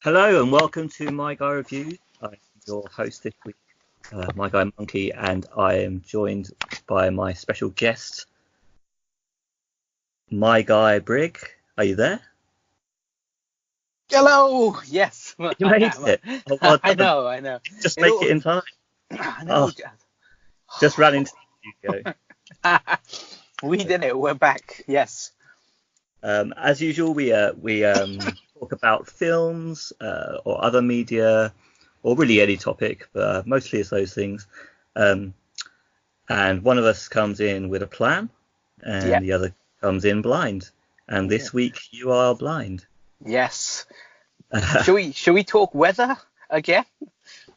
Hello and welcome to MyGuy Reviews. I'm your host this week, MyGuy Monkey, and I am joined by my special guest, MyGuy Brig. Are you there? Hello. Yes. You made it. Oh, well I know. Just make it in time. I know. Just ran into the studio. We did it. We're back. Yes. As usual, we talk about films or other media, or really any topic, but mostly it's those things. And one of us comes in with a plan, and the other comes in blind. And this week you are blind. Yes. Shall we talk weather again?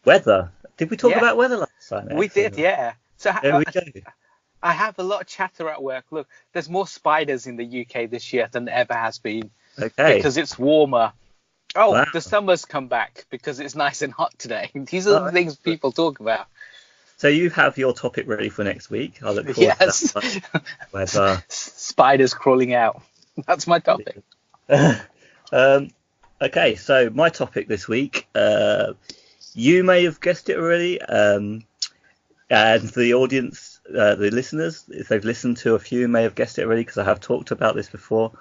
Weather? Did we talk about weather last time? We did, yeah. So there we go. I have a lot of chatter at work. Look, there's more spiders in the UK this year than there ever has been. Okay. Because it's warmer. Oh, wow. The summer's come back because it's nice and hot today. These are the things people talk about. So you have your topic ready for next week. I look forward to that. Weather. Spiders crawling out. That's my topic. Okay, so my topic this week, you may have guessed it already, and the audience, the listeners, if they've listened to a few, may have guessed it already because I have talked about this before.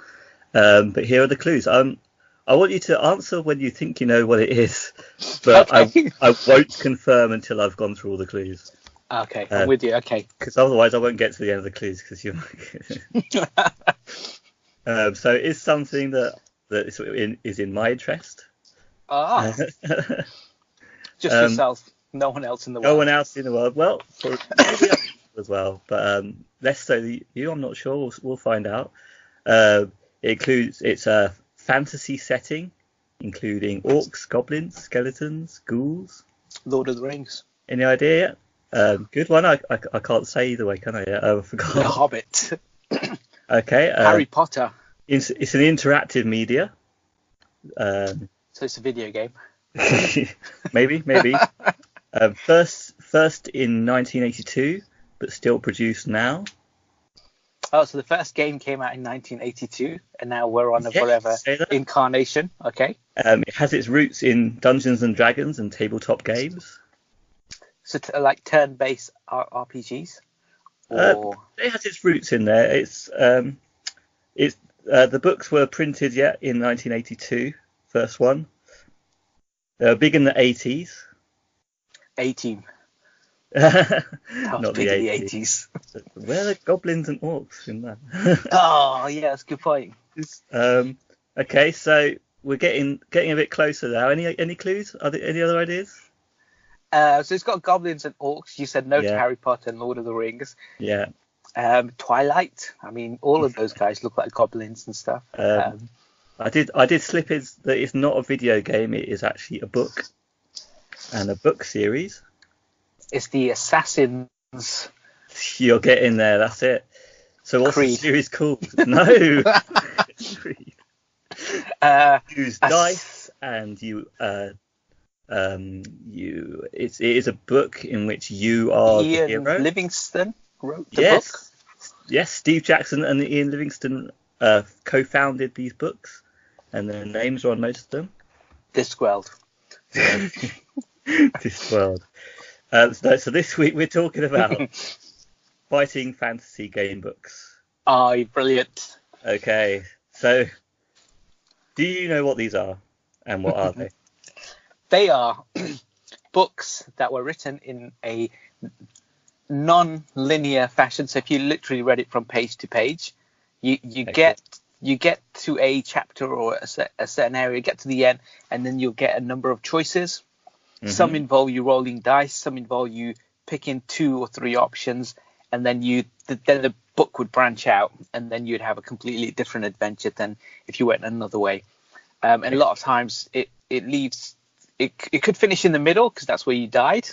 But here are the clues. I want you to answer when you think you know what it is, but okay. I won't confirm until I've gone through all the clues. Okay, I'm with you. Okay. Because otherwise I won't get to the end of the clues because you. So it's something that is in my interest. Just yourself. No one else in the world. No one else in the world. Well, as well, but less so you. I'm not sure. We'll find out. It's a fantasy setting, including orcs, goblins, skeletons, ghouls. Lord of the Rings. Any idea? Good one. I can't say either way, can I? I forgot. The Hobbit. Okay. Harry Potter. It's an interactive media. So it's a video game. maybe. First in 1982, but still produced now. Oh, so the first game came out in 1982, and now we're on a whatever incarnation. Okay. It has its roots in Dungeons and Dragons and tabletop games. So like turn-based RPGs. Or... it has its roots in there. It's the books were printed in 1982. First one. They were big in the 80s. 18. Not the 80s. Where are the goblins and orcs in that? Oh, yeah, that's a good point. Okay, so we're getting a bit closer now. Any clues? Are there any other ideas? So it's got goblins and orcs. You said no to Harry Potter and Lord of the Rings. Yeah. Twilight. I mean, all of those guys look like goblins and stuff. I did slip in that it's not a video game. It is actually a book and a book series. It's the Assassins. You're getting there. That's it. So what's Creed. The series called? No. Creed. Use dice, and it is a book in which you are the hero. Livingstone wrote the book. Yes, Steve Jackson and Ian Livingstone co-founded these books, and their names are on most of them. Discworld. Discworld. So this week we're talking about fighting fantasy game books. Oh, brilliant. Okay, so do you know what these are and what are they? They are books that were written in a non-linear fashion. So if you literally read it from page to page, you get to a chapter or a certain area, get to the end, and then you'll get a number of choices. Mm-hmm. Some involve you rolling dice, some involve you picking 2 or 3 options, and then the book would branch out, and then you'd have a completely different adventure than if you went another way. And a lot of times it could finish in the middle because that's where you died.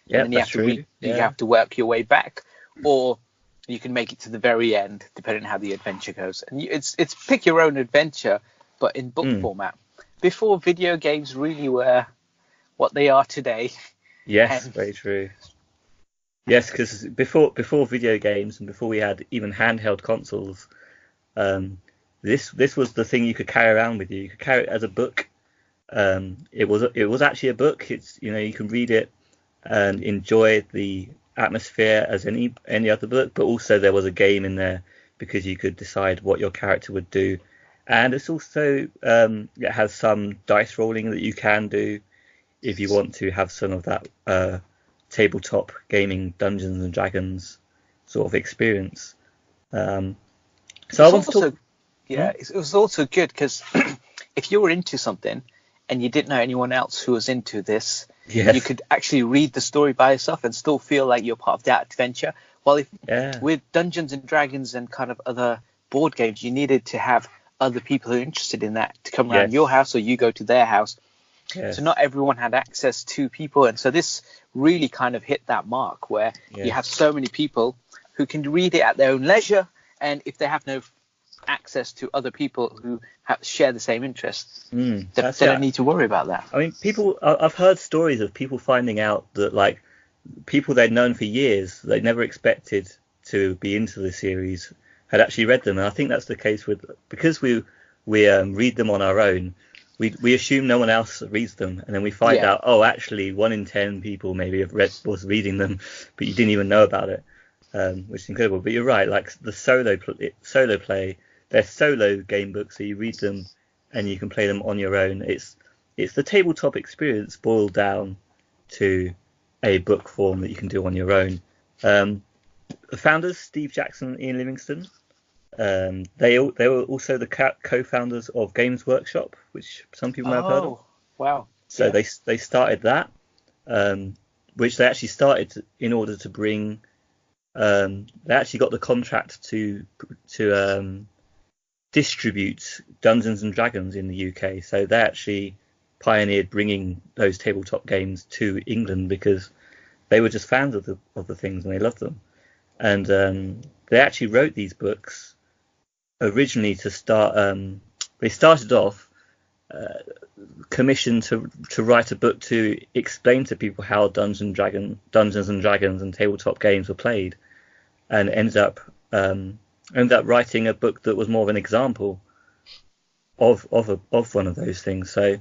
Yeah, and then you have to work your way back, or you can make it to the very end depending on how the adventure goes. And it's pick your own adventure, but in book format. Before video games really were what they are today. Yes, very true. Yes, because before video games and before we had even handheld consoles, this was the thing you could carry around with you. You could carry it as a book It was actually a book. It's, you can read it and enjoy the atmosphere as any other book, but also there was a game in there because you could decide what your character would do. And it's also it has some dice rolling that you can do if you want to have some of that tabletop gaming Dungeons and Dragons sort of experience. So I want to talk. Yeah, it was also good because if you were into something and you didn't know anyone else who was into this, Yes. you could actually read the story by yourself and still feel like you're part of that adventure. While with Dungeons and Dragons and kind of other board games, you needed to have other people who are interested in that to come around your house or you go to their house. Yes. So not everyone had access to people. And so this really kind of hit that mark where you have so many people who can read it at their own leisure. And if they have no access to other people who share the same interests, they don't need to worry about that. I mean, I've heard stories of people finding out that, like, people they'd known for years, they never expected to be into the series, had actually read them. And I think that's the case because we read them on our own. We assume no one else reads them, and then we find out, actually 1 in 10 people maybe was reading them, but you didn't even know about it, which is incredible. But you're right, like the solo play, they're solo game books, so you read them and you can play them on your own. It's the tabletop experience boiled down to a book form that you can do on your own. The founders, Steve Jackson and Ian Livingstone, they were also the co-founders of Games Workshop, which some people may have heard of. Wow! So they started that, which they actually started in order to bring. They actually got the contract to distribute Dungeons and Dragons in the UK. So they actually pioneered bringing those tabletop games to England because they were just fans of the things and they loved them. And they actually wrote these books originally to start. They started off commissioned to write a book to explain to people how Dungeons and Dragons and tabletop games were played, and ended up writing a book that was more of an example of one of those things. So,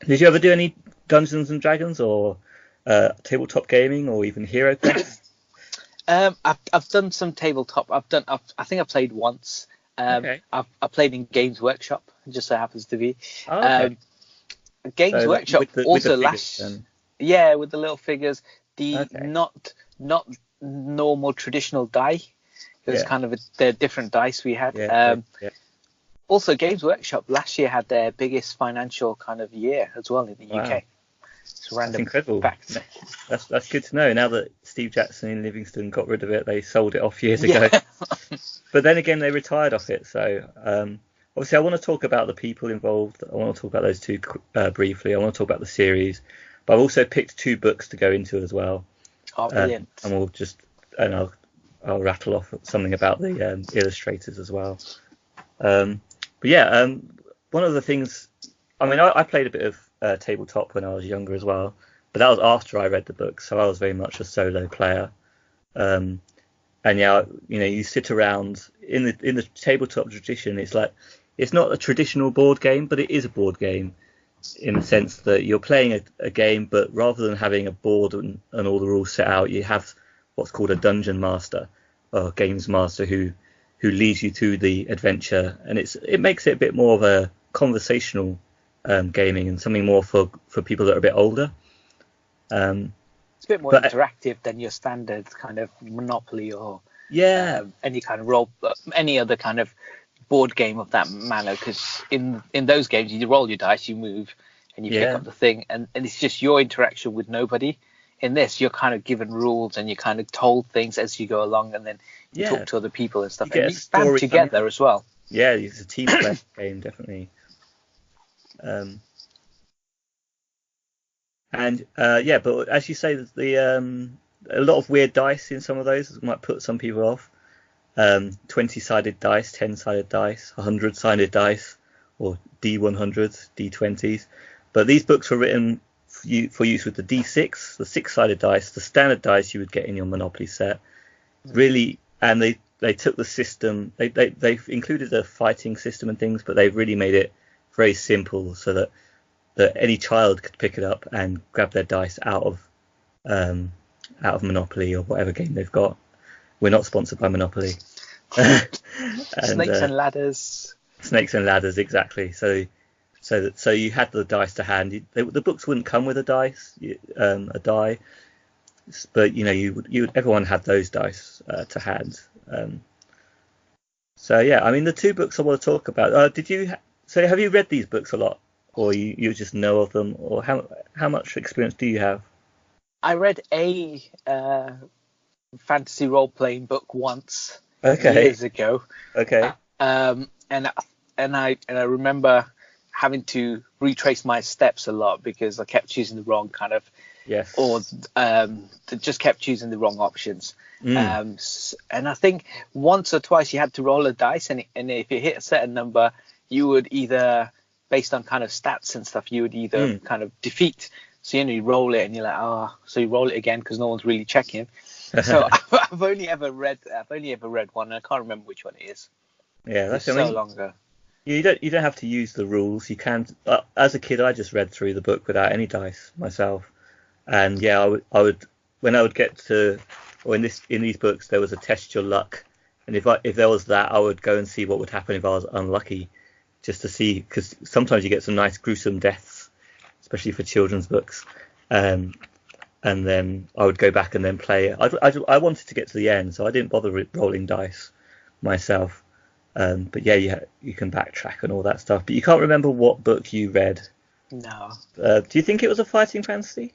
did you ever do any Dungeons and Dragons or tabletop gaming or even Hero Quest? I've done some tabletop. I think I played once. I played in Games Workshop. It just so happens to be. Games Workshop with also the figures, with the little figures. Not normal traditional die. It was kind of the different dice we had. Also, Games Workshop last year had their biggest financial kind of year as well in the UK. It's random. That's incredible. Fact. That's good to know. Now that Steve Jackson and Livingstone got rid of it, they sold it off years ago. But then again, they retired off it. So obviously, I want to talk about the people involved. I want to talk about those two briefly. I want to talk about the series. But I've also picked 2 books to go into as well. Oh, brilliant. And I'll rattle off something about the illustrators as well. One of the things, I played a bit of tabletop when I was younger as well, but that was after I read the book, so I was very much a solo player. You sit around in the tabletop tradition. It's like, it's not a traditional board game, but it is a board game in the sense that you're playing a game, but rather than having a board and all the rules set out, you have what's called a dungeon master or games master who leads you through the adventure, and it makes it a bit more of a conversational gaming and something more for people that are a bit older. It's a bit more interactive than your standard kind of Monopoly or any kind of any other kind of board game of that manner, because in those games you roll your dice, you move and you pick up the thing, and it's just your interaction with nobody. In this, you're kind of given rules and you're kind of told things as you go along, and then you talk to other people and stuff, and you stand together as well. Yeah, it's a team play game, definitely. But as you say, a lot of weird dice in some of those might put some people off. 20-sided dice, 10-sided dice, 100-sided dice, or D100s, D20s. But these books were written for use with the D6, the 6-sided dice, the standard dice you would get in your Monopoly set. Really, and they took the system. They've included a fighting system and things, but they've really made it very simple so that that any child could pick it up and grab their dice out of Monopoly or whatever game they've got. We're not sponsored by Monopoly. Snakes and ladders. Snakes and ladders, exactly. So you had the dice to hand. The books wouldn't come with a die, but everyone had those dice to hand. So yeah, I mean, the two books I want to talk about. Have you read these books a lot, or you just know of them, or how much experience do you have? I read a fantasy role-playing book once years ago. Okay. And I remember having to retrace my steps a lot because I kept choosing the wrong kind of, or just kept choosing the wrong options. And I think once or twice you had to roll a dice, and if you hit a certain number, you would either, based on kind of stats and stuff, you would either kind of defeat. So you roll it and you're like, so you roll it again because no one's really checking. So I've only ever read one, and I can't remember which one it is. Yeah, that's so long ago. You don't have to use the rules. You can. As a kid, I just read through the book without any dice myself, and I would when I would get to, or in these books there was a test your luck, and if there was that, I would go and see what would happen if I was unlucky, just to see, because sometimes you get some nice gruesome deaths, especially for children's books, and then I would go back and then play. I wanted to get to the end, so I didn't bother rolling dice myself. But yeah, you can backtrack and all that stuff. But you can't remember what book you read. No. Do you think it was a fighting fantasy?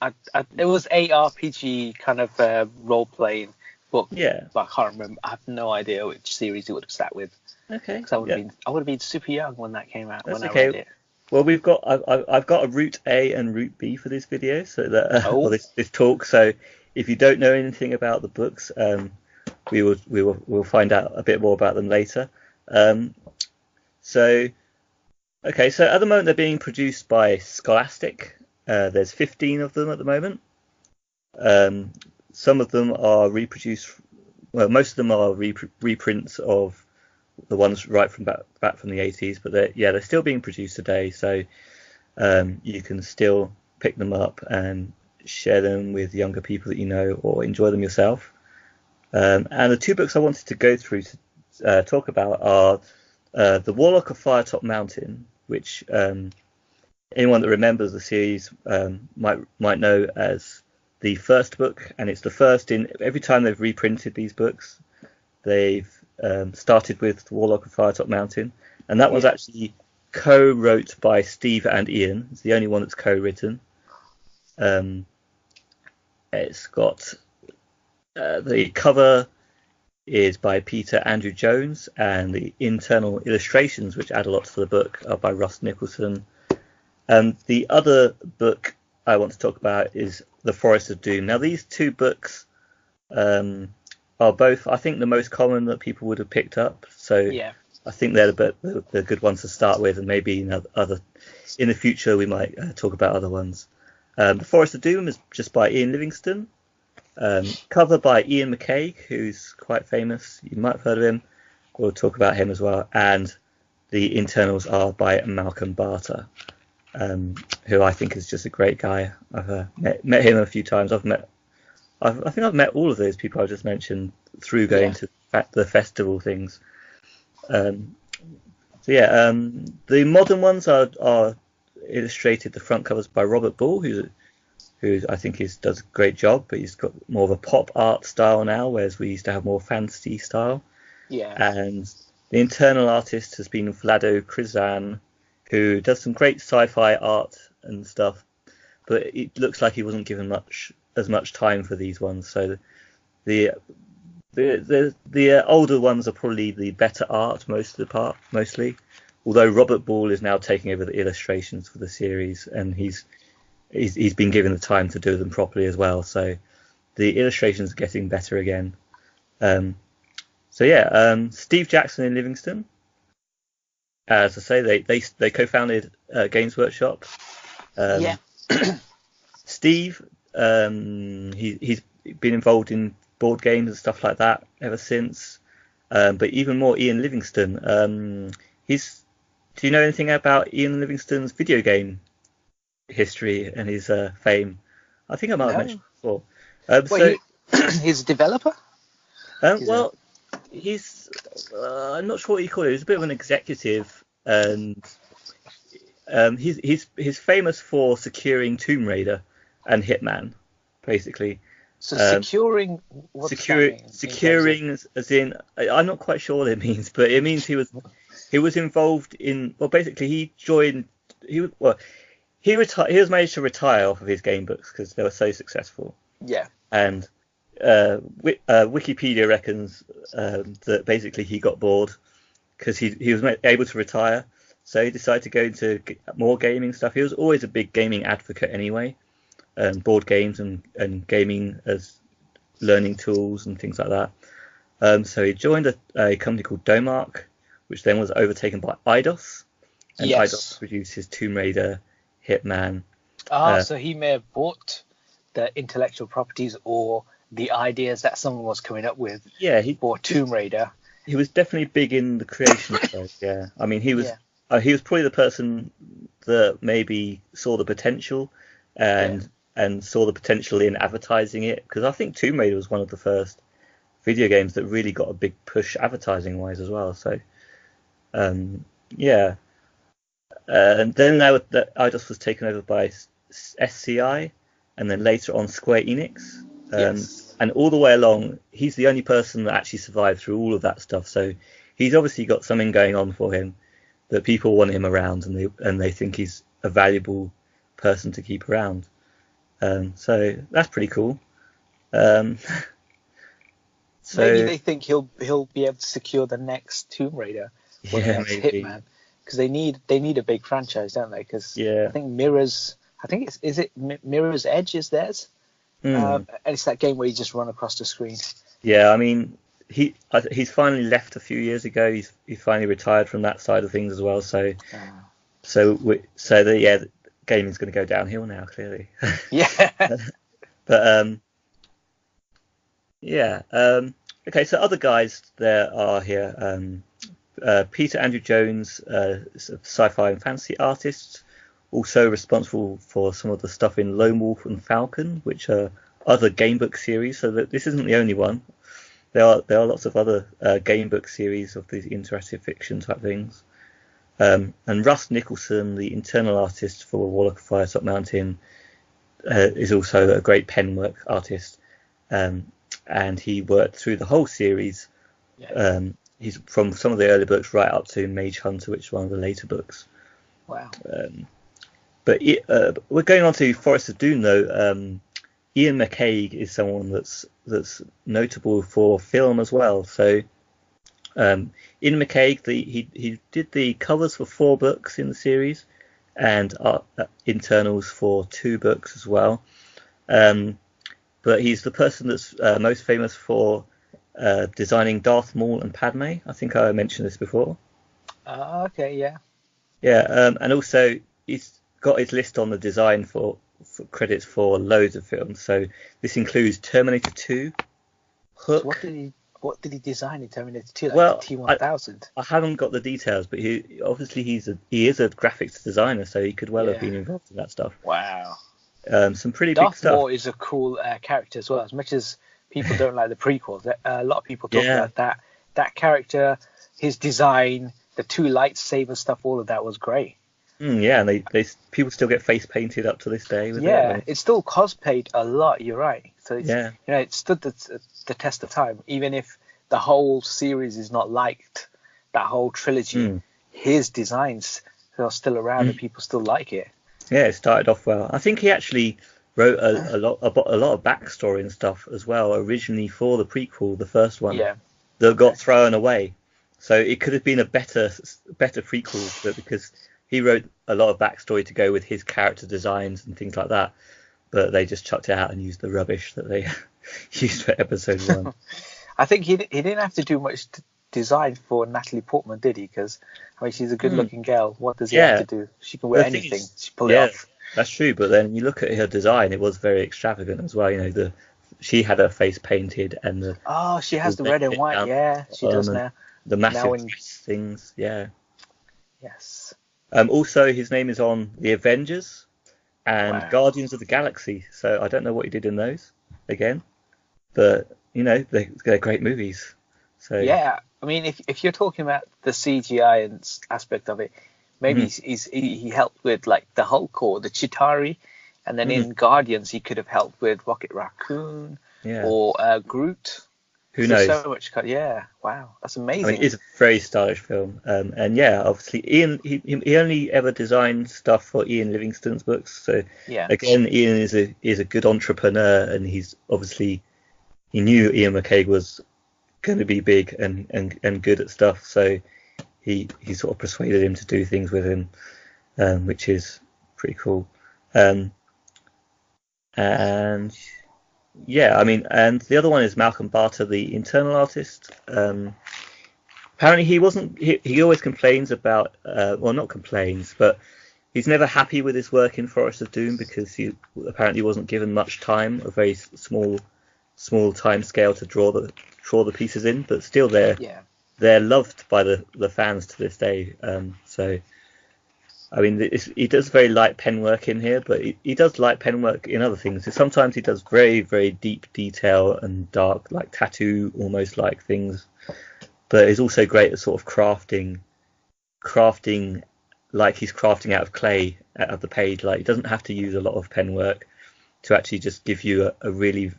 It was a RPG kind of role-playing book. Yeah. But I can't remember. I have no idea which series it would have sat with. Okay. Because I would have been super young when that came out. That's when okay. I read it. Well, I've got a route A and route B for this video, so that or this talk. So if you don't know anything about the books, we'll find out a bit more about them later. So at the moment they're being produced by Scholastic. There's 15 of them at the moment. Some of them are reproduced. Well, most of them are reprints of the ones right from back from the 80s, but they're still being produced today. So you can still pick them up and share them with younger people that you know, or enjoy them yourself. And the two books I wanted to go through to talk about are the Warlock of Firetop Mountain, which anyone that remembers the series might know as the first book, and it's the first in every time they've reprinted these books. They've started with the Warlock of Firetop Mountain, and that was actually co-wrote by Steve and Ian. It's the only one that's co-written. It's got the cover is by Peter Andrew Jones, and the internal illustrations, which add a lot to the book, are by Russ Nicholson. And the other book I want to talk about is The Forest of Doom. Now, these two books are both, I think, the most common that people would have picked up. So I think they're the good ones to start with, and maybe in the future we might talk about other ones. The Forest of Doom is just by Ian Livingstone. Cover by Ian McCaig, who's quite famous. You might have heard of him. We'll talk about him as well. And the internals are by Malcolm Barter, who I think is just a great guy. I've met him a few times. I think I've met all of those people I just mentioned through going to the festival things. The modern ones are illustrated. The front covers by Robert Ball, who I think does a great job, but he's got more of a pop art style now, whereas we used to have more fantasy style. Yeah. And the internal artist has been Vlado Krizan, who does some great sci-fi art and stuff, but it looks like he wasn't given as much time for these ones. So the older ones are probably the better art mostly. Although Robert Ball is now taking over the illustrations for the series, and he's been given the time to do them properly as well. So the illustrations are getting better again. Steve Jackson and Livingstone. As I say, they co-founded Games Workshop. Steve, he's been involved in board games and stuff like that ever since. But even more, Ian Livingstone. He's Do you know anything about Ian Livingstone's video game history and his fame? I think I might have mentioned before. He's a developer? Well, he's I'm not sure what you call it. He's a bit of an executive, and he's famous for securing Tomb Raider and Hitman, basically. So securing, securing as in, I'm not quite sure what it means, but it means he was involved in, well, basically he was managed to retire off of his game books because they were so successful. Yeah. And Wikipedia reckons that basically he got bored because he was able to retire, so he decided to go into more gaming stuff. He was always a big gaming advocate anyway, board games and gaming as learning tools and things like that. So he joined a company called Domark, which then was overtaken by Eidos, and Eidos produces Tomb Raider, Hitman. So he may have bought the intellectual properties or the ideas that someone was coming up with. Yeah, for Tomb Raider. He was definitely big in the creation side. Yeah, I mean he was probably the person that maybe saw the potential and saw the potential in advertising it, because I think Tomb Raider was one of the first video games that really got a big push advertising wise as well. So yeah, and then now that Eidos was taken over by SCI, and then later on Square Enix. And all the way along, he's the only person that actually survived through all of that stuff. So he's obviously got something going on for him, that people want him around, and they think he's a valuable person to keep around. So that's pretty cool. So maybe they think he'll be able to secure the next Tomb Raider or the next Hitman, because they need a big franchise, don't they? Because I think Mirror's Edge is theirs. And it's that game where you just run across the screen. Yeah, I mean, he's finally left a few years ago. He's finally retired from that side of things as well. So the gaming's going to go downhill now, clearly. Yeah. But okay. So other guys there are here. Peter Andrew Jones, sci-fi and fantasy artist. Also responsible for some of the stuff in Lone Wolf and Falcon, which are other gamebook series. So that this isn't the only one. There are lots of other gamebook series of these interactive fiction type things. And Russ Nicholson, the internal artist for Warlock of Firetop Mountain, is also a great penwork artist. And he worked through the whole series. He's from some of the early books right up to Mage Hunter, which is one of the later books. Wow. But we're going on to Forest of Doom, though. Ian McCaig is someone that's notable for film as well. So Ian McCaig, he did the covers for 4 books in the series, and internals for 2 books as well. But he's the person that's most famous for designing Darth Maul and Padme. I think I mentioned this before. Okay, yeah. Yeah, and also he's got his list on the design for credits for loads of films. So this includes Terminator 2, Hook. So what did he design in Terminator 2? Like well, T-1000. I haven't got the details, but he is a graphics designer, so he could well have been involved in that stuff. Wow. Some pretty Darth big stuff. Maul is a cool character as well. As much as people don't like the prequels, a lot of people talk about that character, his design, the 2 lightsaber stuff, all of that was great. Yeah, and they people still get face painted up to this day. With it's still cosplayed a lot. You're right. So it's, it stood the test of time. Even if the whole series is not liked, that whole trilogy, his designs are still around and people still like it. Yeah, it started off well. I think he actually wrote a lot of backstory and stuff as well originally for the prequel, the first one. Yeah. That got thrown away. So it could have been a better prequel, but because he wrote a lot of backstory to go with his character designs and things like that, but they just chucked it out and used the rubbish that they used for episode 1. I think he didn't have to do much design for Natalie Portman, did he? Because I mean, she's a good-looking girl. What does he have to do? She can wear anything. She pull it off. That's true. But then you look at her design; it was very extravagant as well. You know, she had her face painted and the she has the red and white. Yeah, she does now. The massive things. Yeah. Yes. Also, his name is on The Avengers and Wow. Guardians of the Galaxy. So I don't know what he did in those again, but they're great movies. So Yeah, I mean, if you're talking about the CGI and aspect of it, maybe he helped with like the Hulk or the Chitauri, and then in Guardians he could have helped with Rocket Raccoon yeah, or Groot. who There's knows? so much. Yeah, wow, that's I mean, amazing. it's a very stylish film, and yeah, obviously Ian he only ever designed stuff for Ian Livingstone's books. So Yeah, again, Ian is a good entrepreneur, and he knew Ian McCaig was going to be big and good at stuff, so he sort of persuaded him to do things with him, which is pretty cool. And yeah, I mean, and the other one is Malcolm Barter, the internal artist. Apparently he always complains about, well, not complains, but he's never happy with his work in Forest of Doom because he apparently wasn't given much time, a very small time scale to draw the pieces in, but still they're loved by the fans to this day. So I mean, he does very light pen work in here, but he does light pen work in other things. Sometimes he does very, very deep detail and dark, like tattoo almost like things. But he's also great at sort of crafting like he's crafting out of clay out of the page. Like he doesn't have to use a lot of pen work to actually just give you a really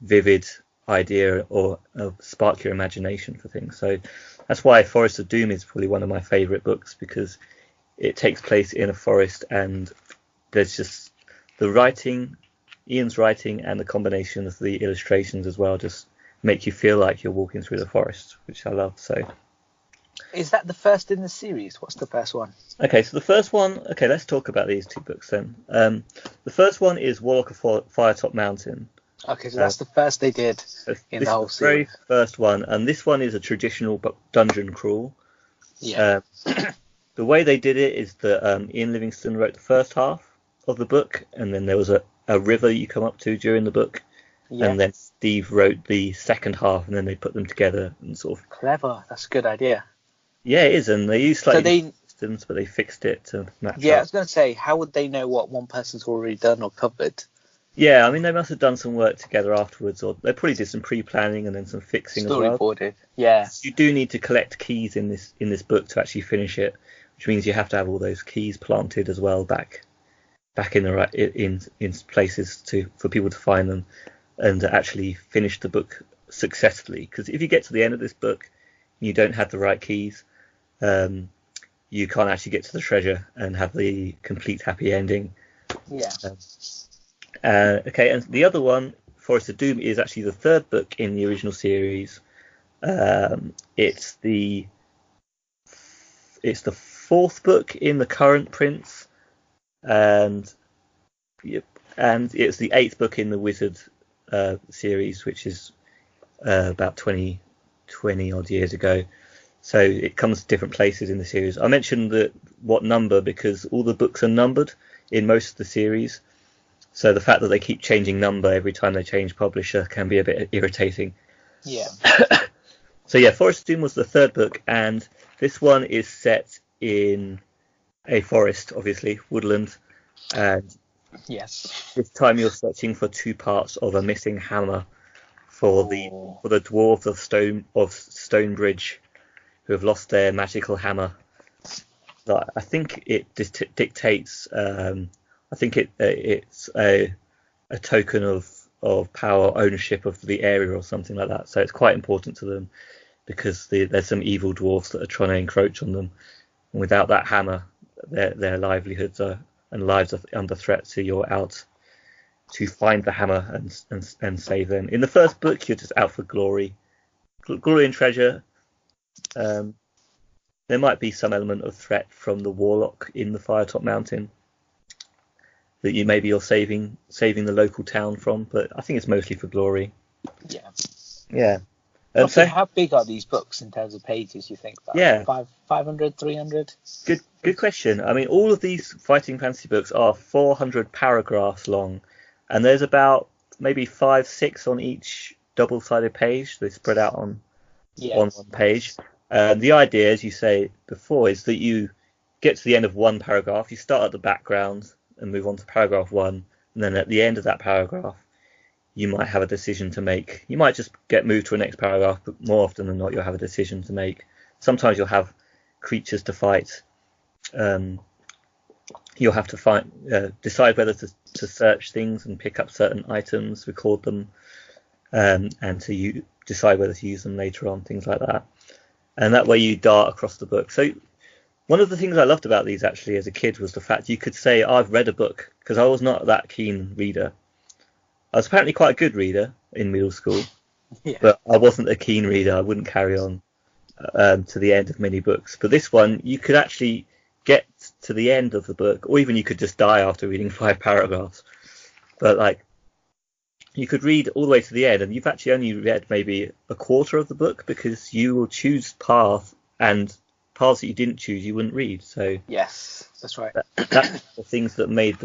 vivid idea or spark your imagination for things. So that's why Forest of Doom is probably one of my favourite books, because it takes place in a forest and there's just the writing, Ian's writing, and the combination of the illustrations as well just make you feel like you're walking through the forest, which I love. So is that the first in the series? What's the first one? Okay, so the first one, let's talk about these two books then. The first one is Warlock of Firetop Mountain. Okay, so that's the first they did in the whole series. Very first one, and this one is a traditional dungeon crawl. Yeah. The way they did it is that Ian Livingstone wrote the first half of the book, and then there was a river you come up to during the book, and then Steve wrote the second half, and then they put them together and sort of. Clever. That's a good idea. Yeah, it is, and they used slightly systems, but they fixed it to match up. Yeah, I was going to say, how would they know what one person's already done or covered? Yeah, I mean, they must have done some work together afterwards, or they probably did some pre-planning and then some fixing as well. Storyboarded, yeah. You do need to collect keys in this book to actually finish it, which means you have to have all those keys planted as well back in the right in places for people to find them and to actually finish the book successfully. Because if you get to the end of this book and you don't have the right keys, you can't actually get to the treasure and have the complete happy ending. Yeah. Okay, and the other one, Forest of Doom, is actually the third book in the original series. It's the fourth book in the current prints, and it's the eighth book in the Wizard series, which is about 20 odd years ago. So it comes to different places in the series. I mentioned what number because all the books are numbered in most of the series. So the fact that they keep changing number every time they change publisher can be a bit irritating. Yeah. So yeah, Forest of Doom was the third book, and this one is set in a forest, obviously, woodland. And yes, this time you're searching for two parts of a missing hammer for the dwarves of Stonebridge who have lost their magical hammer. I think it dictates. I think it's a token of power, ownership of the area or something like that. So it's quite important to them because there's some evil dwarfs that are trying to encroach on them. And without that hammer, their livelihoods and lives are under threat. So you're out to find the hammer and save them. In the first book, you're just out for glory and treasure. There might be some element of threat from the Warlock in the Firetop Mountain that you're saving the local town from, but I think it's mostly for glory. Yeah. So how big are these books in terms of pages, you think? Yeah. 500, 300? Good question. I mean, all of these fighting fantasy books are 400 paragraphs long, and there's about maybe 5-6 on each double-sided page. They spread out on one page. The idea, as you say before, is that you get to the end of one paragraph, you start at the background and move on to paragraph 1, and then at the end of that paragraph, you might have a decision to make. You might just get moved to a next paragraph, but more often than not, you'll have a decision to make. Sometimes you'll have creatures to fight. You'll have to decide whether to search things and pick up certain items, record them, and to decide whether to use them later on, things like that. And that way you dart across the book. So one of the things I loved about these actually as a kid was the fact you could say, I've read a book, because I was not that keen reader. I was apparently quite a good reader in middle school, but I wasn't a keen reader. I wouldn't carry on to the end of many books. But this one, you could actually get to the end of the book, or even you could just die after reading 5 paragraphs. But like, you could read all the way to the end, and you've actually only read maybe a quarter of the book, because you will choose paths, and paths that you didn't choose you wouldn't read. So yes, that's right. That's the things that made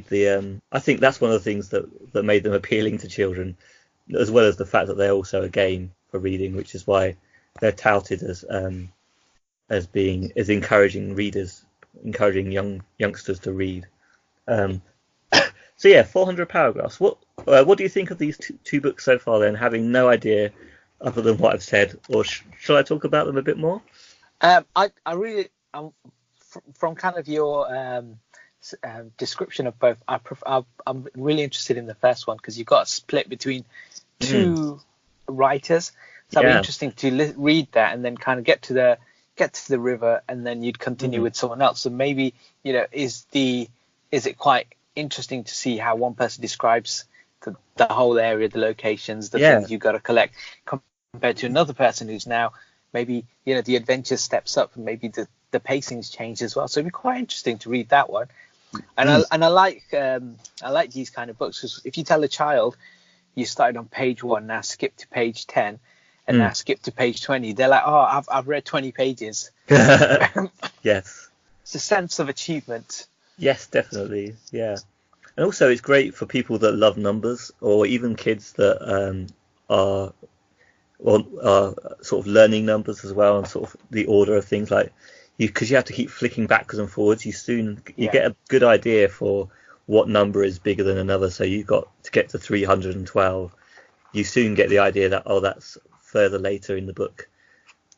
the I think that's one of the things that made them appealing to children, as well as the fact that they're also a game for reading, which is why they're touted as encouraging readers, encouraging youngsters to read. So yeah, 400 paragraphs. What do you think of these two books so far then, having no idea other than what I've said, or shall I talk about them a bit more? I really, from kind of your description of both, I'm really interested in the first one, because you've got a split between two writers. So it'd be interesting to read that and then kind of get to the river, and then you'd continue with someone else. So maybe, is it quite interesting to see how one person describes the whole area, the locations, the things you've got to collect, compared to another person who's now maybe, the adventure steps up, and maybe the pacing's changed as well. So it'd be quite interesting to read that one. And I like these kind of books, because if you tell a child you started on page 1, now skip to page 10, and now skip to page 20, they're like, oh, I've read 20 pages. Yes. It's a sense of achievement. Yes, definitely. Yeah. And also it's great for people that love numbers, or even kids that are sort of learning numbers as well, and sort of the order of things, like because you have to keep flicking backwards and forwards. You get a good idea for what number is bigger than another. So you've got to get to 312. You soon get the idea that, that's further later in the book,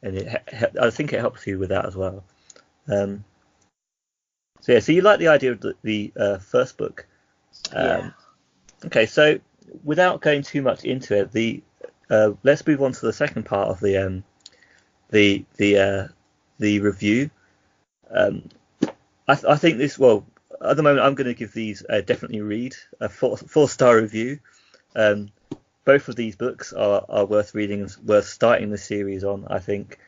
and I think it helps you with that as well. So you like the idea of the first book. Okay, so without going too much into it, let's move on to the second part of the review. I think this, at the moment I'm going to give these definitely read, a 4-star review. Both of these books are worth reading, worth starting the series on, I think,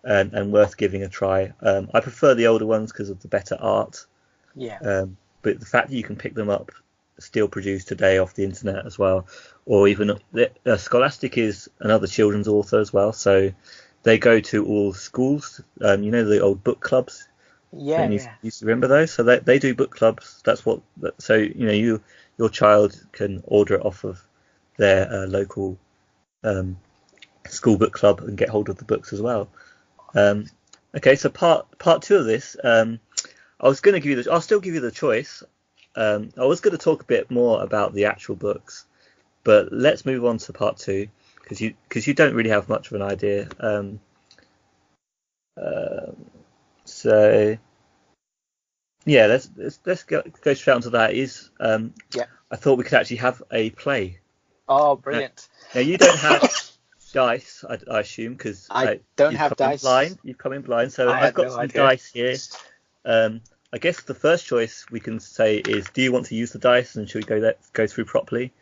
and worth giving a try. I prefer the older ones because of the better art. But the fact that you can pick them up still produced today off the internet as well, or even Scholastic is another children's author as well, so they go to all schools, the old book clubs. You used to remember those, so they do book clubs. So your child can order it off of their local school book club and get hold of the books as well. Okay, so part 2 of this, I'll still give you the choice. I was going to talk a bit more about the actual books, but let's move on to part 2, because you don't really have much of an idea. So yeah, let's go straight onto that. I thought we could actually have a play. Oh, brilliant! Now you don't have dice, I assume, because I don't have dice. You've come in blind, so I've got some dice here. I guess the first choice we can say is, do you want to use the dice, and should we go through properly?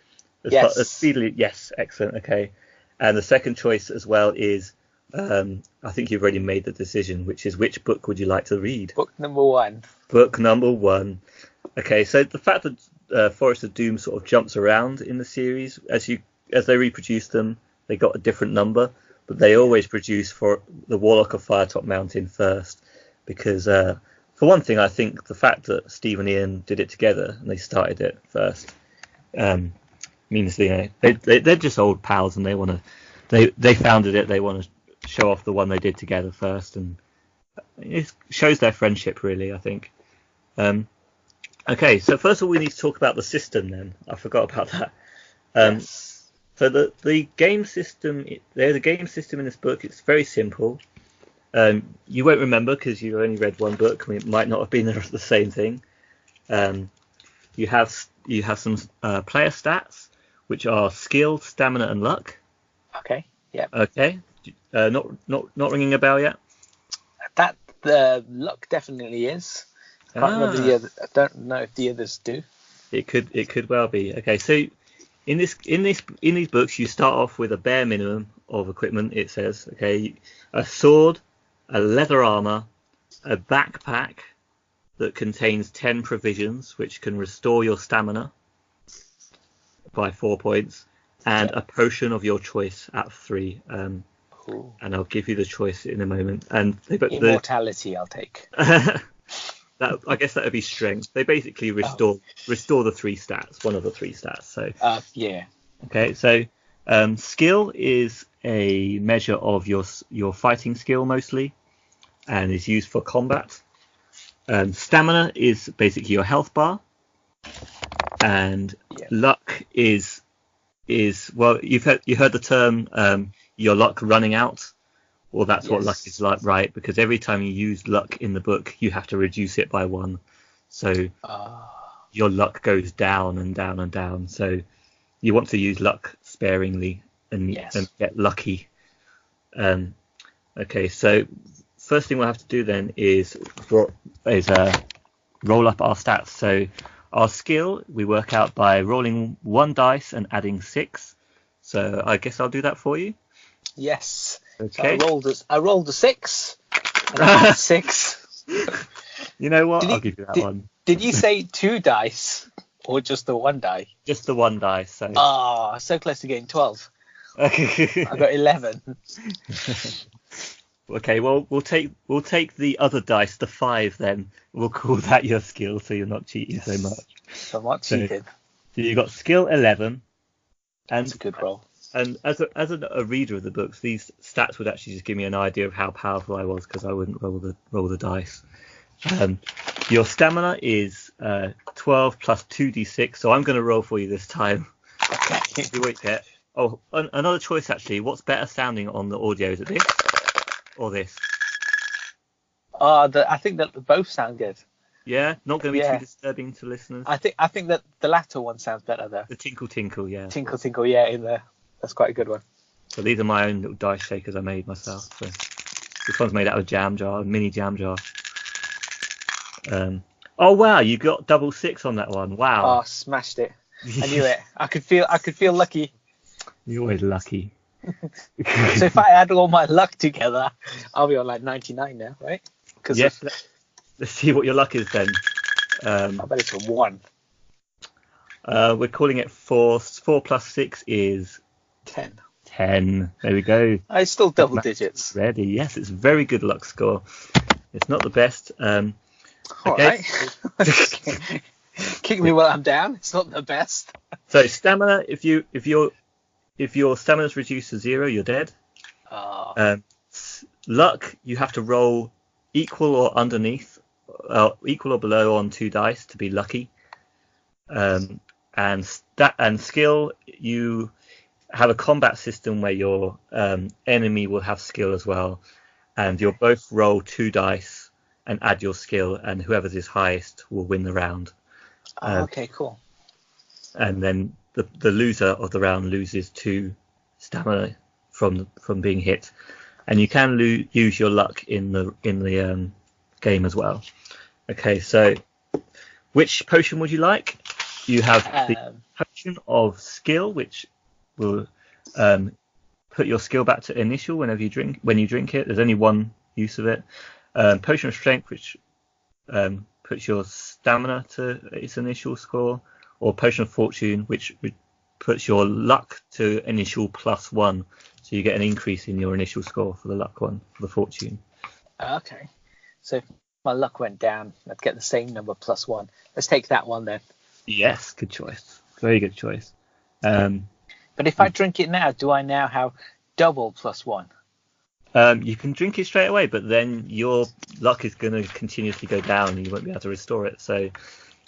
Yes. Speedily. Yes, excellent. Okay. And the second choice as well is, I think you've already made the decision, which is, which book would you like to read? Book number 1. Book number 1. Okay, so the fact that Forest of Doom sort of jumps around in the series, as they reproduce them, they got a different number, but they always produce for the Warlock of Firetop Mountain first, because for one thing, I think the fact that Steve and Ian did it together and they started it first means they're just old pals, and they founded it. They want to show off the one they did together first, and It shows their friendship, really, I think. Okay, so first of all, we need to talk about the system. Then I forgot about that. Yes. So the game system, there's a game system in this book. It's very simple. You won't remember because you only read one book. It might not have been the same thing. You have some player stats, which are skill, stamina, and luck. Okay. Yeah. Okay. Not ringing a bell yet. That the luck definitely is. I can't remember the other. I don't know if the others do. It could well be. Okay, so in these books, you start off with a bare minimum of equipment. It says, okay, a sword, a leather armor, a backpack that contains 10 provisions, which can restore your stamina by 4 points, and a potion of your choice at 3. And I'll give you the choice in a moment. And Immortality, I'll take. I guess that would be strength. They basically restore the 3 stats, one of the 3 stats. So yeah. Okay, so skill is a measure of your fighting skill mostly, and is used for combat. Stamina is basically your health bar, and luck is well, you heard the term your luck running out. Well, that's what luck is like, right? Because every time you use luck in the book, you have to reduce it by 1. So your luck goes down and down and down. So you want to use luck sparingly and get lucky. Okay, so first thing we'll have to do then is roll up our stats. So our skill we work out by rolling 1 dice and adding 6. So I guess I'll do that for you. Yes. Okay. So I rolled a 6. And I had 6. You know what? I'll give you that one. Did you say 2 dice or just the 1 die? Just the 1 dice. So. So close to getting 12. I got 11. Okay, well we'll take the other dice, the 5 then. We'll call that your skill, so you're not cheating so much. So I'm not cheating. So you got skill 11. And that's a good roll. And as a reader of the books, these stats would actually just give me an idea of how powerful I was, because I wouldn't roll the dice. Your stamina is 12 plus 2d6, so I'm going to roll for you this time. Okay. See what you get. Oh, another choice actually. What's better sounding on the audio? Is it this or this? I think that both sound good. Yeah, not going to be too disturbing to listeners. I think that the latter one sounds better though. The tinkle tinkle, yeah. Tinkle tinkle, yeah, in there. That's quite a good one. So these are my own little dice shakers I made myself. So this one's made out of a mini jam jar. Oh wow, you got double 6 on that one. Wow. Oh, smashed it. I knew it. I could feel lucky. You're always lucky. So if I add all my luck together, I'll be on like 99 now, right? Yes. Let's see what your luck is then. I bet it's a 1. We're calling it 4. 4 plus 6 is 10. 10. There we go. It's still double digits. Ready? Yes, it's a very good luck score. It's not the best. All okay. Right. Kick me while I'm down. It's not the best. So stamina, if your stamina's reduced to 0, you're dead. Luck, you have to roll equal or equal or below on 2 dice to be lucky. And skill, you have a combat system where your enemy will have skill as well, and you'll both roll 2 dice and add your skill, and whoever's is highest will win the round. Okay, cool. And then the loser of the round loses 2 stamina from being hit, and you can use your luck in the game as well. Okay, so which potion would you like? You have the potion of skill, which will put your skill back to initial when you drink it. There's only one use of it. Potion of strength, which puts your stamina to its initial score, or potion of fortune, which puts your luck to initial +1, so you get an increase in your initial score for the luck one, for the fortune. Okay, so if my luck went down, I'd get the same number +1. Let's take that one then. Yes, good choice. Very good choice. But if I drink it now, do I now have double +1? You can drink it straight away, but then your luck is going to continuously go down, and you won't be able to restore it. So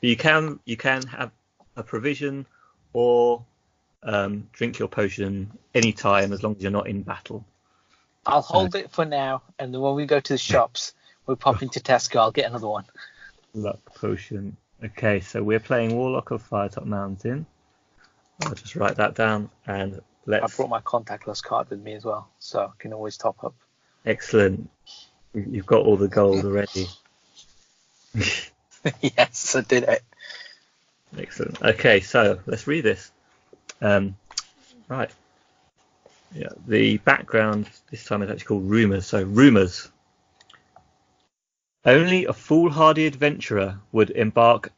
you can have a provision or drink your potion anytime, as long as you're not in battle. I'll hold it for now, and then when we go to the shops, we'll pop into Tesco. I'll get another one. Luck potion. Okay, so we're playing Warlock of Firetop Mountain. I'll just write that down, and I brought my contactless card with me as well, so I can always top up. Excellent. You've got all the gold already. Yes, I did it. Excellent. Okay, so let's read this. Right. Yeah, the background this time is actually called rumours. So, rumours. Only a foolhardy adventurer would embark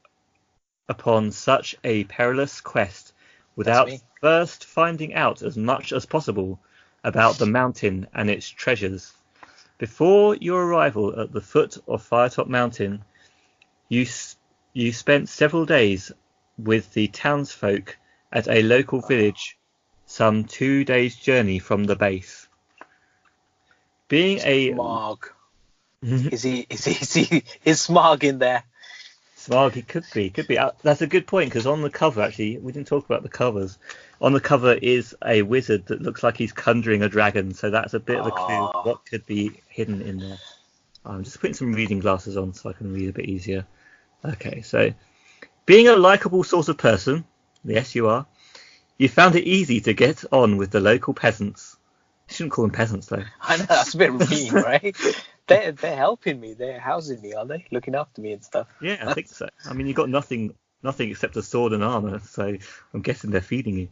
upon such a perilous quest without first finding out as much as possible about the mountain and its treasures. Before your arrival at the foot of Firetop Mountain, you spent several days with the townsfolk at a local village, some 2 days' journey from the base. Being a Smog. Is Smog in there? Smog, he could be. That's a good point, because on the cover, actually, we didn't talk about the covers. On the cover is a wizard that looks like he's conjuring a dragon, so that's a bit of a clue what could be hidden in there. I'm just putting some reading glasses on so I can read a bit easier. Okay, so being a likable sort of person, yes, you are, you found it easy to get on with the local peasants. You shouldn't call them peasants, though. I know, that's a bit mean, right? They're helping me. They're housing me, aren't they? Looking after me and stuff. Yeah, I think so. I mean, you've got nothing except a sword and armor, so I'm guessing they're feeding you.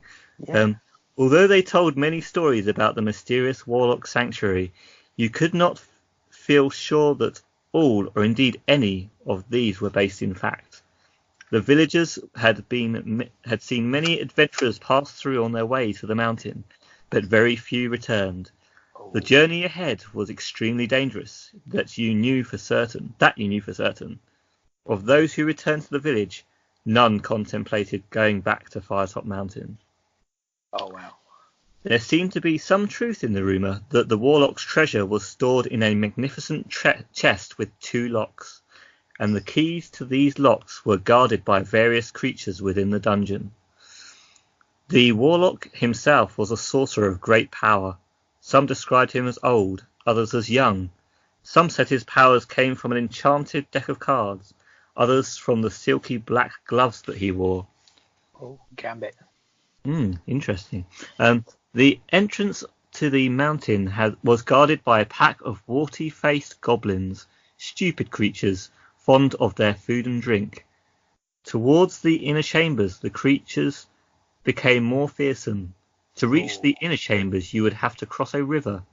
Yeah. Although they told many stories about the mysterious Warlock Sanctuary, you could not feel sure that all, or indeed any, of these were based in fact. The villagers had seen many adventurers pass through on their way to the mountain, but very few returned. The journey ahead was extremely dangerous, that you knew for certain. Of those who returned to the village, none contemplated going back to Firetop Mountain. Oh, wow. There seemed to be some truth in the rumour that the Warlock's treasure was stored in a magnificent chest with 2 locks, and the keys to these locks were guarded by various creatures within the dungeon. The Warlock himself was a sorcerer of great power. Some described him as old, others as young. Some said his powers came from an enchanted deck of cards, others from the silky black gloves that he wore. Oh, Gambit. Interesting. The entrance to the mountain was guarded by a pack of warty-faced goblins, stupid creatures, fond of their food and drink. Towards the inner chambers, the creatures became more fearsome. To reach the inner chambers, you would have to cross a river.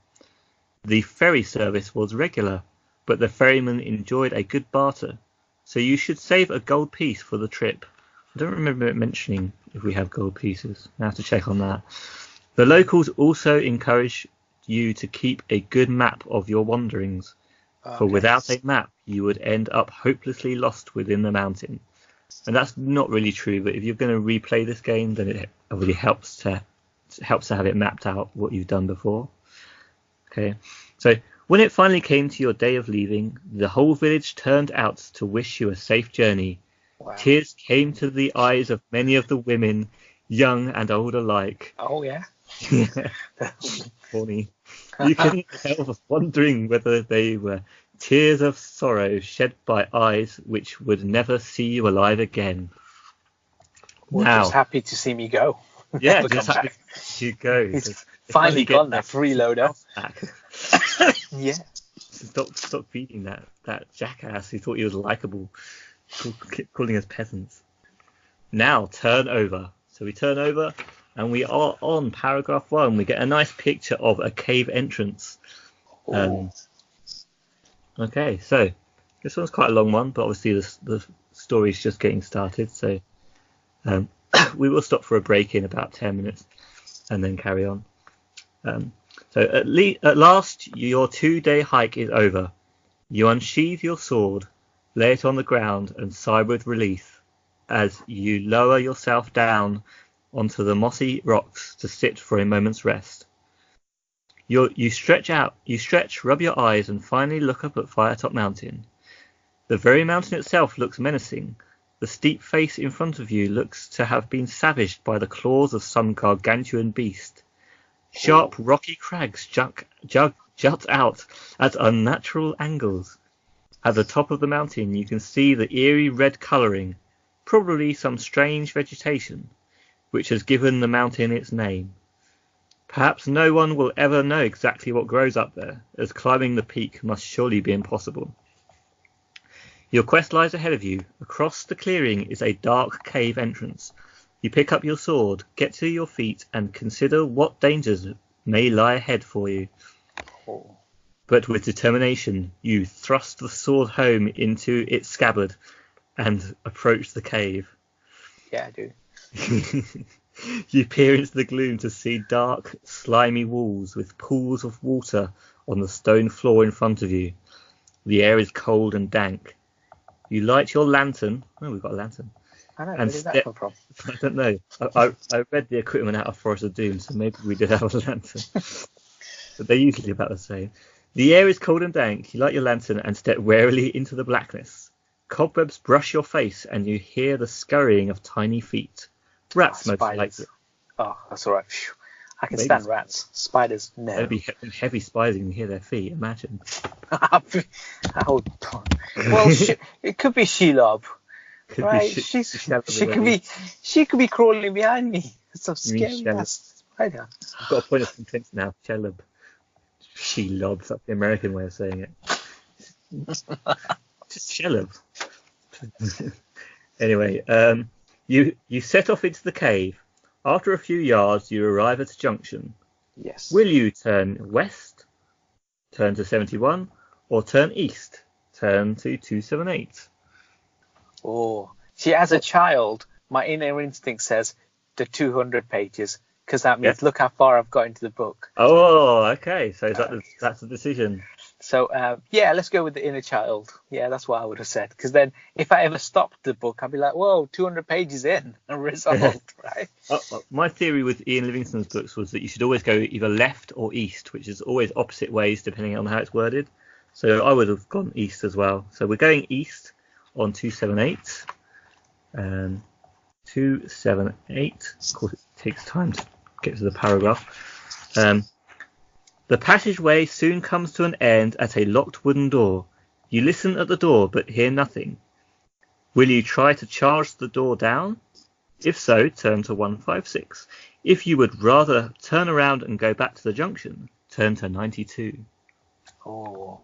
The ferry service was regular, but the ferryman enjoyed a good barter, so you should save a gold piece for the trip. I don't remember it mentioning if we have gold pieces. I have to check on that. The locals also encourage you to keep a good map of your wanderings, for without a map, you would end up hopelessly lost within the mountain. And that's not really true, but if you're going to replay this game, then it really helps to have it mapped out what you've done before. Okay, so when it finally came to your day of leaving, the whole village turned out to wish you a safe journey. Wow. Tears came to the eyes of many of the women, young and old alike. Oh, yeah? Funny. You couldn't help wondering whether they were tears of sorrow shed by eyes which would never see you alive again. Well, now, just happy to see me go. Yeah, just happy to go. He's finally gone that freeloader. Yeah. Stop feeding that jackass who thought he was likable, calling us peasants. Now turn over. So we turn over and we are on paragraph 1. We get a nice picture of a cave entrance. Okay, so this one's quite a long one, but obviously the story's just getting started. So we will stop for a break in about 10 minutes and then carry on. So at last your 2-day hike is over. You unsheathe your sword, lay it on the ground and sigh with relief as you lower yourself down onto the mossy rocks to sit for a moment's rest. You stretch, rub your eyes, and finally look up at Firetop Mountain. The very mountain itself looks menacing. The steep face in front of you looks to have been savaged by the claws of some gargantuan beast. Sharp, rocky crags jut out at unnatural angles. At the top of the mountain, you can see the eerie red colouring, probably some strange vegetation, which has given the mountain its name. Perhaps no one will ever know exactly what grows up there, as climbing the peak must surely be impossible. Your quest lies ahead of you. Across the clearing is a dark cave entrance. You pick up your sword, get to your feet, and consider what dangers may lie ahead for you. But with determination, you thrust the sword home into its scabbard and approach the cave. Yeah, I do. You peer into the gloom to see dark, slimy walls with pools of water on the stone floor in front of you. The air is cold and dank. You light your lantern. Oh, we've got a lantern. I know, where did that come from? I don't know. I read the equipment out of Forest of Doom, so maybe we did have a lantern. But they're usually about the same. The air is cold and dank. You light your lantern and step warily into the blackness. Cobwebs brush your face and you hear the scurrying of tiny feet. Rats, most likely. Oh, that's all right. I can stand rats. Spiders, no. Maybe heavy spiders, you can hear their feet, imagine. Hold on. Well, it could be Shelob. Right? She could be crawling behind me. It's so scary. Spider. I've got a point of complaint now. Shelob. Shelob, that's the American way of saying it. Just Shelob. Anyway, you set off into the cave. After a few yards, you arrive at a junction. Yes. Will you turn west, turn to 71, or turn east, turn to 278? Oh, see, as a child, my inner instinct says the 200 pages, because that means look how far I've got into the book. Oh, okay. So that's the decision. So, let's go with the inner child. Yeah, that's what I would have said. Because then if I ever stopped the book, I'd be like, whoa, 200 pages in, a result, right? My theory with Ian Livingstone's books was that you should always go either left or east, which is always opposite ways depending on how it's worded. So I would have gone east as well. So we're going east on 278. 278. Of course, it takes time to get to the paragraph. The passageway soon comes to an end at a locked wooden door. You listen at the door but hear nothing. Will you try to charge the door down? If so, turn to 156. If you would rather turn around and go back to the junction, turn to 92. Oh.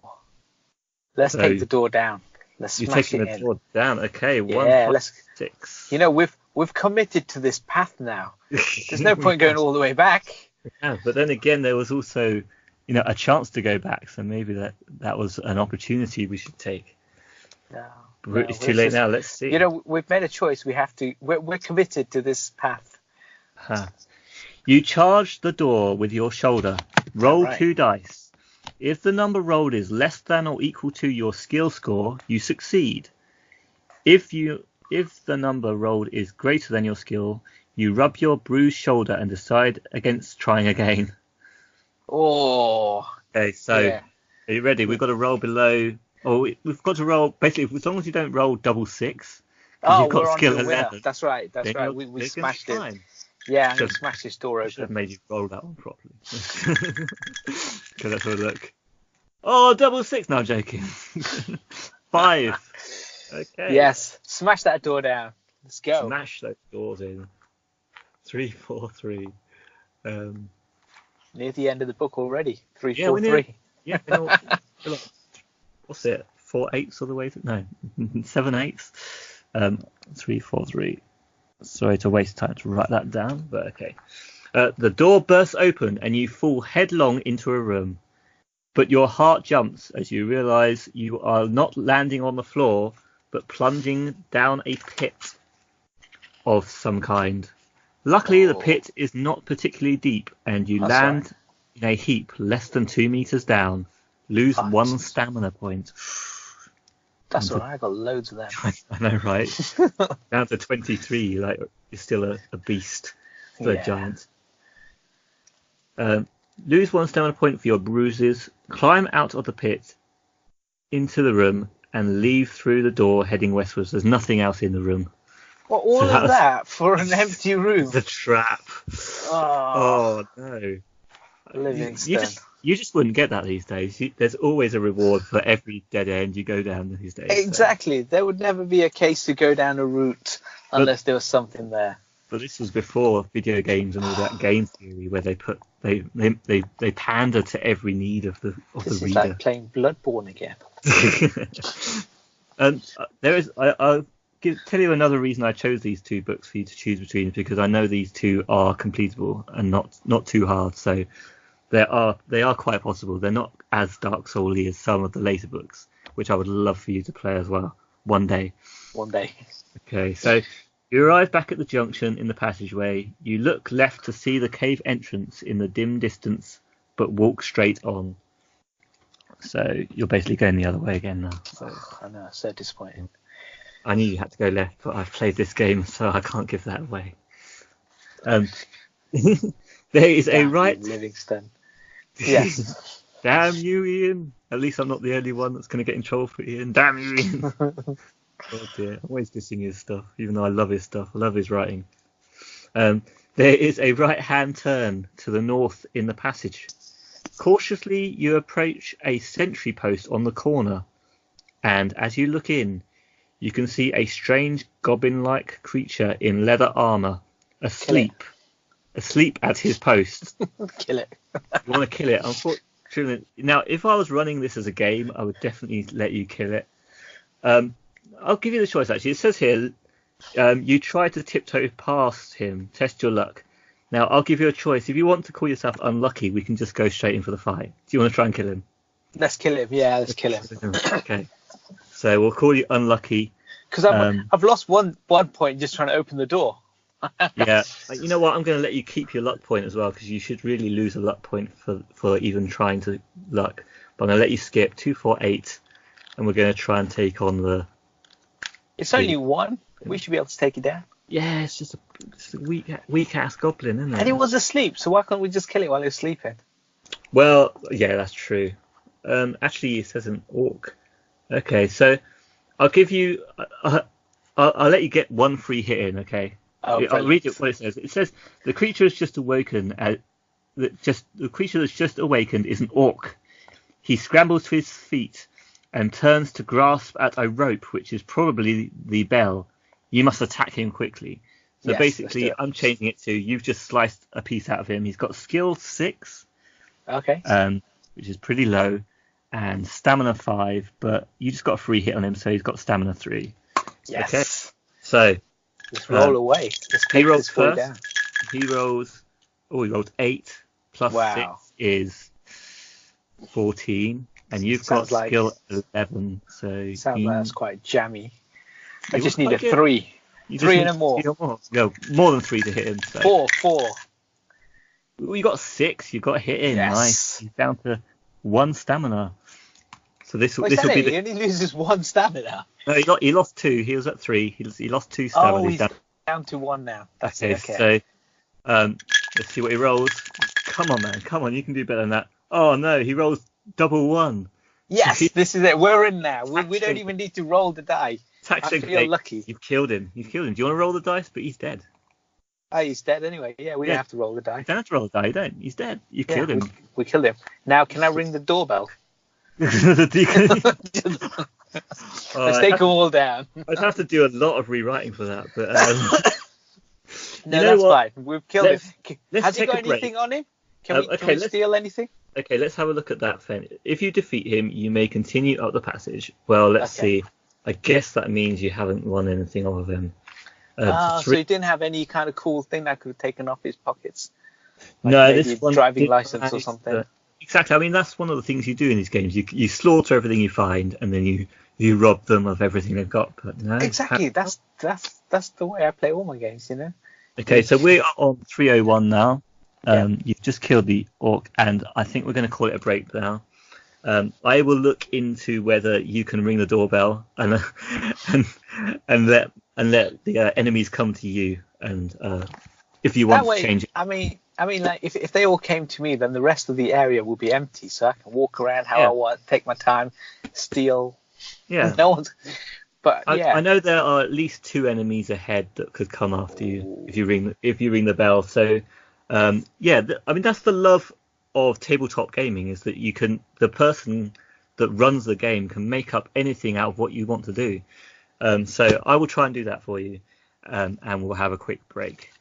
Let's take the door down. Let's smash it in. You're taking the door down. Okay, yeah, 156. You know, we've committed to this path now. There's no point going all the way back. Yeah, but then again, there was also, a chance to go back. So maybe that was an opportunity we should take. No, it's too late now. Let's see. We've made a choice. We have to. We're committed to this path. You charge the door with your shoulder. Roll 2 dice. If the number rolled is less than or equal to your skill score, you succeed. If the number rolled is greater than your skill, you rub your bruised shoulder and decide against trying again. Oh. Okay, so Are you ready? We've got to roll below. We've got to roll basically as long as you don't roll double 6. You've got skill 11. That's right. We smashed it. Fine. Yeah, I'm going to smash this door open. I should have made you roll that one properly. Okay, let's have a look. Oh, double 6. No, I'm joking. 5. Okay. Yes. Smash that door down. Let's go. Smash those doors in. 3, 4, 3. Near the end of the book already. 3, 4, 3. Yeah. What's it? 4 8s all the way through? No, 7 8s. 3, 4, 3. Sorry to waste time to write that down, but okay. The door bursts open and you fall headlong into a room. But your heart jumps as you realise you are not landing on the floor, but plunging down a pit of some kind. Luckily, the pit is not particularly deep, and you land in a heap less than 2 meters down. Lose 1 stamina point. That's all right. I got loads of them. I know, right? Down to 23, you're still a beast. Still a giant. lose 1 stamina point for your bruises, climb out of the pit into the room, and leave through the door heading westwards. There's nothing else in the room. Well, all of that for an empty room. It's a trap. Oh no. Livingstone. You just wouldn't get that these days. There's always a reward for every dead end you go down these days. Exactly. So. There would never be a case to go down a route unless there was something there. But this was before video games and all that game theory, where they pander to every need of the reader. This is like playing Bloodborne again. And I'll tell you another reason I chose these 2 books for you to choose between, because I know these 2 are completable and not too hard. So they are quite possible. They're not as Dark Soul-y as some of the later books, which I would love for you to play as well one day. One day. Okay, so you arrive back at the junction in the passageway. You look left to see the cave entrance in the dim distance, but walk straight on. So you're basically going the other way again now. So. I know, so disappointing. I knew you had to go left, but I've played this game, so I can't give that away. There is a right... Livingstone. Yes. Damn you, Ian. At least I'm not the only one that's going to get in trouble for Ian. Damn you, Ian. Oh dear, I'm always dissing his stuff, even though I love his stuff. I love his writing. There is a right-hand turn to the north in the passage. Cautiously, you approach a sentry post on the corner, and as you look in, you can see a strange goblin-like creature in leather armor, asleep at his post. Kill it. You want to kill it? Unfortunately, now if I was running this as a game, I would definitely let you kill it. I'll give you the choice, actually. It says here, you try to tiptoe past him, test your luck. Now, I'll give you a choice. If you want to call yourself unlucky, we can just go straight in for the fight. Do you want to try and kill him? Let's kill him. Yeah, let's kill him. Okay. So we'll call you unlucky. Because I've lost one point just trying to open the door. Yeah. You know what? I'm going to let you keep your luck point as well, because you should really lose a luck point for even trying to luck. But I'm going to let you skip 2, 4, 8, and we're going to try and take on the... It's only 1. We should be able to take it down. Yeah, it's just a weak ass goblin, isn't it? And he was asleep, so why can't we just kill it while he was sleeping? Well, yeah, that's true. Actually, it says an orc. Okay, so I'll give you. I'll let you get 1 free hit in. Okay. Oh, I'll read it what it says. It says the creature has just awoken. The creature that's just awakened is an orc. He scrambles to his feet and turns to grasp at a rope, which is probably the bell. You must attack him quickly. So yes, basically, I'm changing it to you've just sliced a piece out of him. He's got skill 6, okay, which is pretty low, and stamina 5. But you just got a free hit on him, so he's got stamina 3. Yes. Okay. So let's roll away. He rolls first. Down. He rolls. Oh, he rolled 8 plus 6 is 14, and you've got skill 11. So sounds like that's quite jammy. I just need a 3. 3 and a more. No, more than 3 to hit him. So. 4. Well, you got 6. You got a hit in. Yes. Nice. He's down to 1 stamina. So this will be he only loses 1 stamina. No, he lost 2. He was at 3. He lost 2 stamina. Oh, he's down to 1 now. That's okay. So let's see what he rolls. Come on, man. Come on. You can do better than that. Oh no, he rolls double 1. Yes, this is it. We're in now. We don't even need to roll the die. I feel lucky. You've killed him. Do you want to roll the dice? But he's dead. Oh, he's dead anyway. Yeah, we don't have to roll the die. You don't have to roll the die, you don't. He's dead. You killed him. We killed him. Now, can I ring the doorbell? Let's take them all down. I'd have to do a lot of rewriting for that. But no, that's fine. We've killed him. Has he got anything on him? Can we steal anything? Okay, let's have a look at that then. If you defeat him, you may continue up the passage. Well, let's see. I guess that means you haven't won anything off of him. So he didn't have any kind of cool thing that could have taken off his pockets? Like no, this one driving license or something. Exactly. I mean, that's one of the things you do in these games. You slaughter everything you find, and then you rob them of everything they've got. But no, exactly. That's the way I play all my games. You know. Okay, so we are on 301 now. You've just killed the orc, and I think we're going to call it a break now. I will look into whether you can ring the doorbell and let the enemies come to you, and if you want to change it. I mean, I mean, like if they all came to me, then the rest of the area will be empty, so I can walk around how I want, take my time, steal. Yeah. No one's. But yeah. I know there are at least 2 enemies ahead that could come after you if you ring the bell. So I mean that's the love of tabletop gaming, is that the person that runs the game can make up anything out of what you want to do. So I will try and do that for you, and we'll have a quick break.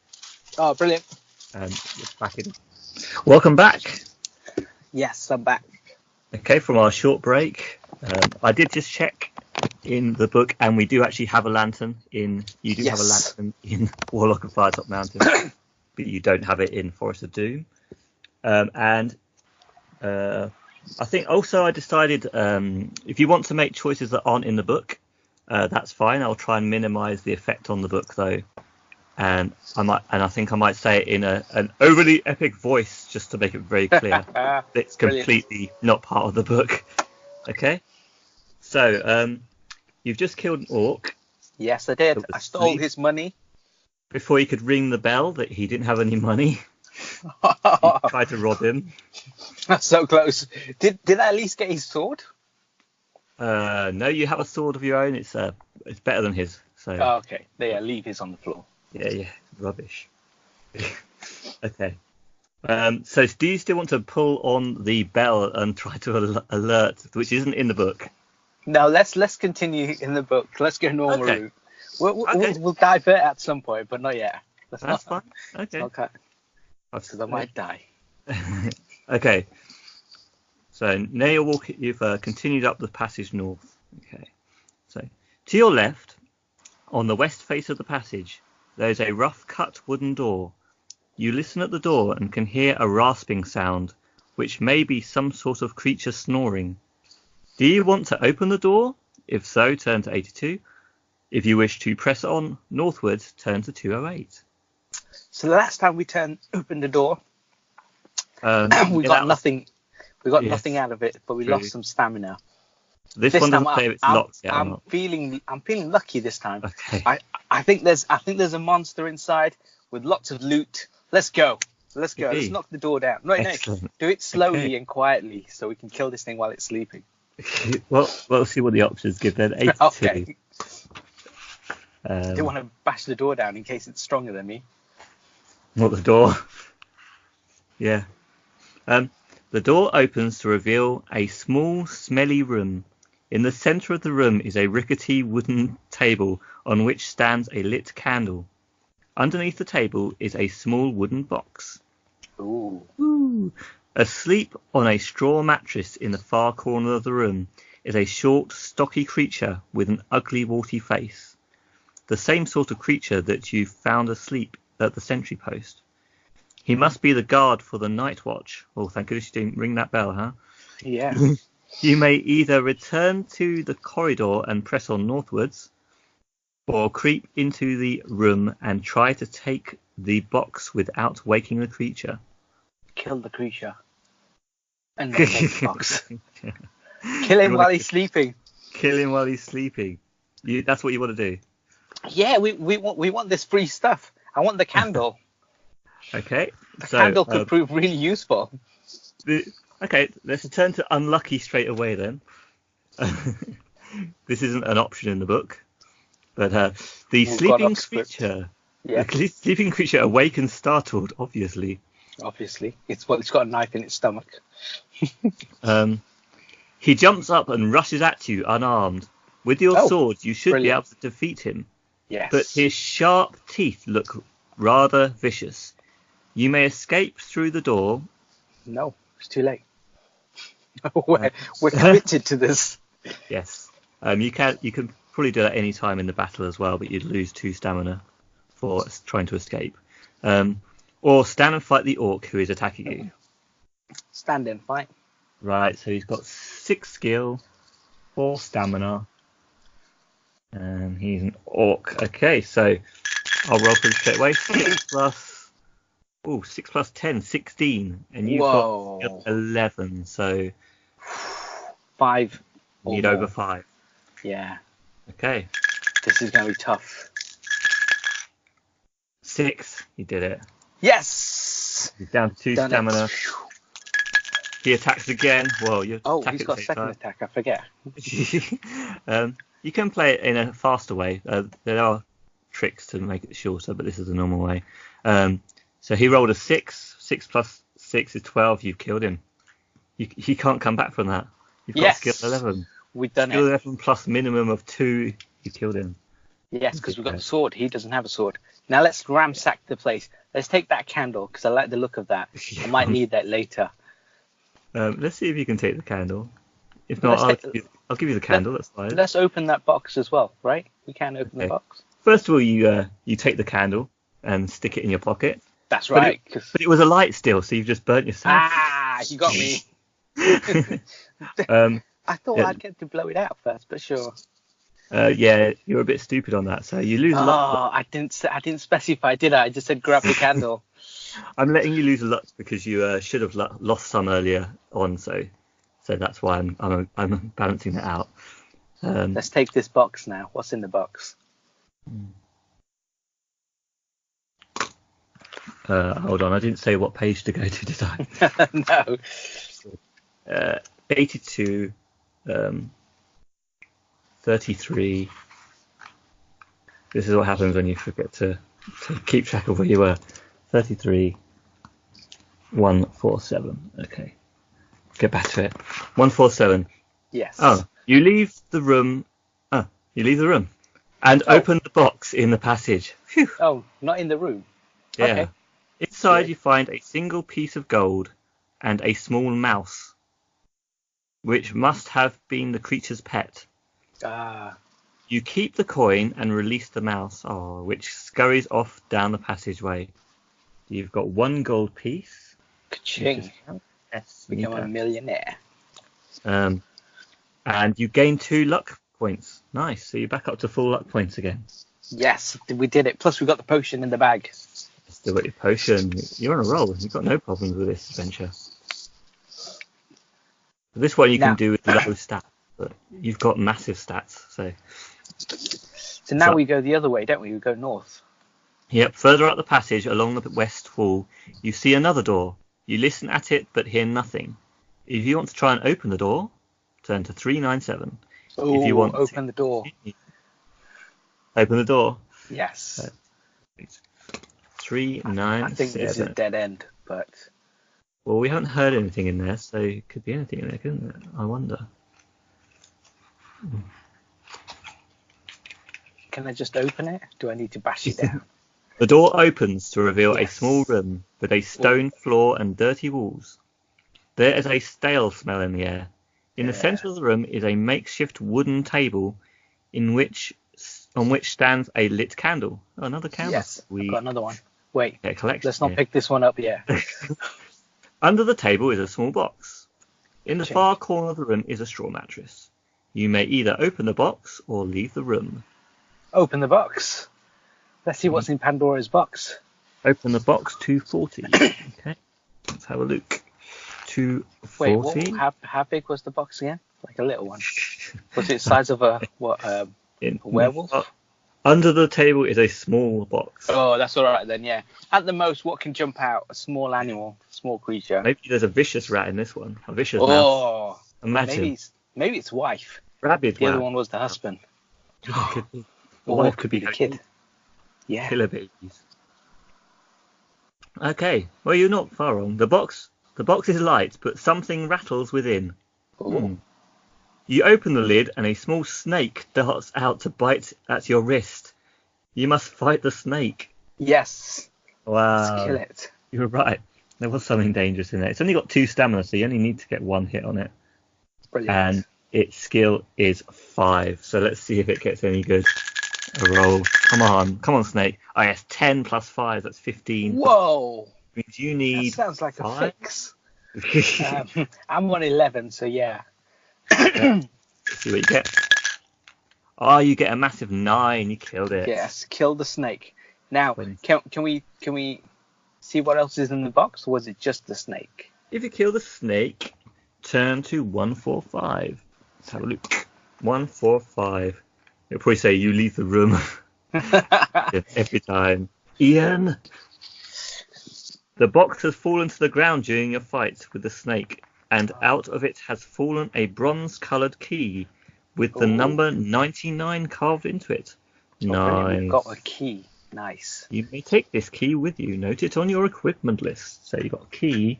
Oh, brilliant! Back in. Welcome back. Yes, I'm back. Okay, from our short break, I did just check in the book, and we do actually have a lantern in. You do have a lantern in Warlock of Firetop Mountain, but you don't have it in Forest of Doom. I think also I decided if you want to make choices that aren't in the book, that's fine. I'll try and minimise the effect on the book though, and I think I might say it in an overly epic voice just to make it very clear it's completely not part of the book. Okay, so you've just killed an orc. Yes, I did. I stole his money before he could ring the bell. That he didn't have any money. You tried to rob him. That's so close. Did I at least get his sword? No, you have a sword of your own. It's better than his. So. Oh, okay. Yeah, leave his on the floor. Yeah, rubbish. Okay. So do you still want to pull on the bell and try to alert, which isn't in the book? No, let's continue in the book. Let's go normal route. We'll divert at some point, but not yet. That's fine. Okay. Because I might die. Okay. So now you've continued up the passage north. Okay. So to your left, on the west face of the passage, there is a rough-cut wooden door. You listen at the door and can hear a rasping sound, which may be some sort of creature snoring. Do you want to open the door? If so, turn to 82. If you wish to press on northwards, turn to 208. So the last time we opened the door, we got nothing. We got nothing out of it, but we lost some stamina. This one doesn't say it's locked yet. I'm feeling lucky this time. Okay. I think there's a monster inside with lots of loot. Let's go. Let's knock the door down. No, do it slowly and quietly so we can kill this thing while it's sleeping. Well, we'll see what the options give then. 82. Okay. I don't want to bash the door down in case it's stronger than me. What, the door? Yeah. The door opens to reveal a small, smelly room. In the centre of the room is a rickety wooden table on which stands a lit candle. Underneath the table is a small wooden box. Ooh. Asleep on a straw mattress in the far corner of the room is a short, stocky creature with an ugly, warty face. The same sort of creature that you found asleep at the sentry post. He must be the guard for the night watch. Oh, thank goodness you didn't ring that bell, huh? Yeah. You may either return to the corridor and press on northwards, or creep into the room and try to take the box without waking the creature. Kill the creature. And not take the box. Kill him while he's sleeping. Kill him while he's sleeping. That's what you want to do? Yeah, we want this free stuff. I want the candle. Okay. The candle could prove really useful. Okay, let's turn to unlucky straight away then. This isn't an option in the book, but the sleeping creature. Yeah. The sleeping creature awakens startled, obviously. It's got a knife in its stomach. He jumps up and rushes at you unarmed. With your sword, you should be able to defeat him. Yes. But his sharp teeth look rather vicious. You may escape through the door. No, it's too late. We're committed to this. Yes. You can probably do that any time in the battle as well, but you'd lose 2 stamina for trying to escape. Or stand and fight the orc who is attacking you. Stand and fight. Right, so he's got 6 skill, 4 stamina, and he's an orc. Okay, so I'll roll for him straight away. 6 plus 10, 16, and you've got 11, so 5. You need over 5. Yeah. Okay. This is going to be tough. 6, you did it. Yes! Yes. He's down to 2 Done stamina. it. He attacks again. Well, you attack He's at got the a same second attack. I forget. time. You can play it in a faster way. There are tricks to make it shorter, but this is the normal way. So he rolled a 6. 6 plus 6 is 12. You've killed him. You can't come back from that. You've got skill 11. We've done skill it. 11 plus minimum of 2. You killed him. Yes, because we've got the sword. He doesn't have a sword. Now let's ransack the place. Let's take that candle, because I like the look of that. I might need that later. Let's see if you can take the candle. If not, I'll give you the candle. That's fine. Let's open that box as well, right? We can open the box. First of all, you take the candle and stick it in your pocket. That's right. But it was a light still, so you've just burnt yourself. Ah, you got me. I thought I'd get to blow it out first, but sure. Yeah, you're a bit stupid on that, so you lose a lot. Oh, I didn't specify, did I? I just said grab the candle. I'm letting you lose a lot because you should have lost some earlier on, so that's why I'm balancing that out. Let's take this box now. What's in the box? Hold on, I didn't say what page to go to, did I? No. 82, 33. This is what happens when you forget to keep track of where you were. 33, 147. Okay, get back to it. 147. Yes. Oh, you leave the room. And open the box in the passage. Phew. Oh, not in the room. Yeah. Okay. Inside you find a single piece of gold and a small mouse, which must have been the creature's pet. Ah. You keep the coin and release the mouse, which scurries off down the passageway. You've got 1 gold piece. Ka-ching. Yes, Become a millionaire. And you gain 2 luck points. Nice. So you're back up to full luck points again. Yes, we did it. Plus we got the potion in the bag. Still got your potion. You're on a roll. You've got no problems with this adventure. This one you can do with low stats, but you've got massive stats. So now we go the other way, don't we? We go north. Yep. Further up the passage along the west wall, you see another door. You listen at it but hear nothing. If you want to try and open the door, turn to 397. Oh, if you want open the door. Open the door. Yes. 397. I think this is a dead end, but. Well, we haven't heard anything in there, so it could be anything in there, couldn't it? I wonder. Can I just open it? Do I need to bash it down? The door opens to reveal a small room with a stone floor and dirty walls. There is a stale smell in the air. In the centre of the room is a makeshift wooden table on which stands a lit candle. Oh, another candle. Yes, I've got another one. Wait, let's not pick this one up yet. Under the table is a small box. In the far corner of the room is a straw mattress. You may either open the box or leave the room. Open the box. Let's see what's in Pandora's box. Open the box, 240. Okay, let's have a look. 240. Wait, how big was the box again? Like a little one. Was it the size of a werewolf? Under the table is a small box. Oh, that's all right then, yeah. At the most, what can jump out? A small animal, small creature. Maybe there's a vicious rat in this one. A vicious mouse. Imagine. Maybe it's wife. Rabid The other one was the husband. Could be. The Or wife could be the kid. Yeah. Killer babies. Okay, well, you're not far wrong. The box is light, but something rattles within. You open the lid and a small snake darts out to bite at your wrist. You must fight the snake. Yes. Wow. Let's kill it. You were right. There was something dangerous in there. It's only got 2 stamina, so you only need to get 1 hit on it. Brilliant. And its skill is 5. So let's see if it gets any good. A roll. Come on, snake. Oh, yes, 10 plus 5. That's 15. Whoa. Means you need. That sounds like 5? a fix. I'm on 11, so yeah. Let's see what you get. Oh, you get a massive 9. You killed it. Yes, kill the snake. Now, can we see what else is in the box, or was it just the snake? If you kill the snake, turn to 145. Let's have a look. 145. It'll probably say you leave the room every time. Ian. The box has fallen to the ground during your fight with the snake, and out of it has fallen a bronze-coloured key with the number 99 carved into it. Nice. We've got a key. Nice. You may take this key with you. Note it on your equipment list. So you've got key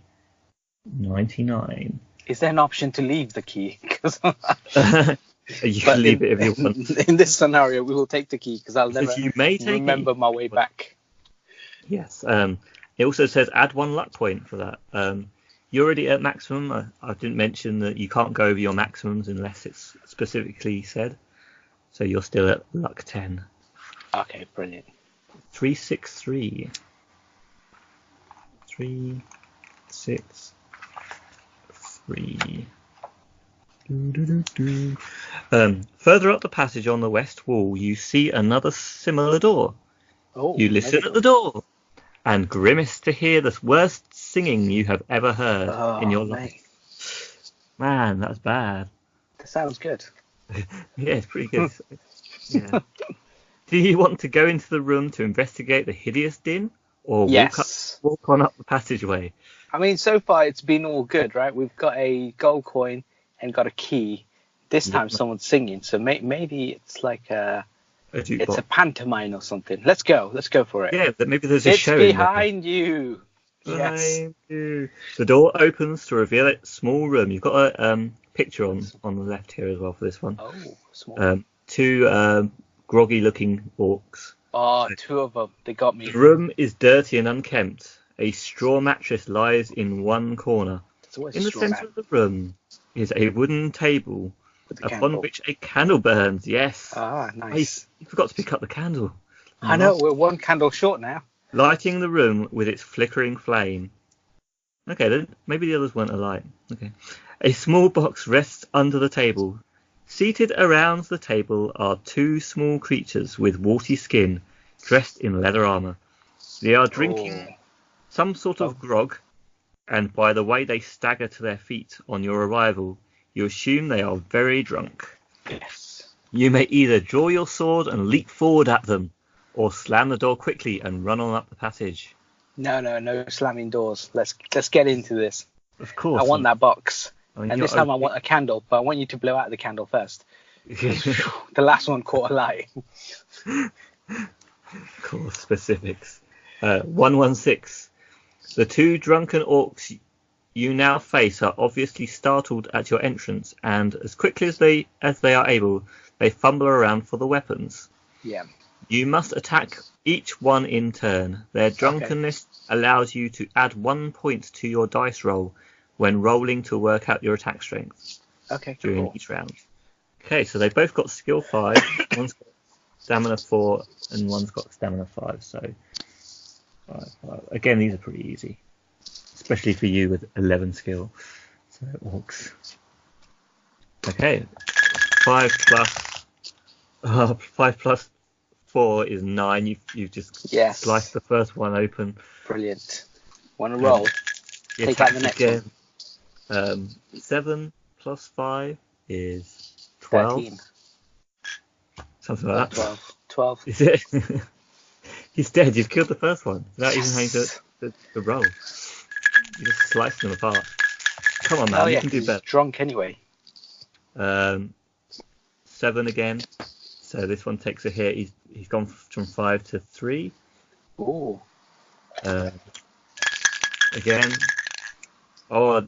99. Is there an option to leave the key? You can leave it if you want. In this scenario, we will take the key because I'll never remember my way back. Yes. It also says add 1 luck point for that. You're already at maximum. I didn't mention that you can't go over your maximums unless it's specifically said. So you're still at luck 10. Okay, brilliant. 363. 3, 6, 3. Further up the passage on the west wall, you see another similar door. You listen at the door and grimace to hear the worst singing you have ever heard in your life. Man, that's bad. That sounds good. Yeah, it's pretty good. Yeah. Do you want to go into the room to investigate the hideous din, or walk on up the passageway? I mean, so far it's been all good, right? We've got a gold coin and got a key. This time someone's singing, so maybe it's like a pantomime or something. Let's go for it. Yeah, but maybe there's a show. It's behind you. Yes. The door opens to reveal a small room. You've got a picture on the left here as well for this one. Oh, small. 2 groggy-looking orcs. Oh, 2 of them. They got me. The room is dirty and unkempt. A straw mattress lies in one corner. In the centre of the room is a wooden table upon which a candle burns. Yes. Ah, nice. You forgot to pick up the candle. I know, we're 1 candle short now. Lighting the room with its flickering flame. Okay, then maybe the others weren't alight. Okay. A small box rests under the table. Seated around the table are 2 small creatures with warty skin, dressed in leather armour. They are drinking some sort of grog, and by the way they stagger to their feet on your arrival, you assume they are very drunk. Yes. You may either draw your sword and leap forward at them, or slam the door quickly and run on up the passage. No slamming doors. Let's get into this. Of course. I want that box. And this time I okay. want a candle, but I want you to blow out the candle first. The last one caught a light. Cool specifics. 116. The 2 drunken orcs you now face are obviously startled at your entrance, and as quickly as they are able, they fumble around for the weapons. Yeah. You must attack each one in turn. Their drunkenness allows you to add 1 point to your dice roll when rolling to work out your attack strength during each round. Okay, so they both got skill 5. One's got stamina 4 and one's got stamina 5. So 5. Again, these are pretty easy, especially for you with 11 skill. So orcs. Okay, 5 plus 4 is 9. You've just sliced the first one open. Brilliant. Want to roll? Take out the next one. 7 plus 5 is 12. 13. Something like that. 12. Is it? He's dead. You've killed the first one without even having to roll. You just sliced them apart. Come on, man. You can do better. He's drunk anyway. 7 again. So this one takes a hit. He's gone from 5 to 3. Ooh. Again. Oh,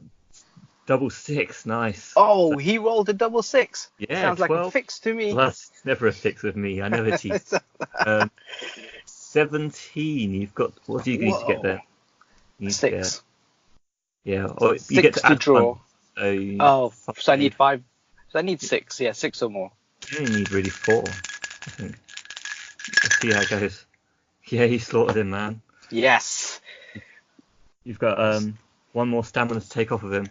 double 6. Nice. Oh, he rolled a double 6. Yeah. Sounds 12. like a fix to me. Well, that's never a fix with me. I never cheat. 17. You've got. What do you need to get there? You need 6. Yeah. Or 6 you get to add draw. 1. So I need 5. So I need 6. Yeah, 6 or more. You only need really 4. I think. Let's see how it goes. Yeah, you slaughtered him, man. Yes. You've got 1 more stamina to take off of him.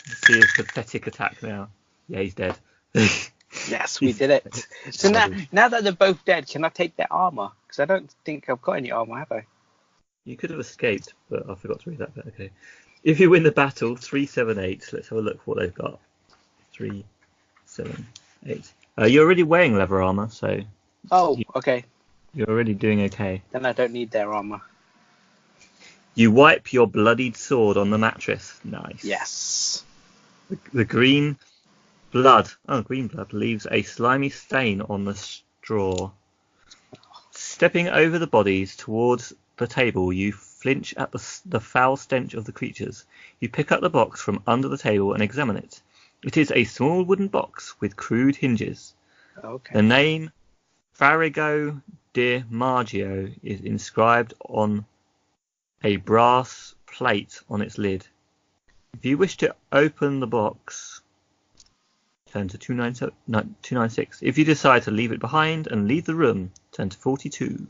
Let's see his pathetic attack now. Yeah, he's dead. Yes, we did it. So now that they're both dead, can I take their armor? Because I don't think I've got any armor, have I? You could have escaped, but I forgot to read that bit. Okay. If you win the battle, 3, 7, 8. Let's have a look what they've got. 3, 7, 8. You're already wearing leather armor, so. Oh, okay. You're already doing okay. Then I don't need their armor. You wipe your bloodied sword on the mattress. Nice. Yes. The green blood leaves a slimy stain on the straw. Stepping over the bodies towards the table, you flinch at the foul stench of the creatures. You pick up the box from under the table and examine it. It is a small wooden box with crude hinges. Okay. The name Farigo de Maggio is inscribed on a brass plate on its lid. If you wish to open the box, turn to 296. If you decide to leave it behind and leave the room, turn to 42.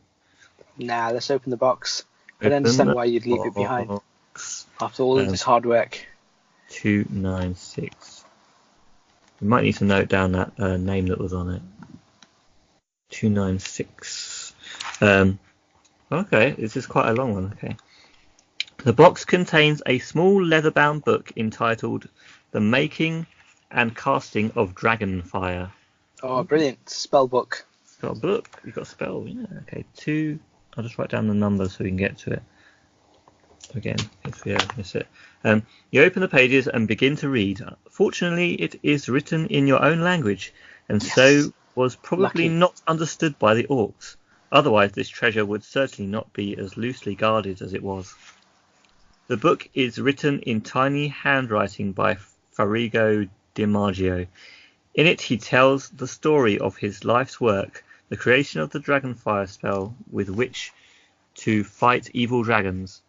Nah, let's open the box. I don't understand why you'd leave it behind after all of this hard work. 296. We might need to note down that name that was on it. 296. Okay, this is quite a long one. Okay. The box contains a small leather-bound book entitled The Making and Casting of Dragonfire. Oh, brilliant. Spell book. Got a book. You've got a spell. Yeah, okay. 2. I'll just write down the number so we can get to it. Again, if we ever miss it. You open the pages and begin to read. Fortunately, it is written in your own language, and so was probably not understood by the orcs. Otherwise, this treasure would certainly not be as loosely guarded as it was. The book is written in tiny handwriting by Farigo de Maggio. In it, he tells the story of his life's work, the creation of the dragonfire spell with which to fight evil dragons.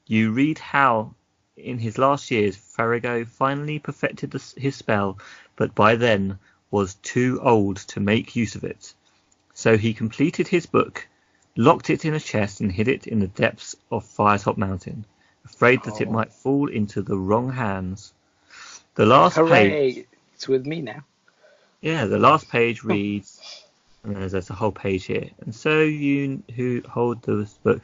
You read how, in his last years, Farigo finally perfected his spell, but by then was too old to make use of it. So he completed his book, locked it in a chest, and hid it in the depths of Firetop Mountain, afraid that it might fall into the wrong hands. The last page... It's with me now. Yeah, the last page reads... And there's a whole page here. And so you who hold this book,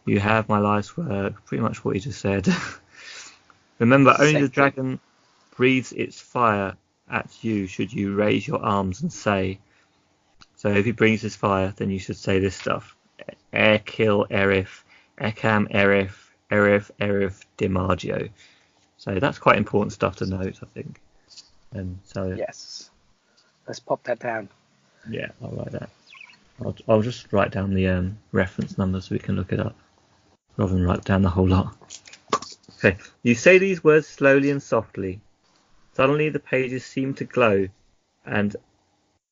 you have my life's work. Pretty much what you just said. Remember, only the dragon breathes its fire at you should you raise your arms and say. So if he brings his fire, then you should say this stuff. Kill Erif, Ekam Erif, Erif DiMaggio. So that's quite important stuff to note, I think. Yes. Let's pop that down. Yeah, I'll write that. I'll just write down the reference number so we can look it up, rather than write down the whole lot. Okay, you say these words slowly and softly. Suddenly the pages seem to glow, and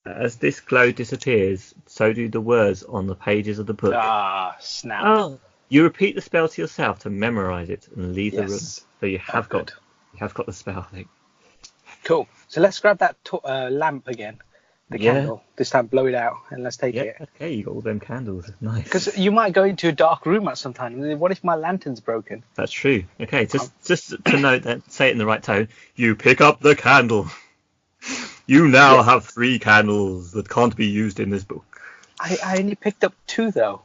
as this glow disappears, so do the words on the pages of the book. Ah, snap. Oh, you repeat the spell to yourself to memorize it and leave the room. So you have got the spell, I think. Cool. So let's grab that lamp again. The candle. This time blow it out and let's take it. Okay, you got all them candles. Nice. Because you might go into a dark room at some time. What if my lantern's broken? That's true. Okay, just to note that, say it in the right tone. You pick up the candle. You now have 3 candles that can't be used in this book. I only picked up 2 though.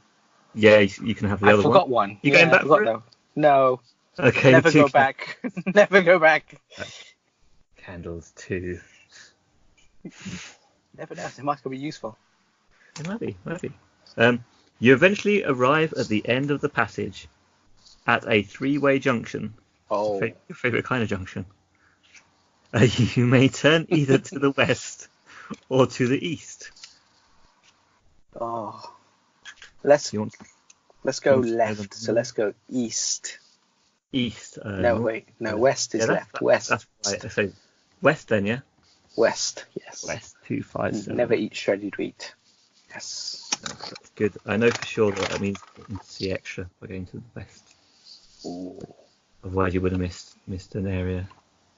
Yeah, you can have the other one. I forgot one. You going back for it? No. Okay. Never go back. Never go back. Candles 2. Never know. It might be useful. It might be. You eventually arrive at the end of the passage at a 3-way junction. Oh. Your favourite kind of junction. You may turn either to the west or to the east. Oh. Let's go left. So let's go east. East. No, wait. No, west is left. West. That's right. So west then, yeah? West, yes. West 257. Never eat shredded wheat. Yes. That's good. I know for sure that means the extra by going to the west. Ooh. Otherwise you would have missed an area.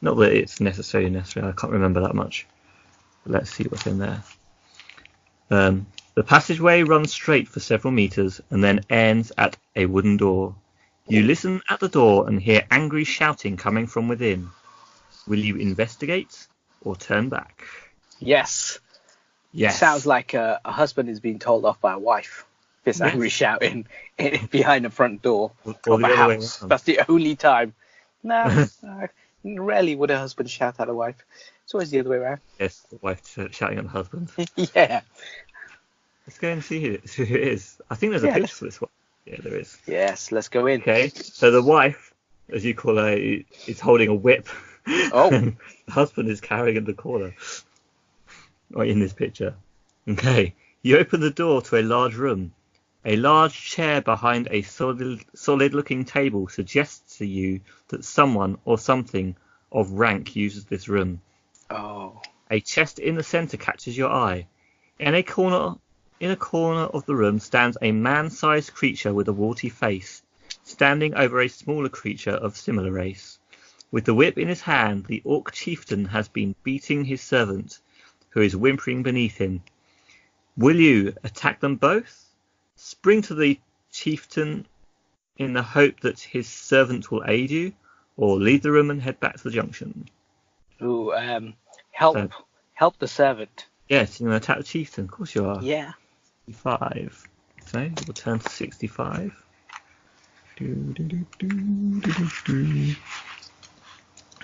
Not that it's necessary. I can't remember that much. But let's see what's in there. The passageway runs straight for several meters and then ends at a wooden door. You listen at the door and hear angry shouting coming from within. Will you investigate or turn back? Yes. Sounds like a husband is being told off by a wife. This angry shouting behind the front door of a house. That's the only time. No, rarely would a husband shout at a wife. It's always the other way around. Yes, the wife shouting at the husband. Yeah. Let's go and see who it is. I think there's a picture for this one. Yeah, there is. Yes, let's go in. Okay, so the wife, as you call her, is holding a whip. Oh. And the husband is carrying the corner. Right in this picture. Okay, you open the door to a large room. A large chair behind a solid-looking table suggests to you that someone or something of rank uses this room. Oh. A chest in the centre catches your eye. In a corner of the room stands a man-sized creature with a warty face, standing over a smaller creature of similar race. With the whip in his hand, the orc chieftain has been beating his servant, who is whimpering beneath him. Will you attack them both? Spring to the chieftain in the hope that his servant will aid you, or leave the room and head back to the junction? Ooh, help the servant. Yes, you're going to attack the chieftain. Of course you are. Yeah. 65. So we'll turn to 65.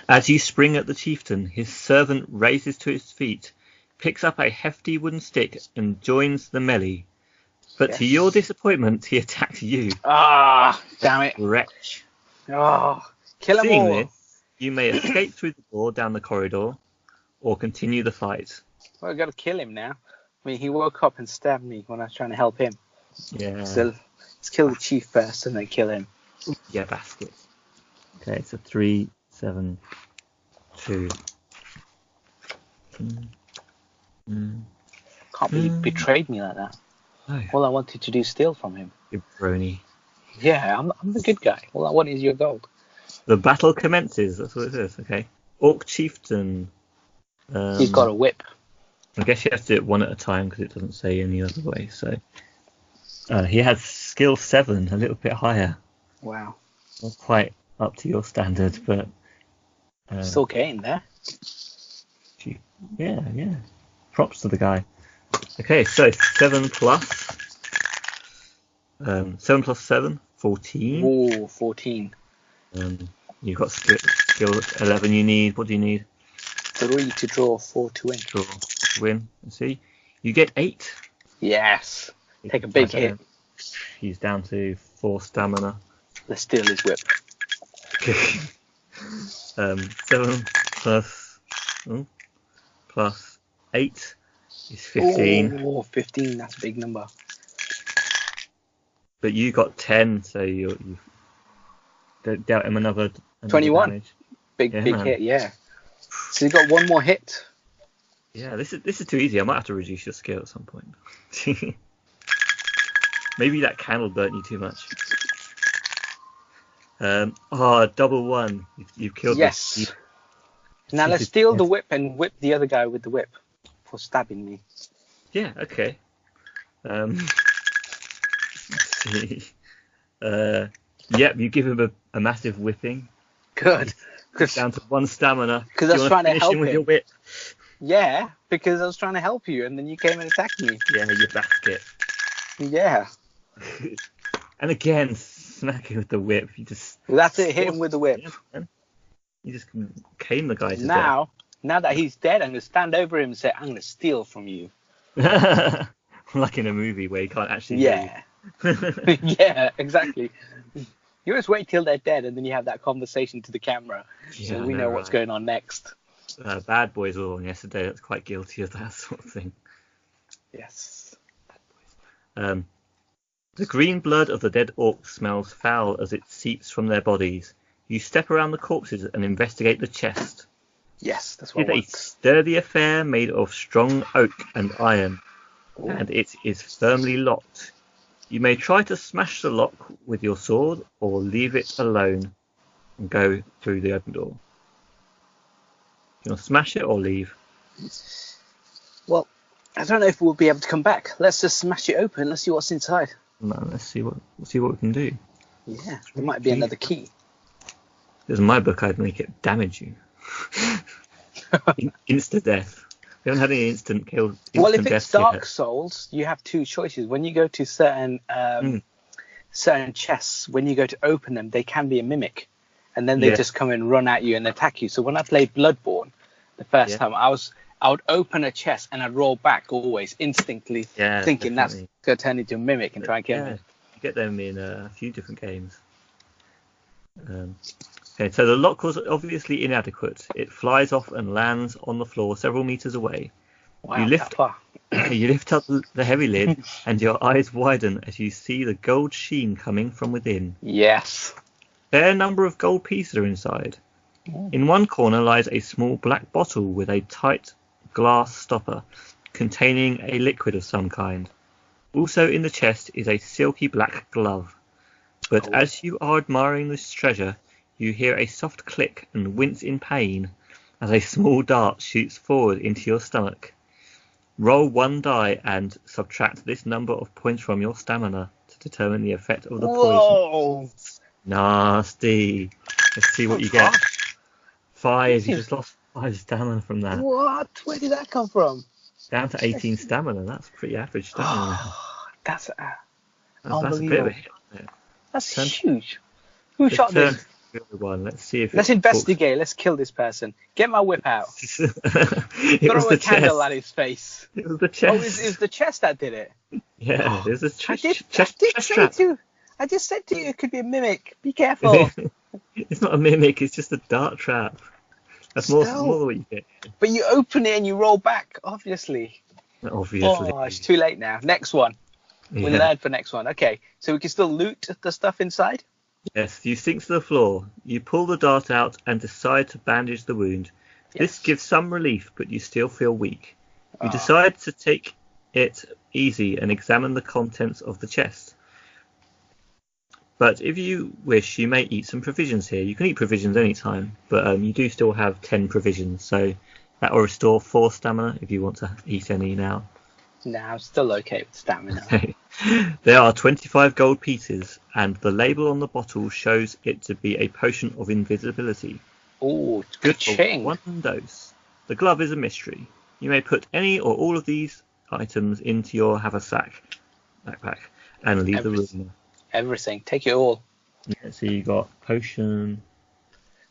As you spring at the chieftain, his servant raises to his feet, picks up a hefty wooden stick, and joins the melee. But to your disappointment, he attacks you. Ah, damn it. Wretch. Oh, kill him Seeing all. this, you may escape through the door down the corridor, or continue the fight. Well, I've got to kill him now. I mean, he woke up and stabbed me when I was trying to help him. Yeah. So let's kill the chief first and then kill him. Yeah, basket. Okay, so 3, 7, 2. Can't believe he betrayed me like that. No. All I wanted to do is steal from him. You brony. Yeah, I'm the good guy. All I want is your gold. The battle commences. That's what it is. Okay. Orc chieftain. He's got a whip. I guess you have to do it one at a time because it doesn't say any other way. So he has skill 7, a little bit higher. Wow. Not quite up to your standard, but Still getting there. Yeah. Props to the guy. Okay, so 7 plus 7, 14. Ooh, 14. You've got skill 11 you need. What do you need? 3 to draw, 4 to win. Draw, win. Let's see. You get 8. Yes. Take a big hit. He's down to 4 stamina. Let's steal his whip. 7 plus 8 is 15. Oh, 15. That's a big number. But you got 10, so you dealt him another 21. Damage. Big hit, yeah. So you got one more hit. Yeah, this is too easy. I might have to reduce your skill at some point. Maybe that candle burnt you too much. Double 1. You've killed Yes. this. Now let's steal the whip and whip the other guy with the whip for stabbing me. Yeah, okay. Let's see. Yep, you give him a massive whipping. Good. Down to 1 stamina. Because I was trying to help him. With your whip? Yeah, because I was trying to help you and then you came and attacked me. Yeah, you basket. Yeah. And again, smacking with the whip. You just. Well, that's it. Hit him with the whip. Yeah, you just cane the guy to death. Now that he's dead, I'm going to stand over him and say, I'm going to steal from you. Like in a movie where you can't actually. Yeah. Yeah, exactly. You just wait till they're dead and then you have that conversation to the camera. So we know what's going on next. Bad Boys were on yesterday. That's quite guilty of that sort of thing. Yes. Bad Boys. The green blood of the dead orcs smells foul as it seeps from their bodies. You step around the corpses and investigate the chest. Yes, that's what I want. It's a sturdy affair made of strong oak and iron, and it is firmly locked. You may try to smash the lock with your sword, or leave it alone and go through the open door. You want to smash it or leave? Well, I don't know if we'll be able to come back. Let's just smash it open. Let's see what's inside. No, let's see what we can do. Yeah, there might be another key. Because in my book, I'd make it damage you. Instant death. We haven't had any instant kills. Well, if it's Dark Souls, you have 2 choices. When you go to certain chests, when you go to open them, they can be a mimic, and then they just come and run at you and attack you. So when I played Bloodborne the first time, I would open a chest and I'd roll back always instinctively, thinking that's going to turn into a mimic and try and kill me. get them in a few different games. Okay, so the lock was obviously inadequate. It flies off and lands on the floor several meters away. Wow, You lift, that far. you lift up the heavy lid, and your eyes widen as you see the gold sheen coming from within. Yes. A fair number of gold pieces are inside. In one corner lies a small black bottle with a tight glass stopper containing a liquid of some kind. Also in the chest is a silky black glove. But as you are admiring this treasure, you hear a soft click and wince in pain as a small dart shoots forward into your stomach. Roll one die and subtract this number of points from your stamina to determine the effect of the poison. Nasty. Let's see what you get. 5. You just lost 5 stamina from that. What? Where did that come from? Down to 18 stamina. That's pretty average stamina. That's That's a unbelievable. bit of a hit, isn't it? That's huge. Who shot this? Let's see if Let's investigate. Let's kill this person. Get my whip out. Throw a candle at his face. It was the chest. Oh, it was the chest that did it. Yeah, it was the chest. I just said to you it could be a mimic. Be careful. It's not a mimic. It's just a dart trap. That's more what you get. But you open it and you roll back, obviously. Obviously. Oh, it's too late now. Next one. We learned for next one. Okay, so we can still loot the stuff inside? Yes, you sink to the floor. You pull the dart out and decide to bandage the wound. Yes. This gives some relief, but you still feel weak. You decide to take it easy and examine the contents of the chest. But if you wish, you may eat some provisions here. You can eat provisions anytime, but you do still have 10 provisions, so that will restore 4 stamina if you want to eat any now. No, I'm still okay with stamina. Okay. There are 25 gold pieces, and the label on the bottle shows it to be a potion of invisibility. Oh, good for 1 dose. The glove is a mystery. You may put any or all of these items into your haversack backpack and leave the room. Everything. Take it all. Yeah, so you got potion.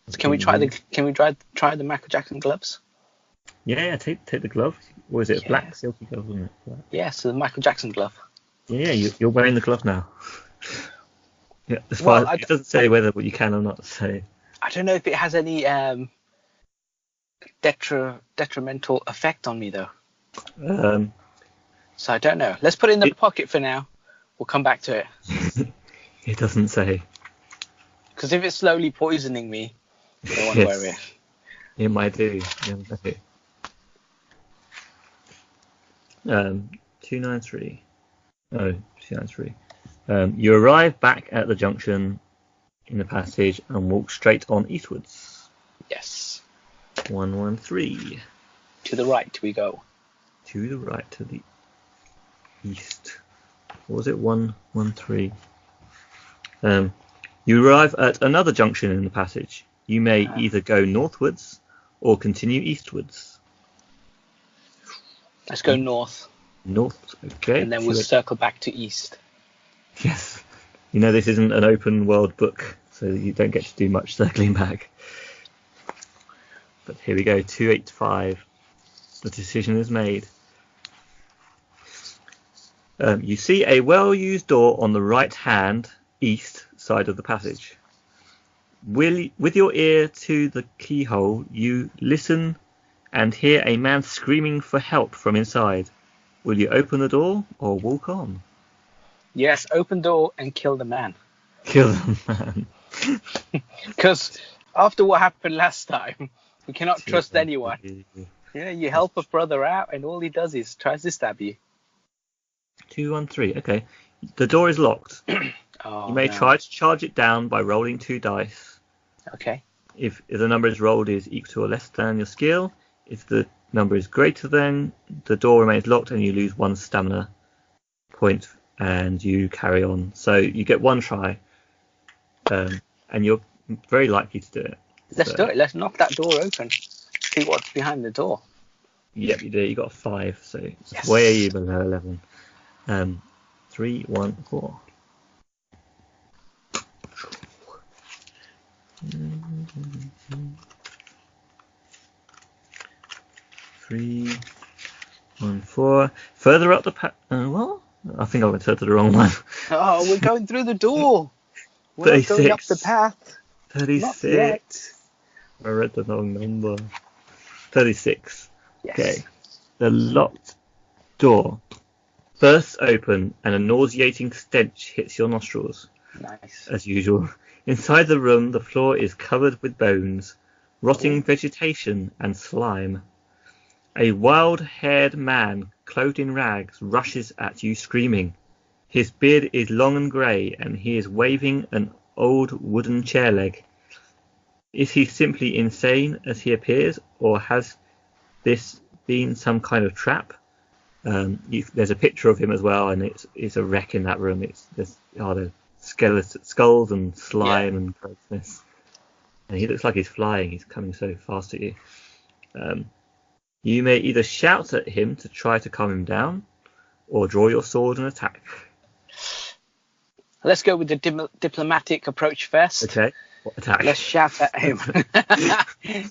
So can we try the Michael Jackson gloves? Yeah, take the glove. Or is it a black silky glove, wasn't it? Black. Yeah, so the Michael Jackson glove. Yeah, you're wearing the glove now. Yeah, it doesn't say whether you can or not. So I don't know if it has any detrimental effect on me though. So I don't know. Let's put it in the pocket for now. We'll come back to it. It doesn't say. Because if it's slowly poisoning me, I don't want to wear it. It might do. 293. Oh, 293. You arrive back at the junction in the passage and walk straight on eastwards. Yes. 113. To the right we go. To the right, to the east. What was it? 113. You arrive at another junction in the passage. You may either go northwards or continue eastwards. Let's go north. North, okay. And then we'll circle back to east. Yes. You know this isn't an open world book, so you don't get to do much circling back. But here we go, 285. The decision is made. You see a well-used door on the right-hand east side of the passage. With your ear to the keyhole, you listen and hear a man screaming for help from inside. Will you open the door or walk on? Yes, open door and kill the man. Kill the man. Because after what happened last time, we cannot trust anyone. Yeah, you help a brother out and all he does is tries to stab you. 213, okay. The door is locked. You may try to charge it down by rolling 2 dice. Okay. If the number is rolled is equal to or less than your skill. If the number is greater than, the door remains locked and you lose 1 stamina point and you carry on. So you get 1 try, and you're very likely to do it. Let's do it. Let's knock that door open. See what's behind the door. Yep, you do. You got a 5, so it's way below 11. 3, 1, 4. Three, 1, 4. Further up the what? I think I went to the wrong one. Oh, we're going through the door. We're not 36. going up the path. 36. Not yet. I read the wrong number. 36. Yes. Okay. The locked door bursts open and a nauseating stench hits your nostrils. Nice. As usual. Inside the room, the floor is covered with bones, rotting vegetation, and slime. A wild-haired man, clothed in rags, rushes at you screaming. His beard is long and grey, and he is waving an old wooden chair leg. Is he simply insane as he appears, or has this been some kind of trap? There's a picture of him as well, and it's a wreck in that room. There's skulls and slime and grossness. And he looks like he's flying. He's coming so fast at you. You may either shout at him to try to calm him down, or draw your sword and attack. Let's go with the diplomatic approach first. Okay. What attack? Let's shout at him.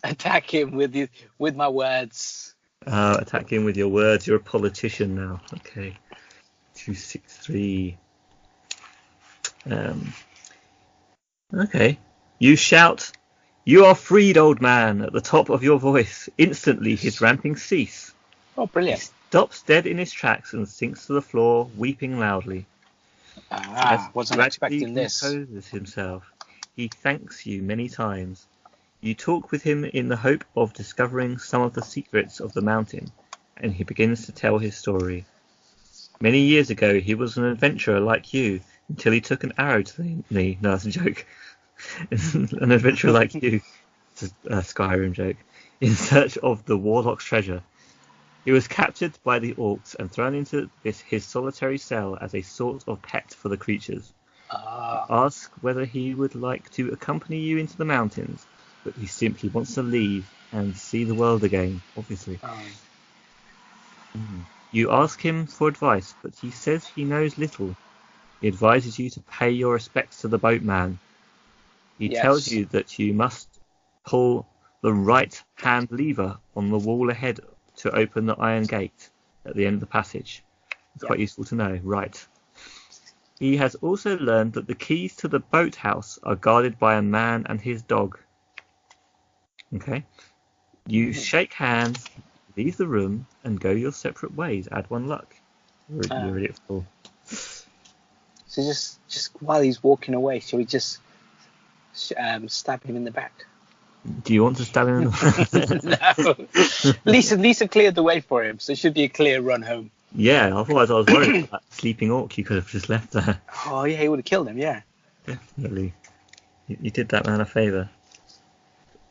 Attack him with my words. Attack him with your words. You're a politician now. Okay. 263. Okay. You shout, "You are freed, old man," at the top of your voice. Instantly, his ramping cease. Oh, brilliant. He stops dead in his tracks and sinks to the floor, weeping loudly. Wasn't expecting this. Composes himself. He thanks you many times. You talk with him in the hope of discovering some of the secrets of the mountain, and he begins to tell his story. Many years ago, he was an adventurer like you, until he took an arrow to the knee. No, that's a joke. An adventurer like you. It's a Skyrim joke. In search of the Warlock's treasure. He was captured by the orcs and thrown into his solitary cell as a sort of pet for the creatures. Ask whether he would like to accompany you into the mountains, but he simply wants to leave and see the world again, obviously. You ask him for advice, but he says he knows little. He advises you to pay your respects to the boatman. He tells you that you must pull the right-hand lever on the wall ahead to open the iron gate at the end of the passage. It's quite useful to know. Right. He has also learned that the keys to the boathouse are guarded by a man and his dog. Okay. You shake hands, leave the room, and go your separate ways. Add 1 luck. You're already at full. So just while he's walking away, shall we just stab him in the back? Do you want to stab him in the No. Lisa cleared the way for him, so it should be a clear run home. Yeah, otherwise I was worried about that sleeping orc you could have just left there. Oh yeah, he would have killed him, yeah. Definitely. You did that man a favour.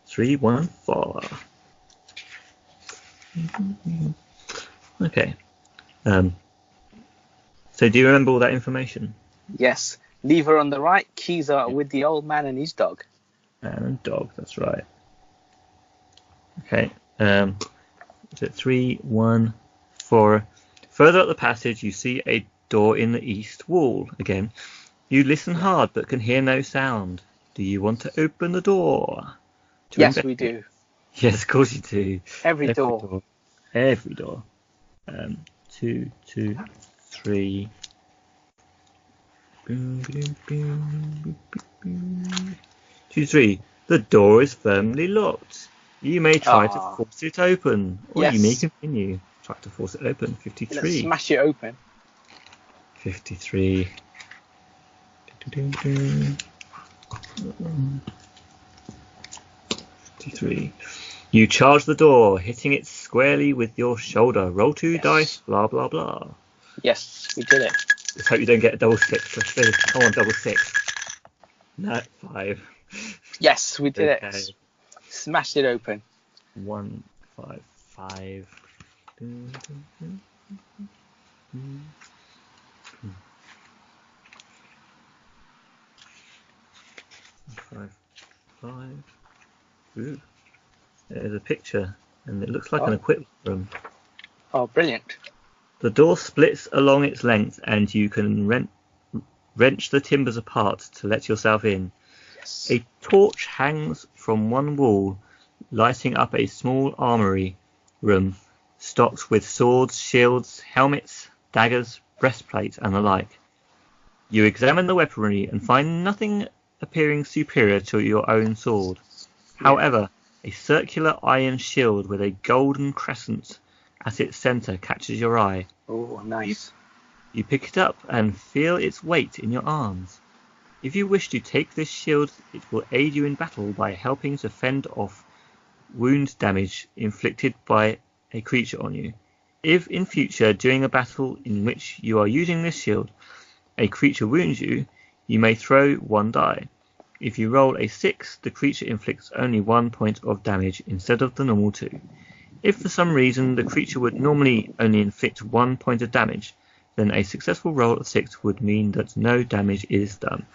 3, 1, 4. Okay. So do you remember all that information? Yes. Lever on the right, keys are with the old man and his dog. And dog, that's right. Okay. So 3, 1, 4. Further up the passage, you see a door in the east wall. Again, you listen hard but can hear no sound. Do you want to open the door? Yes, we do. Yes, of course you do. Every door. Every door. 2, 2, 3. 2, 3. The door is firmly locked. You may try to force it open, or you may continue. Try to force it open. 53. Let's smash it open. 53. 53. You charge the door, hitting it squarely with your shoulder. Roll 2 dice, blah, blah, blah. Yes, we did it. Just hope you don't get a double 6. Let's see. Come on, double 6. No, 5. Yes, we did it. Smashed it open. 1, 5, 5. 5, 5. Ooh. There's a picture, and it looks like an equipment room. Oh, brilliant. The door splits along its length, and you can wrench the timbers apart to let yourself in. Yes. A torch hangs from one wall, lighting up a small armory room stocked with swords, shields, helmets, daggers, breastplate, and the like. You examine the weaponry and find nothing appearing superior to your own sword. However, a circular iron shield with a golden crescent at its centre catches your eye. Oh, nice. You pick it up and feel its weight in your arms. If you wish to take this shield, it will aid you in battle by helping to fend off wound damage inflicted by a creature on you. If in future, during a battle in which you are using this shield, a creature wounds you, you may throw 1 die. If you roll a 6, the creature inflicts only 1 point of damage instead of the normal 2. If for some reason the creature would normally only inflict 1 point of damage, then a successful roll of 6 would mean that no damage is done.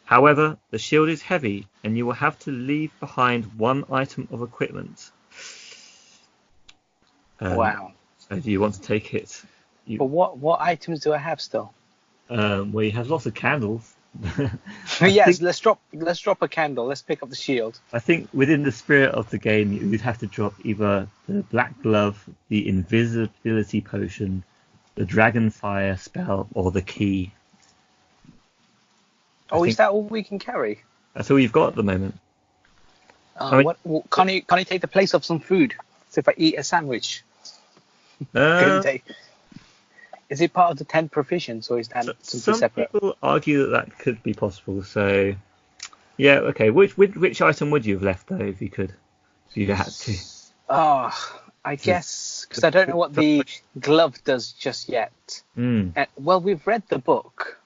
However, the shield is heavy, and you will have to leave behind 1 item of equipment. Wow. So do you want to take it? But what items do I have still? Well, you have lots of candles. Yes, let's drop a candle. Let's pick up the shield. I think within the spirit of the game, you'd have to drop either the black glove, the invisibility potion, the dragon fire spell, or the key. Oh, is that all we can carry? That's all you've got at the moment. Can you take the place of some food? So if I eat a sandwich, is it part of the 10 provisions, or is that something separate? Some people argue that could be possible. So, yeah, okay. Which item would you have left though, if you could, if you had to? I guess because I don't know what the glove does just yet. Well, we've read the book,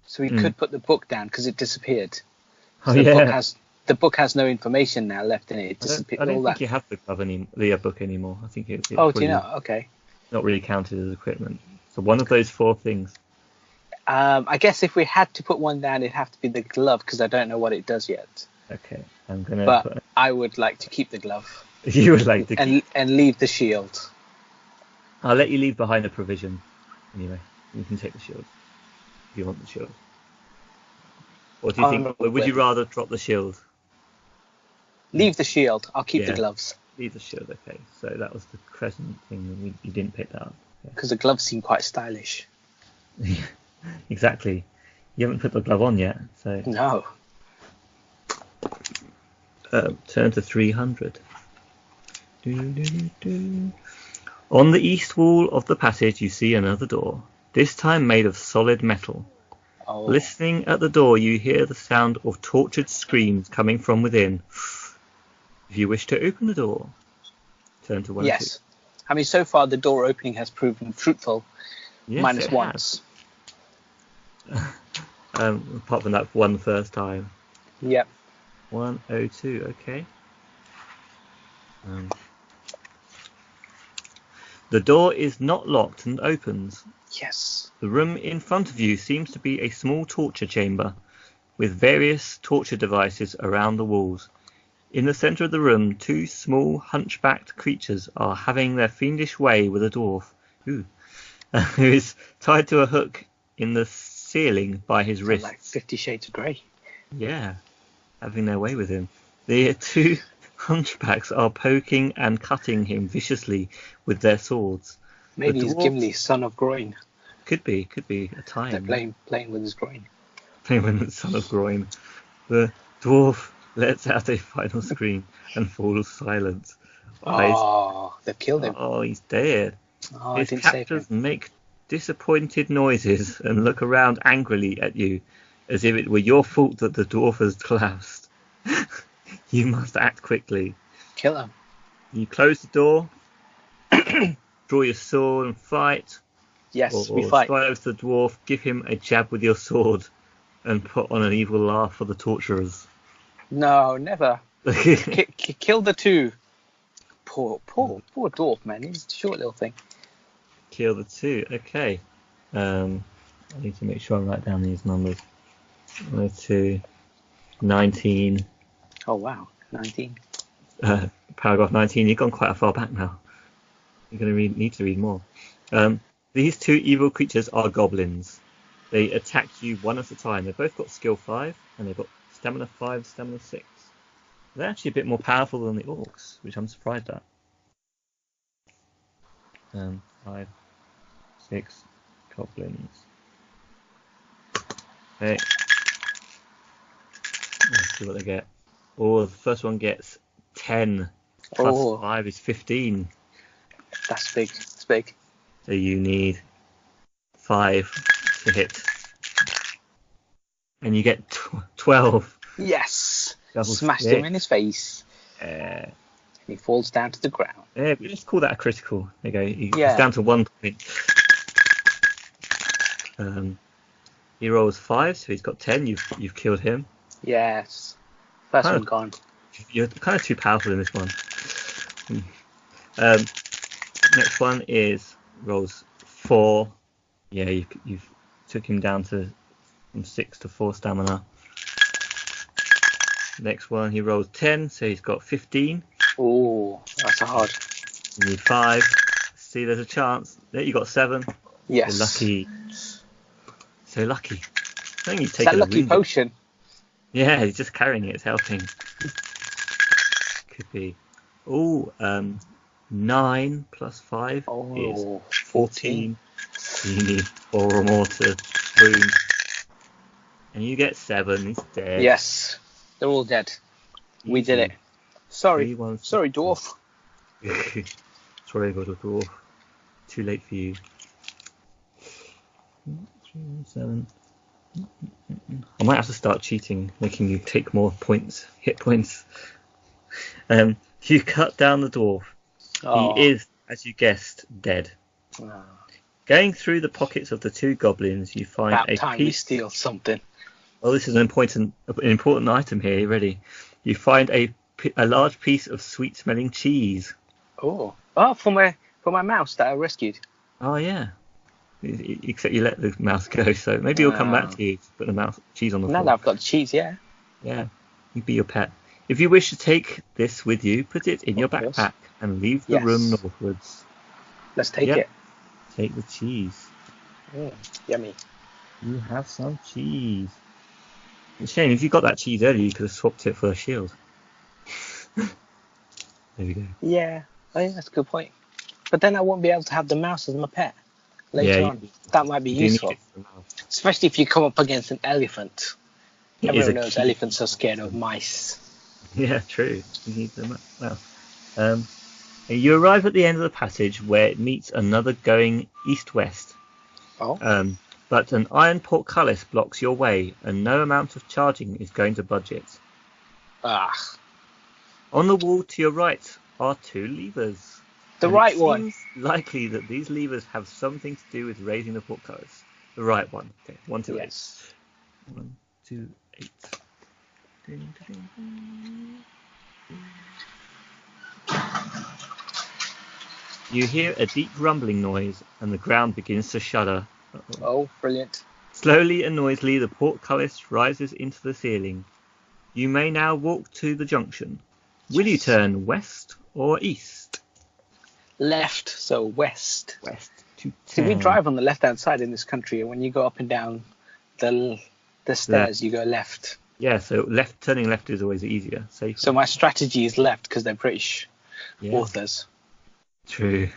so we could put the book down because it disappeared. So the book has no information now left in it. It disappeared. I don't think you have the glove the book anymore. I think it's do you know? Okay. Not really counted as equipment. So one of those 4 things. I guess if we had to put one down, it'd have to be the glove because I don't know what it does yet. Okay, I'm gonna. But I would like to keep the glove. You would like to and leave the shield. I'll let you leave behind the provision. Anyway, you can take the shield if you want the shield. Or do you think? Or would you rather drop the shield? Leave the shield. I'll keep the gloves. Leave the shield. Okay, so that was the crescent thing. You didn't pick that up. Because the gloves seem quite stylish. Exactly. You haven't put the glove on yet, so. No. Turn to 300. On the east wall of the passage, you see another door. This time made of solid metal. Oh. Listening at the door, you hear the sound of tortured screams coming from within. If you wish to open the door, turn to 1 Yes. I mean, so far the door opening has proven fruitful. Yes, -1. Apart from that one first time. Yep. 102, okay. The door is not locked and opens. Yes. The room in front of you seems to be a small torture chamber with various torture devices around the walls. In the centre of the room, 2 small hunchbacked creatures are having their fiendish way with a dwarf, who is tied to a hook in the ceiling by his wrist. Like 50 Shades of Grey. Yeah, having their way with him. The 2 hunchbacks are poking and cutting him viciously with their swords. Maybe he's Gimli, son of Groin. Could be a tie. They're playing with his groin. Playing with the son of Groin. The dwarf lets out a final scream and falls silent. They've killed him. Oh, he's dead. Oh, His captors make disappointed noises and look around angrily at you, as if it were your fault that the dwarf has collapsed. You must act quickly. Kill him. You close the door, draw your sword and fight. Yes, we fight. Stride over to the dwarf, give him a jab with your sword, and put on an evil laugh for the torturers. No, never. Kill the 2. Poor dwarf, man. He's a short little thing. Kill the 2. Okay. I need to make sure I write down these numbers. 2, 19. Oh wow, 19. Paragraph 19. You've gone quite far back now. You're going to need to read more. These 2 evil creatures are goblins. They attack you one at a time. They've both got skill 5, and they've got stamina 5, stamina 6. They're actually a bit more powerful than the orcs, which I'm surprised at. 5, 6. goblins. Okay. Let's see what they get. Oh, the first one gets 10. Plus 5 is 15. That's big. It's big. So you need 5 to hit. And you get 12. Yes. Double Smashed stick. him in his face. And he falls down to the ground. Yeah, let's call that a critical. There you go. Yeah. It's down to 1 point. He rolls 5, so he's got 10. You've killed him. Yes. First one gone. You're kind of too powerful in this one. Next one is rolls 4. Yeah, you've took him down to from 6 to 4 stamina. Next one, he rolls 10, so he's got 15. Oh, that's a hard. You need 5. See, there's a chance. There, you got 7. Yes. So lucky. So lucky. I think you've It's taken that lucky potion. Yeah, he's just carrying it. It's helping. Could be. 9 plus 5 is 14. You need 4 or more to wound. And you get 7. He's dead. Yes. They're all dead. We did it. Sorry. Sorry, dwarf. Sorry, dwarf. Too late for you. 7. I might have to start cheating, making you take more points, hit points. You cut down the dwarf. Oh. He is, as you guessed, dead. Oh. Going through the pockets of the 2 goblins, you find About time we steal something. Oh, this is an important item here. You ready? You find a large piece of sweet-smelling cheese. Oh, for my mouse that I rescued. Oh yeah. Except you let the mouse go, so maybe he'll come back to you. Put the cheese on the floor. Now that I've got the cheese, yeah. Yeah, he'd be your pet. If you wish to take this with you, put it in your backpack and leave the room northwards. Let's take it. Take the cheese. Yummy. You have some cheese. It's a shame, if you got that cheese earlier, you could have swapped it for a shield. There we go. Yeah, I think that's a good point. But then I won't be able to have the mouse as my pet later on. That might be useful. Especially if you come up against an elephant. Everyone knows elephants are scared of mice. Yeah, true. You need the mouse. You arrive at the end of the passage where it meets another going east-west. Oh. But an iron portcullis blocks your way, and no amount of charging is going to budge it. On the wall to your right are 2 levers. The right one. It seems likely that these levers have something to do with raising the portcullis. The right one. Okay, 1 to 8. 1, 2, 8. Ding, ding, ding. You hear a deep rumbling noise, and the ground begins to shudder. Oh, brilliant. Slowly and noisily, the portcullis rises into the ceiling. You may now walk to the junction. Will you turn west or east? Left, so west. West to 10. See, we drive on the left-hand side in this country, and when you go up and down the stairs, you go left. Yeah, so turning left is always easier, safer. So my strategy is left because they're British authors. True.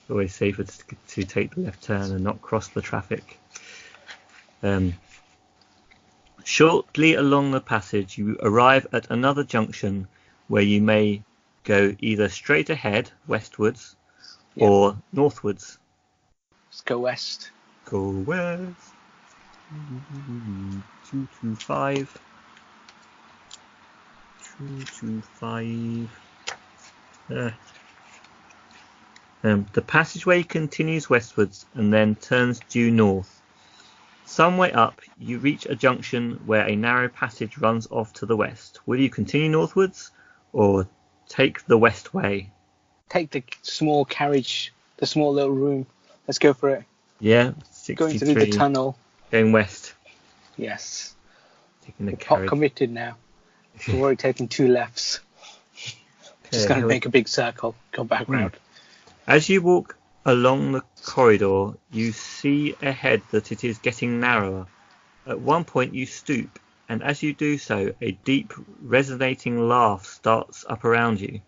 Always safer to take the left turn and not cross the traffic. Shortly along the passage, you arrive at another junction where you may go either straight ahead, westwards, or northwards. Let's go west. Go west. 225. 225. The passageway continues westwards and then turns due north. Some way up, you reach a junction where a narrow passage runs off to the west. Will you continue northwards or take the west way? Take the small carriage, the small little room. Let's go for it. Yeah, 63. Going through the tunnel. Going west. Yes. Taking the We're carriage. committed now. We've already taken 2 lefts. Just going to make a big circle. Go back round. As you walk along the corridor, you see ahead that it is getting narrower. At one point you stoop, and as you do so, a deep, resonating laugh starts up around you.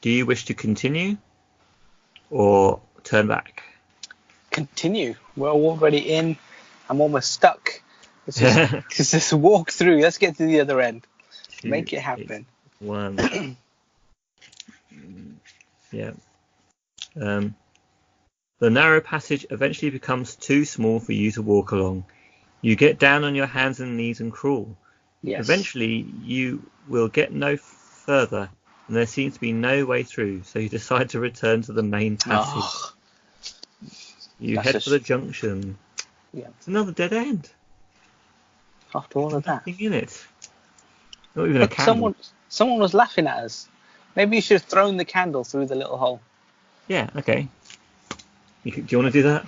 Do you wish to continue or turn back? continue. We're already in. I'm almost stuck. Let's just walk through. Let's get to the other end. Make it happen. 1. Yeah. The narrow passage eventually becomes too small for you to walk along. You get down on your hands and knees and crawl. Yes. Eventually, you will get no further, and there seems to be no way through, so you decide to return to the main passage. Oh, you head for the junction. Yeah. It's another dead end. After all of that. Nothing in it. Not even a candle. Someone was laughing at us. Maybe you should have thrown the candle through the little hole. Yeah, okay. Do you want to do that?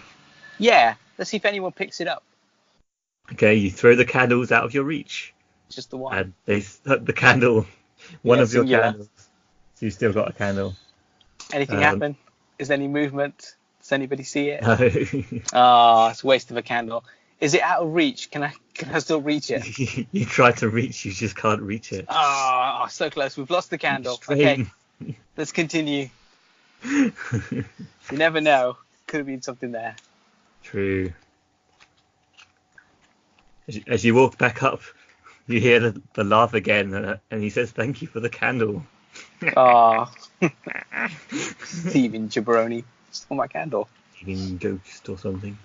Yeah. Let's see if anyone picks it up. Okay, you throw the candles out of your reach. Just the one. And they stuck the candle, one of your candles. So you still got a candle. Anything happen? Is there any movement? Does anybody see it? No. It's a waste of a candle. Is it out of reach? Can I still reach it? You try to reach, you just can't reach it. So close. We've lost the candle. Okay, let's continue. You never know. Could have been something there. True. As you walk back up, you hear the laugh again, and he says, "Thank you for the candle." Thieving jabroni. Stole my candle. Thieving ghost or something.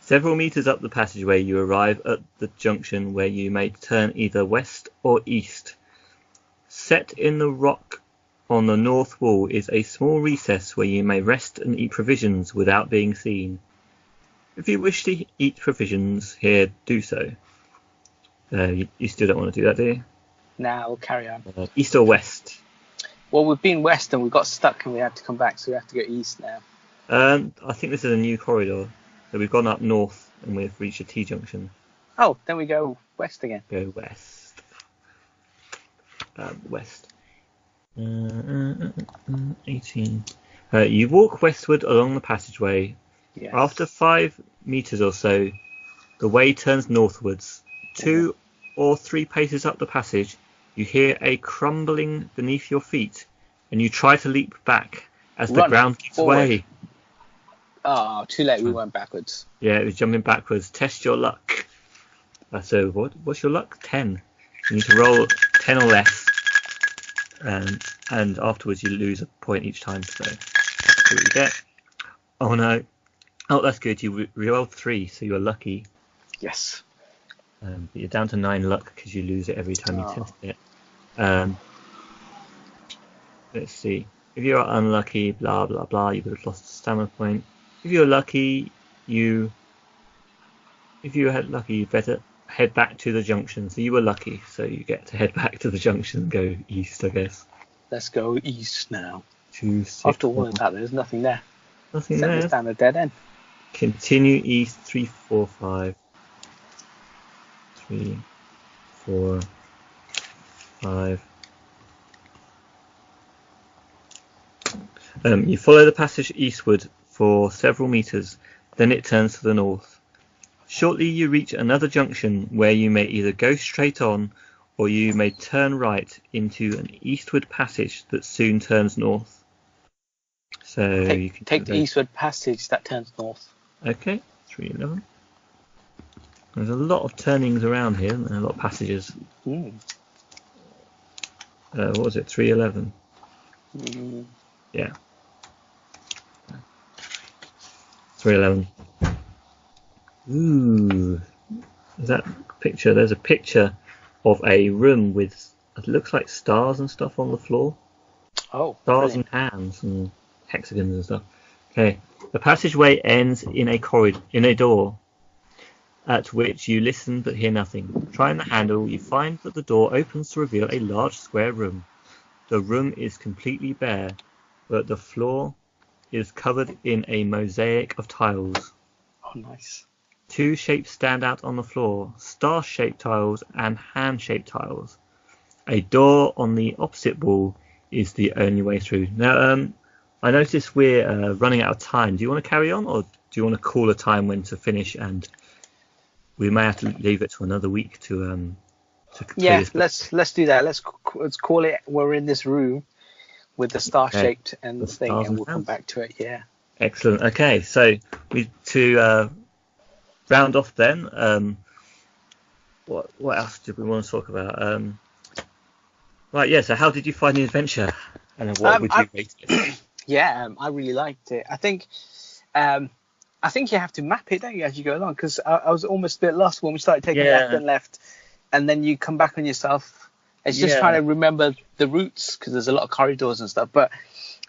Several meters up the passageway, you arrive at the junction where you may turn either west or east. Set in the rock on the north wall is a small recess where you may rest and eat provisions without being seen. If you wish to eat provisions here, do so. You still don't want to do that, do you? Nah, we'll carry on. East or west? Well, we've been west and we got stuck and we had to come back, so we have to go east now. I think this is a new corridor. So we've gone up north and we've reached a T-junction. Oh, then we go west again. Go west. West. 18. You walk westward along the passageway. Yes. After 5 meters or so, the way turns northwards. 2 or 3 paces up the passage, you hear a crumbling beneath your feet, and you try to leap back as the ground gives way. Oh, too late. We went backwards. Yeah, it was jumping backwards. Test your luck. So what's your luck? 10. You need to roll 10 or less, and afterwards you lose a point each time. So that's what you get. Oh no. Oh, that's good. You rolled 3, so you're lucky. Yes. But you're down to 9 luck because you lose it every time you test it. Let's see. If you're unlucky, blah blah blah, you would have lost a stamina point. If you're lucky, you better head back to the junction. So you were lucky, so you get to head back to the junction and go east, I guess. Let's go east now. 2, 6, After all of that, there's nothing there. Nothing there. Send us down a dead end. Continue east 3, 4, 5. 3, 4, 5. You follow the passage eastward for several meters, then it turns to the north. Shortly you reach another junction where you may either go straight on or you may turn right into an eastward passage that soon turns north. So you can take the eastward passage that turns north. Okay, 311. There's a lot of turnings around here, and a lot of passages. What was it? 311. Yeah. 311. Ooh, is that picture? There's a picture of a room with, it looks like stars and stuff on the floor. Oh, stars brilliant. And hands and hexagons and stuff. Okay, the passageway ends in a door, at which you listen but hear nothing. Trying the handle, you find that the door opens to reveal a large square room. The room is completely bare, but the floor is covered in a mosaic of tiles. Oh, nice. 2 shapes stand out on the floor, star-shaped tiles and hand-shaped tiles. A door on the opposite wall is the only way through. Now, I notice we're running out of time. Do you want to carry on, or do you want to call a time when to finish, and we may have to leave it to another week to yeah, let's do that. Let's call it. We're in this room with the star-shaped and thing, and we'll come back to it. Yeah. Excellent. Okay, so to round off then, what else did we want to talk about? Right, yeah. So how did you find the adventure, and then what would you rate it? Yeah, I really liked it. I think you have to map it, don't you, as you go along? Because I was almost a bit lost when we started taking left, and then you come back on yourself. It's just trying to remember the routes because there's a lot of corridors and stuff. But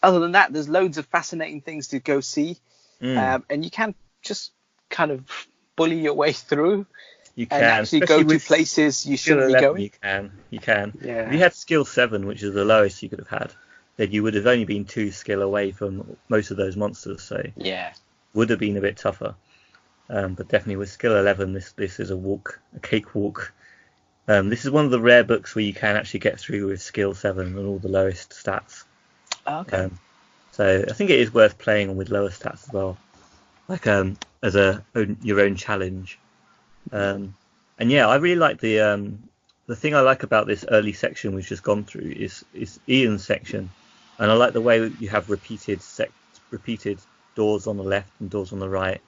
other than that, there's loads of fascinating things to go see, and you can just kind of bully your way through. You can and actually go to places you shouldn't be going. You can. Yeah. If you had skill 7, which is the lowest you could have had, then you would have only been 2 skill away from most of those monsters. So would have been a bit tougher. But definitely with skill 11, this is a cakewalk. This is one of the rare books where you can actually get through with skill 7 and all the lowest stats. Oh, okay. So I think it is worth playing with lower stats as well, like as your own challenge. And yeah, I really like the thing I like about this early section we've just gone through is Ian's section, and I like the way you have repeated doors on the left and doors on the right.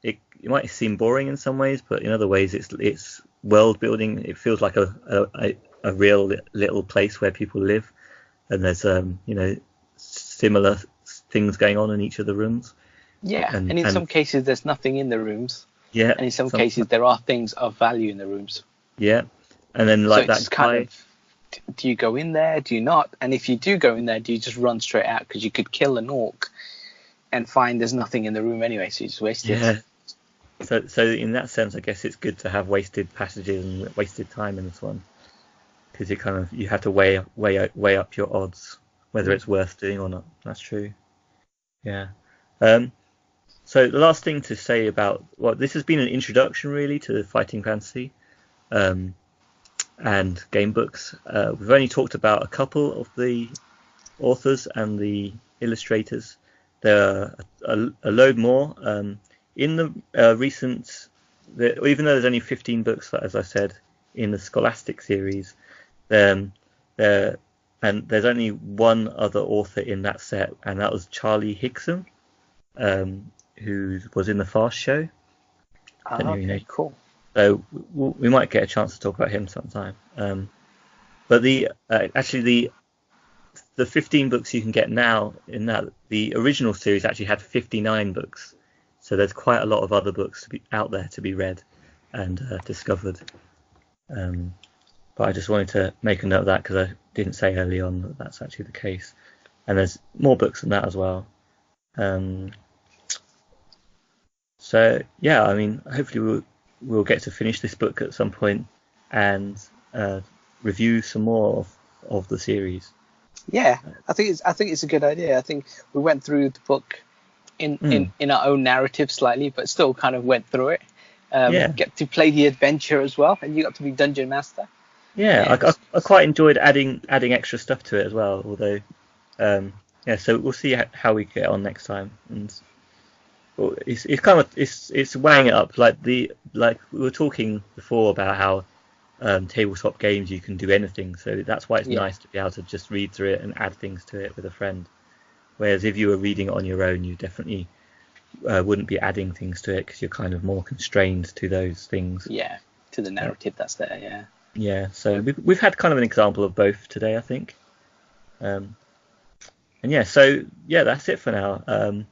It might seem boring in some ways, but in other ways it's world building. It feels like a real little place where people live, and there's similar things going on in each of the rooms. Yeah, and in some cases there's nothing in the rooms. Yeah, and in some cases there are things of value in the rooms. Yeah, and then like that kind of, do you go in there? Do you not? And if you do go in there, do you just run straight out? Because you could kill an orc and find there's nothing in the room anyway, so you just waste it. Yeah. So in that sense, I guess it's good to have wasted passages and wasted time in this one, because you have to weigh up your odds whether it's worth doing or not. That's true. Yeah. So the last thing to say about this has been an introduction really to fighting fantasy and game books. We've only talked about a couple of the authors and the illustrators. There are a load more in the recent. Even though there's only 15 books, as I said, in the Scholastic series, and there's only one other author in that set, and that was Charlie Higson. Who was in the Fast show. Cool. So we might get a chance to talk about him sometime. But the 15 books you can get now in that, the original series actually had 59 books. So there's quite a lot of other books to be out there to be read and discovered. But I just wanted to make a note of that because I didn't say early on that that's actually the case. And there's more books than that as well. So yeah, I mean, hopefully we'll get to finish this book at some point and review some more of the series. Yeah, I think it's a good idea. I think we went through the book in our own narrative slightly, but still kind of went through it. Get to play the adventure as well, and you got to be dungeon master. Yeah, I quite enjoyed adding extra stuff to it as well. Although, so we'll see how we get on next time. And it's weighing it up. Like we were talking before about how tabletop games you can do anything. So that's why it's nice to be able to just read through it and add things to it with a friend. Whereas if you were reading it on your own, you definitely wouldn't be adding things to it because you're kind of more constrained to those things. Yeah, to the narrative that's there. Yeah. Yeah. So we've had kind of an example of both today, I think. And that's it for now.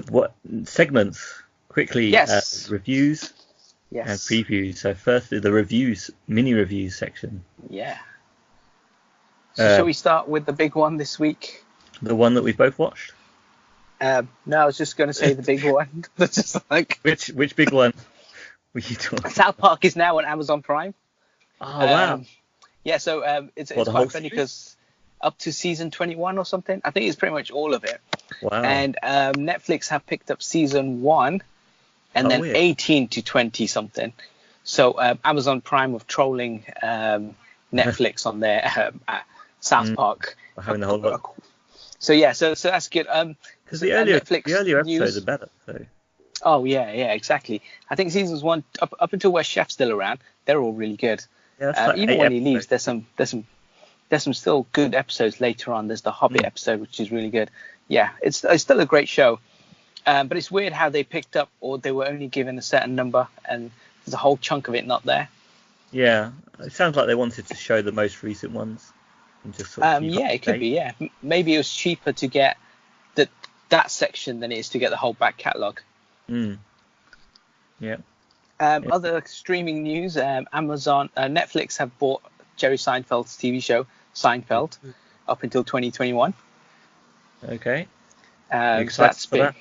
What segments quickly? Yes. Reviews. Yes. And previews. So firstly, the mini reviews section. Yeah. So shall we start with the big one this week? The one that we've both watched? No, I was just going to say the big one. That's just like which big one were you talking? South Park is now on Amazon Prime. Oh wow! Yeah, so it's quite funny because up to season 21 or something, I think it's pretty much all of it. Wow! And Netflix have picked up season 1, and then weird. 18 to 20 something. So Amazon Prime of trolling Netflix on their South Park. Having the whole lot. So yeah, so that's good. Because the earlier episodes are better. So. Oh yeah, exactly. I think seasons 1 up until where Chef's still around, they're all really good. Yeah, even when he leaves, there's some still good episodes later on. There's the Hobbit episode, which is really good. yeah, it's still a great show. But it's weird how they picked up, or they were only given a certain number, and there's a whole chunk of it not there. Yeah, it sounds like they wanted to show the most recent ones and just sort of keep Yeah, up it to could date. be. Yeah, maybe it was cheaper to get that section than it is to get the whole back catalogue. Mm. Yeah. Other streaming news: Netflix have bought Jerry Seinfeld's TV show Seinfeld up until 2021. Okay. So Excited that's for big. that?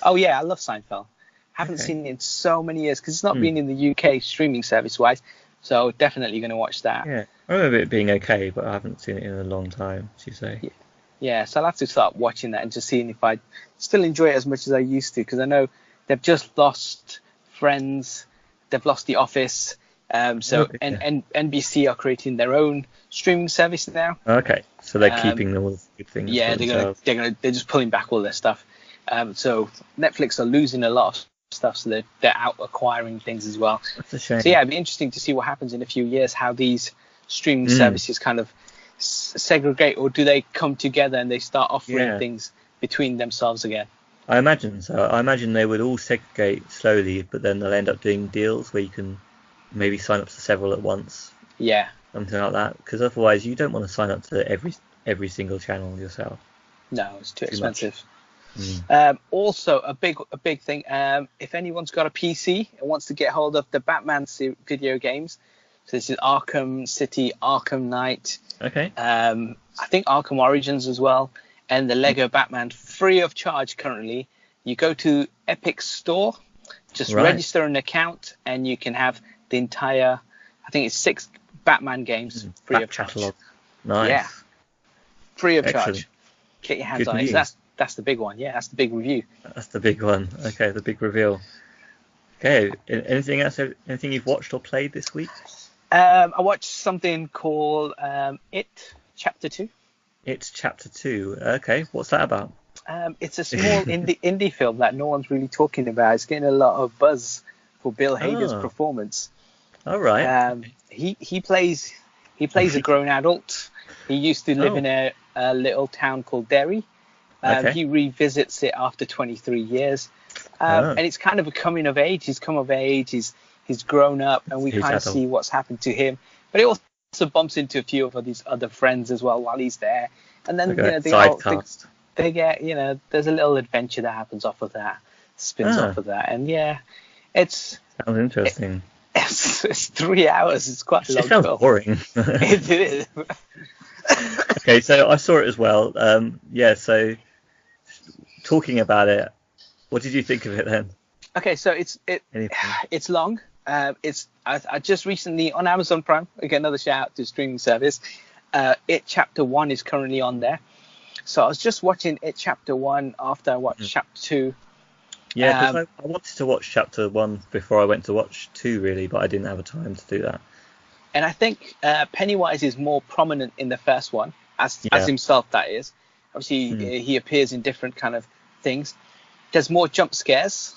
Oh yeah, I love Seinfeld. Haven't Okay. seen it in so many years because it's not been in the UK streaming service wise. So definitely going to watch that. Yeah, I remember it being okay, but I haven't seen it in a long time, as you say. Yeah, so I'll have to start watching that and just seeing if I still enjoy it as much as I used to, because I know they've just lost Friends, they've lost The Office, and NBC are creating their own streaming service now. Okay, so they're keeping all the good things. Yeah, for they're just pulling back all their stuff. So Netflix are losing a lot of stuff, so they're out acquiring things as well. That's a shame. So yeah, it'd be interesting to see what happens in a few years, how these streaming services kind of segregate, or do they come together and they start offering things between themselves again? I imagine so. I imagine they would all segregate slowly, but then they'll end up doing deals where you can maybe sign up to several at once. Yeah. Something like that, because otherwise you don't want to sign up to every single channel yourself. No, it's too expensive. Also, a big thing. If anyone's got a PC and wants to get hold of the Batman video games, so this is Arkham City, Arkham Knight. Okay. I think Arkham Origins as well, and the Lego Batman, free of charge currently. You go to Epic Store, just register an account, and you can have the entire, I think it's 6 Batman games free of charge. Catalog. Nice. Yeah. Free of Excellent. charge. Get your hands Good on news. it. That's the big one. Yeah, that's the big review. That's the big one. Okay, the big reveal. Okay, anything else? Anything you've watched or played this week? I watched something called It Chapter 2. It's Chapter 2. Okay, what's that about? It's a small indie film that no one's really talking about. It's getting a lot of buzz for Bill Hader's performance. All right. He plays a grown adult. He used to live in a little town called Derry. He revisits it after 23 years. And it's kind of a coming of age. He's come of age. He's grown up, and we kind of see what's happened to him. But it also bumps into a few of his other friends as well while he's there. And then they get, there's a little adventure that happens off of that, spins off of that. And sounds interesting. It's 3 hours. It's quite a long film. It sounds boring. It is. Okay, so I saw it as well. So talking about it, what did you think of it then? Okay, so it's long. I just recently on Amazon Prime, again another shout out to streaming service. It Chapter 1 is currently on there. So I was just watching It Chapter 1 after I watched Chapter 2. Yeah, because I wanted to watch Chapter 1 before I went to watch 2 really, but I didn't have a time to do that. And I think Pennywise is more prominent in the first one, as himself, that is. Obviously, he appears in different kind of things. There's more jump scares.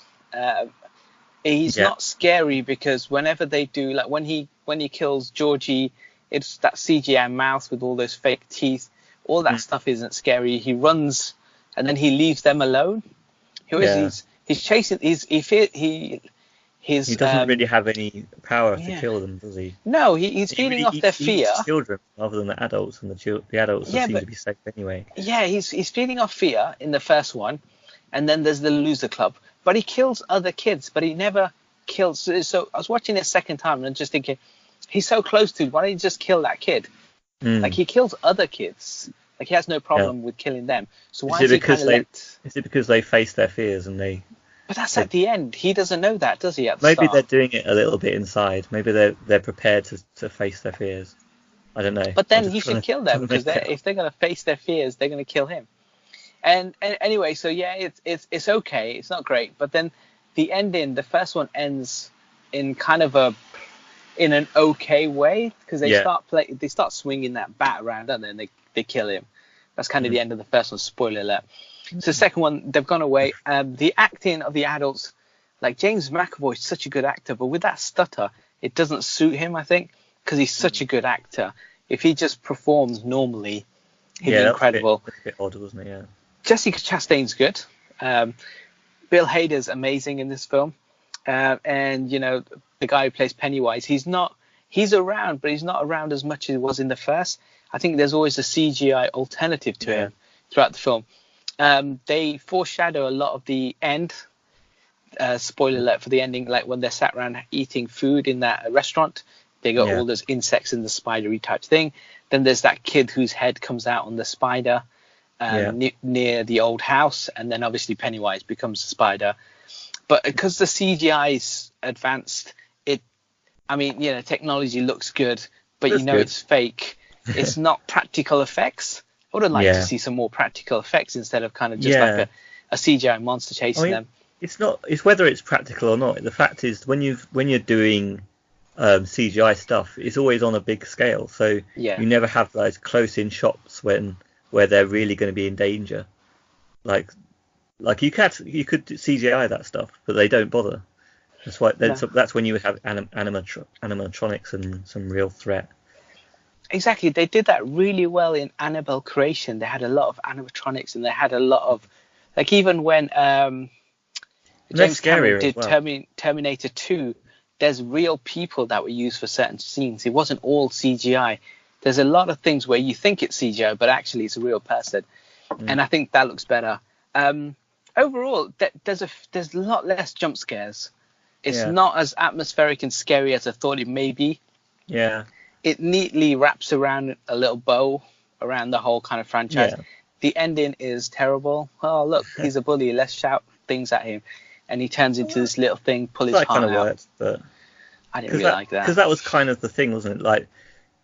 He's not scary because whenever they do, like when he kills Georgie, it's that CGI mouth with all those fake teeth. All that stuff isn't scary. He runs and then he leaves them alone. He's chasing. He doesn't really have any power to kill them, does he? No, he's feeding off their fear. Children rather than the adults, and the adults seem to be safe anyway. Yeah, he's feeding off fear in the first one, and then there's the Loser Club. But he kills other kids, but he never kills. So I was watching it a second time and just thinking, he's so close to. Why don't you just kill that kid? Like he kills other kids. Like he has no problem with killing them. So why is he kind of Is it because they face their fears and they? But that's at the end. He doesn't know that, does he? Maybe they're doing it a little bit inside. Maybe they're prepared to face their fears. I don't know. But then he should kill them because if they're going to face their fears, they're going to kill him. And anyway, so yeah, it's okay. It's not great, but then the ending, the first one ends in kind of in an okay way because they start swinging that bat around, don't they? And they kill him. That's kind of the end of the first one. Spoiler alert. So the second one, they've gone away. The acting of the adults, like James McAvoy is such a good actor, but with that stutter, it doesn't suit him, I think, because he's such a good actor. If he just performs normally, he'd be incredible. That's a bit odd, wasn't it? Yeah. Jessica Chastain's good. Bill Hader's amazing in this film. And, you know, the guy who plays Pennywise, he's around, but he's not around as much as he was in the first. I think there's always a CGI alternative to him throughout the film. They foreshadow a lot of the end. Spoiler alert for the ending, like when they're sat around eating food in that restaurant, they got all those insects in the spidery type thing. Then there's that kid whose head comes out on the spider near the old house, and then obviously Pennywise becomes a spider. But because the CGI is advanced, technology looks good, but it's fake. It's not practical effects. I would have liked to see some more practical effects instead of kind of just like a CGI monster chasing them. It's whether it's practical or not. The fact is, when you're doing CGI stuff, it's always on a big scale. So you never have those close-in shots where they're really going to be in danger. Like you could CGI that stuff, but they don't bother. That's why. That's when you would have animatronics and some real threat. Exactly, they did that really well in Annabelle Creation. They had a lot of animatronics, and they had a lot of, like, even when James Cameron did Terminator 2, there's real people that were used for certain scenes. It wasn't all CGI. There's a lot of things where you think it's CGI, but actually it's a real person. And I think that looks better. Overall, there's a lot less jump scares. It's not as atmospheric and scary as I thought it may be. Yeah. It neatly wraps around a little bow around the whole kind of franchise. Yeah. The ending is terrible. Oh, look, he's a bully. Let's shout things at him. And he turns into this little thing, pull his heart out. Worked, but I didn't really like that. Because that was kind of the thing, wasn't it? Like,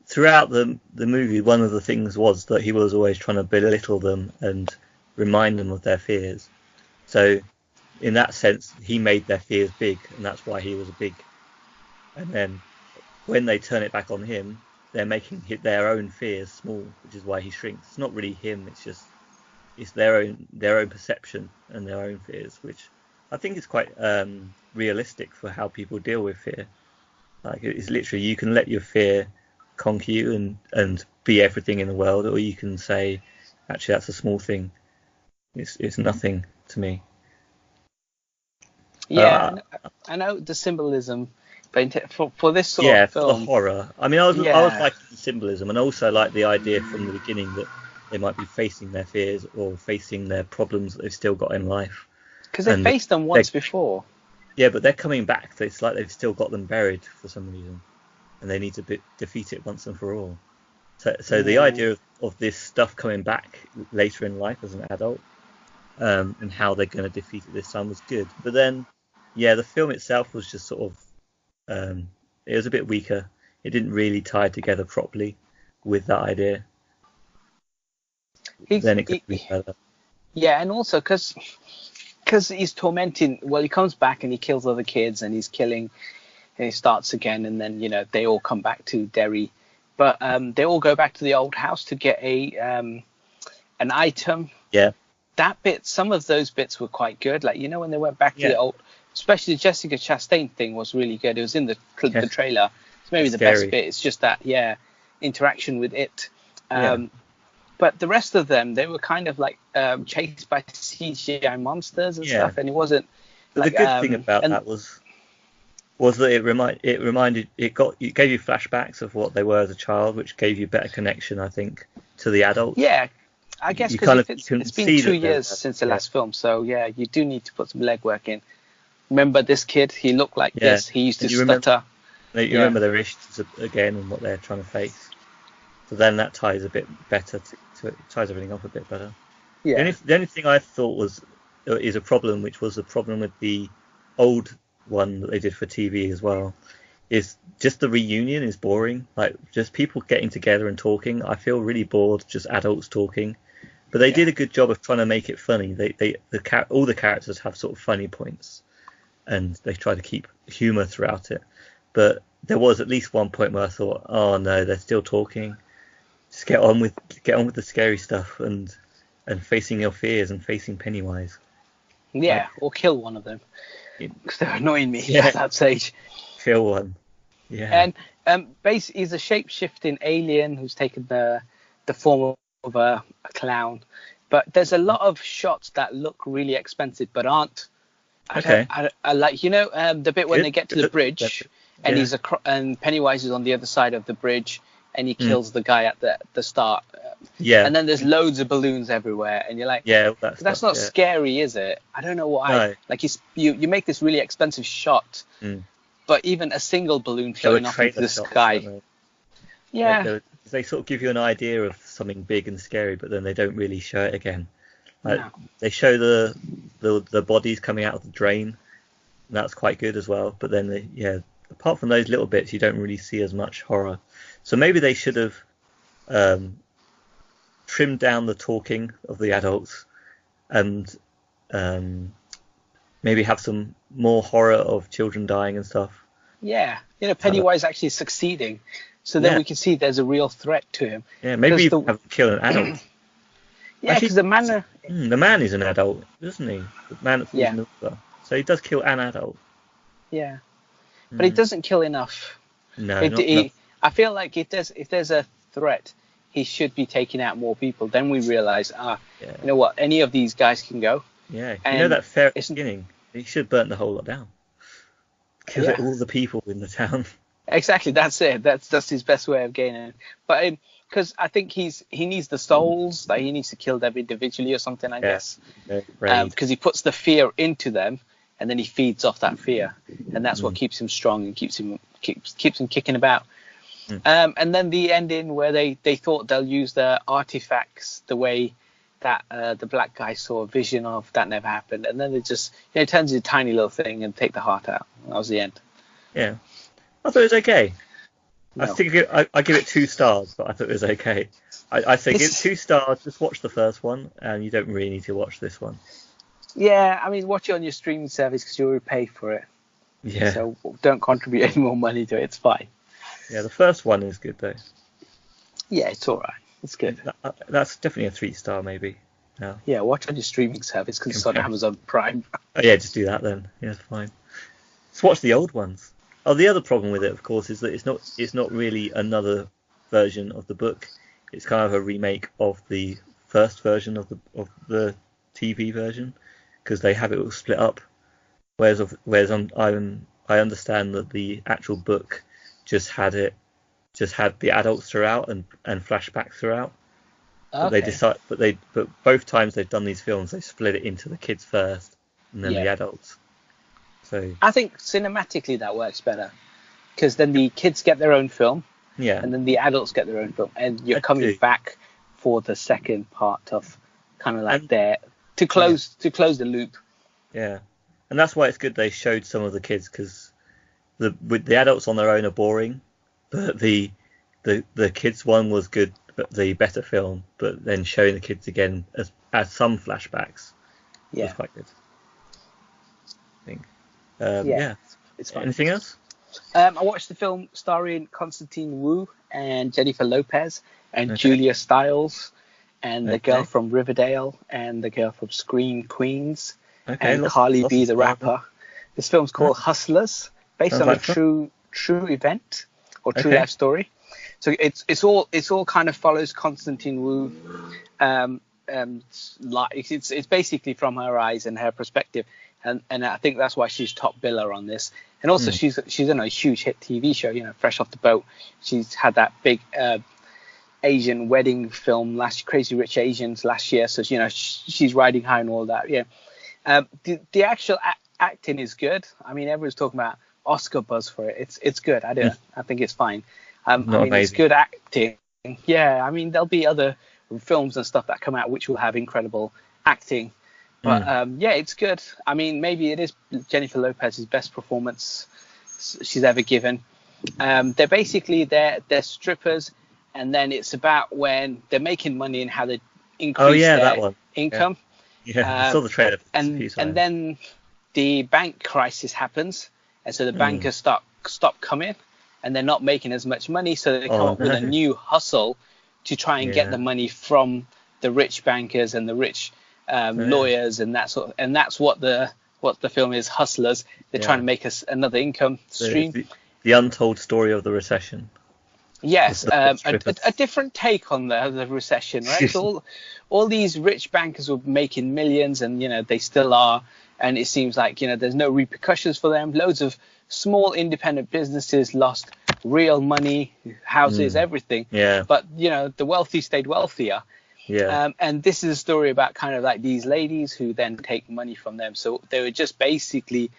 throughout the movie, one of the things was that he was always trying to belittle them and remind them of their fears. So, in that sense, he made their fears big, and that's why he was big. And then, when they turn it back on him, they're making their own fears small, which is why he shrinks. It's not really him; it's their own perception and their own fears, which I think is quite realistic for how people deal with fear. Like, it's literally, you can let your fear conquer you and be everything in the world, or you can say, actually, that's a small thing. It's nothing to me. Yeah, I know the symbolism. But for this sort of film, for the horror. I mean, I was liking the symbolism, and also like the idea from the beginning that they might be facing their fears or facing their problems that they've still got in life. Because they faced them once before. Yeah, but they're coming back. It's like they've still got them buried for some reason, and they need to defeat it once and for all. So the idea of this stuff coming back later in life as an adult, and how they're going to defeat it this time was good. But then, the film itself was just sort of. It was a bit weaker. It didn't really tie together properly with that idea. Then it could be better. Yeah, and also because he's tormenting. Well, he comes back and he kills other kids, and he's killing, and he starts again, and then they all come back to Derry, but they all go back to the old house to get an item. Yeah. That bit, some of those bits were quite good. Like when they went back to the old. Especially the Jessica Chastain thing was really good. It was in the trailer. It's maybe the best bit. It's just that, interaction with it. But the rest of them, they were kind of like chased by CGI monsters and stuff, and it wasn't. But the good thing about that was that it gave you flashbacks of what they were as a child, which gave you better connection, I think, to the adults. Yeah, I guess because it's been 2 years since the last film, so you do need to put some legwork in. Remember this kid? He looked like this. He used to stutter. You remember their issues again and what they're trying to face. So then that ties a bit better to it. Ties everything up a bit better. Yeah. The only thing I thought is a problem, which was the problem with the old one that they did for TV as well, is just the reunion is boring. Like, just people getting together and talking. I feel really bored just adults talking. But they did a good job of trying to make it funny. All the characters have sort of funny points, and they try to keep humour throughout it. But there was at least one point where I thought, oh no, they're still talking. Just get on with the scary stuff and facing your fears and facing Pennywise. Yeah, or kill one of them, because they're annoying me at that stage. Kill one. Yeah. And basically, he's a shape-shifting alien who's taken the form of a clown, But there's a lot of shots that look really expensive but aren't. Okay. I like, the bit when they get to the bridge and and Pennywise is on the other side of the bridge and he kills the guy at the start. Yeah. And then there's loads of balloons everywhere and you're like, that's not scary, is it? I don't know why. No. Like you make this really expensive shot, but even a single balloon floating off into the sky. Yeah. They sort of give you an idea of something big and scary, but then they don't really show it again. Like, they show the bodies coming out of the drain, and that's quite good as well. But then apart from those little bits, you don't really see as much horror. So maybe they should have trimmed down the talking of the adults, and maybe have some more horror of children dying and stuff. Yeah, Pennywise actually succeeding, so then we can see there's a real threat to him. Yeah, maybe you have to kill an adult. Yeah, because the man. The man is an adult, isn't he? The man that falls in the river. So he does kill an adult. Yeah, but he doesn't kill enough. No, not enough. I feel like if there's a threat, he should be taking out more people. Then we realise, you know what? Any of these guys can go. Yeah, that fair at the beginning. He should burn the whole lot down. Kill all the people in the town. Exactly, that's it. That's his best way of gaining. But because I think he needs the souls, that he needs to kill them individually or something, I guess. Because he puts the fear into them, and then he feeds off that fear, and that's what keeps him strong and keeps him kicking about. And then the ending where they thought they'll use the artifacts the way that the black guy saw a vision of, that never happened, and then it just it turns into a tiny little thing and take the heart out. That was the end. Yeah, I thought it was okay. No. I give it 2 stars, but I thought it was okay. I think it's 2 stars. Just watch the first one, and you don't really need to watch this one. Yeah, I mean, watch it on your streaming service because you already pay for it. Yeah. So don't contribute any more money to it. It's fine. Yeah, the first one is good though. Yeah, it's all right. It's good. That's definitely a 3-star maybe. No. Yeah, watch on your streaming service because it's on Amazon Prime. Oh, yeah, just do that then. Yeah, fine. Just watch the old ones. Oh, the other problem with it, of course, is that it's not really another version of the book. It's kind of a remake of the first version of the TV version, because they have it all split up. Whereas I understand that the actual book just had the adults throughout and flashbacks throughout. Okay. But both times they've done these films, they split it into the kids first and then the adults. So I think cinematically that works better, because then the kids get their own film, and then the adults get their own film, and you're coming back for the second part of kind of like to close the loop. Yeah, and that's why it's good they showed some of the kids, because the adults on their own are boring, but the kids one was good, but the better film. But then showing the kids again as some flashbacks was quite good, I think. It's fine. Anything else? I watched the film starring Constantine Wu and Jennifer Lopez and Julia Stiles and the girl from Riverdale and the girl from Scream Queens and Carly B the rapper. This film's called Hustlers, based on a true event or true life story. So it's all kind of follows Constantine Wu. It's basically from her eyes and her perspective. And I think that's why she's top biller on this. And also she's in a huge hit TV show, Fresh Off the Boat. She's had that big Asian wedding film Crazy Rich Asians last year. So she's riding high and all that. Yeah. The actual acting is good. I mean, everyone's talking about Oscar buzz for it. It's good. I think it's fine. It's good acting. Yeah. I mean, there'll be other films and stuff that come out which will have incredible acting. But it's good. I mean, maybe it is Jennifer Lopez's best performance she's ever given. They're basically they're strippers, and then it's about when they're making money and how they increase their income. Yeah, I saw the trailer. And then the bank crisis happens, and so the bankers stop coming, and they're not making as much money, so they come up with a new hustle to try and get the money from the rich bankers and the rich lawyers and that sort of, and that's what the film is, Hustlers. They're trying to make us another income stream. The untold story of the recession. Yes, a different take on the recession, right? So all these rich bankers were making millions, and they still are, and it seems like there's no repercussions for them. Loads of small independent businesses lost real money, houses, everything. Yeah. But the wealthy stayed wealthier. Yeah. And this is a story about kind of like these ladies who then take money from them. So they were just basically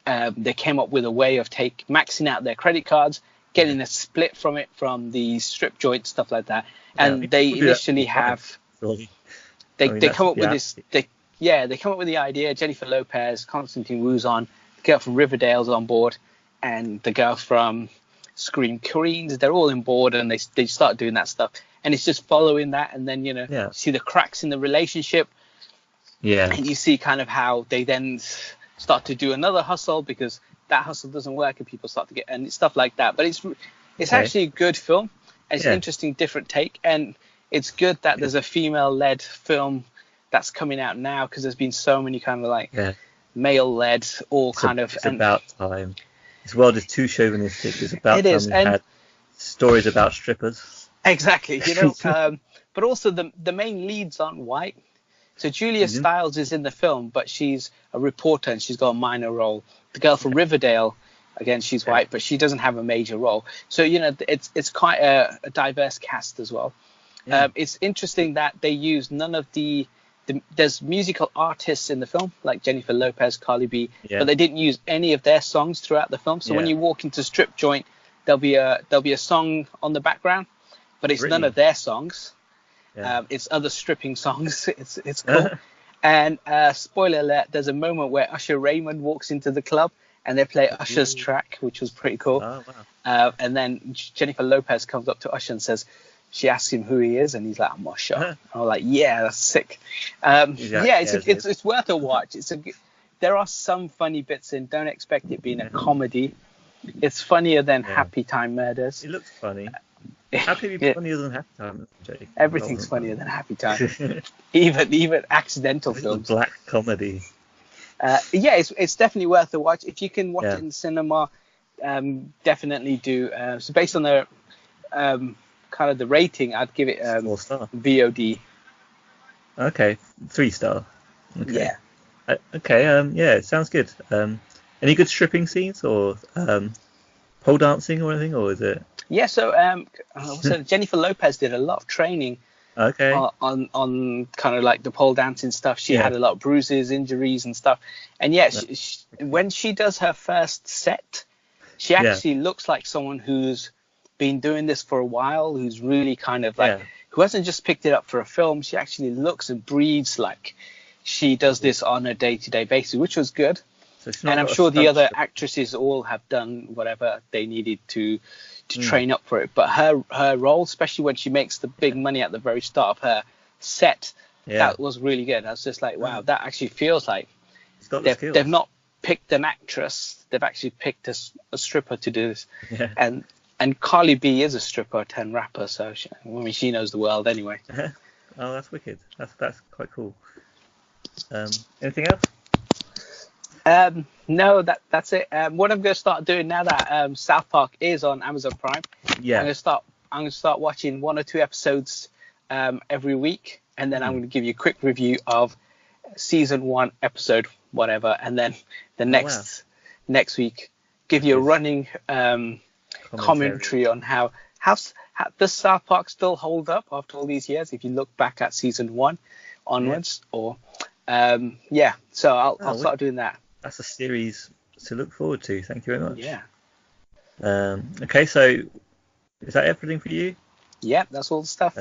they came up with a way of maxing out their credit cards, getting a split from it from the strip joint, stuff like that. And they initially have they come up with this. They come up with the idea. Jennifer Lopez, Constantine Wu's on, the girl from Riverdale's on board, and the girl from Scream Queens. They're all on board, and they start doing that stuff. And it's just following that, and then see the cracks in the relationship. Yeah. And you see kind of how they then start to do another hustle because that hustle doesn't work, and people start to get and stuff like that. But it's actually a good film. It's an interesting, different take, and it's good that there's a female-led film that's coming out now, because there's been so many kind of like male-led, It's about time. This world is too chauvinistic. It's about time we had stories about strippers. Exactly, but also the main leads aren't white. So Julia Stiles is in the film, but she's a reporter and she's got a minor role. The girl from Riverdale, again, she's white, but she doesn't have a major role. So it's quite a diverse cast as well. Yeah. It's interesting that they use none of there's musical artists in the film, like Jennifer Lopez, Carly B, but they didn't use any of their songs throughout the film. So when you walk into Strip Joint, there'll be a song on the background, but it's none of their songs. Yeah. It's other stripping songs. It's cool. And spoiler alert, there's a moment where Usher Raymond walks into the club and they play Usher's track, which was pretty cool. Oh, wow. And then Jennifer Lopez comes up to Usher and says, she asks him who he is, and he's like, I'm Usher. And I'm like, yeah, that's sick. It's worth a watch. There are some funny bits in. Don't expect it being a comedy. It's funnier than Happy Time Murders. It looks funny. Happy be funnier than Happy Time. Everything's funnier than Happy Time. even accidental films. Black comedy. It's definitely worth a watch. If you can watch it in cinema, definitely do. So based on the kind of the rating, I'd give it 4-star. VOD. Okay, 3-star. Okay. Yeah. Okay. It sounds good. Any good stripping scenes or pole dancing or anything, or is it? Yeah. So Jennifer Lopez did a lot of training. Okay. On kind of like the pole dancing stuff. She had a lot of bruises, injuries, and stuff. And when she does her first set, she actually looks like someone who's been doing this for a while, who's really kind of like who hasn't just picked it up for a film. She actually looks and breathes like she does this on a day-to-day basis, which was good. So and I'm sure the other actresses all have done whatever they needed to train up for it. But her role, especially when she makes the big money at the very start of her set, that was really good. I was just like, wow, that actually feels like they've not picked an actress, they've actually picked a stripper to do this. Yeah. And Carly B is a stripper turned rapper, so she knows the world anyway. Oh, that's wicked. That's quite cool. Anything else? No, that's it. What I'm going to start doing now that South Park is on Amazon Prime, I'm going to start watching 1 or 2 episodes every week, and then I'm going to give you a quick review of season 1, episode whatever, and then the next week give you a running commentary on how does South Park still hold up after all these years if you look back at season 1 onwards, or so I'll start doing that. That's a series to look forward to. Thank you very much. Yeah. Okay, so is that everything for you? Yeah, that's all the stuff.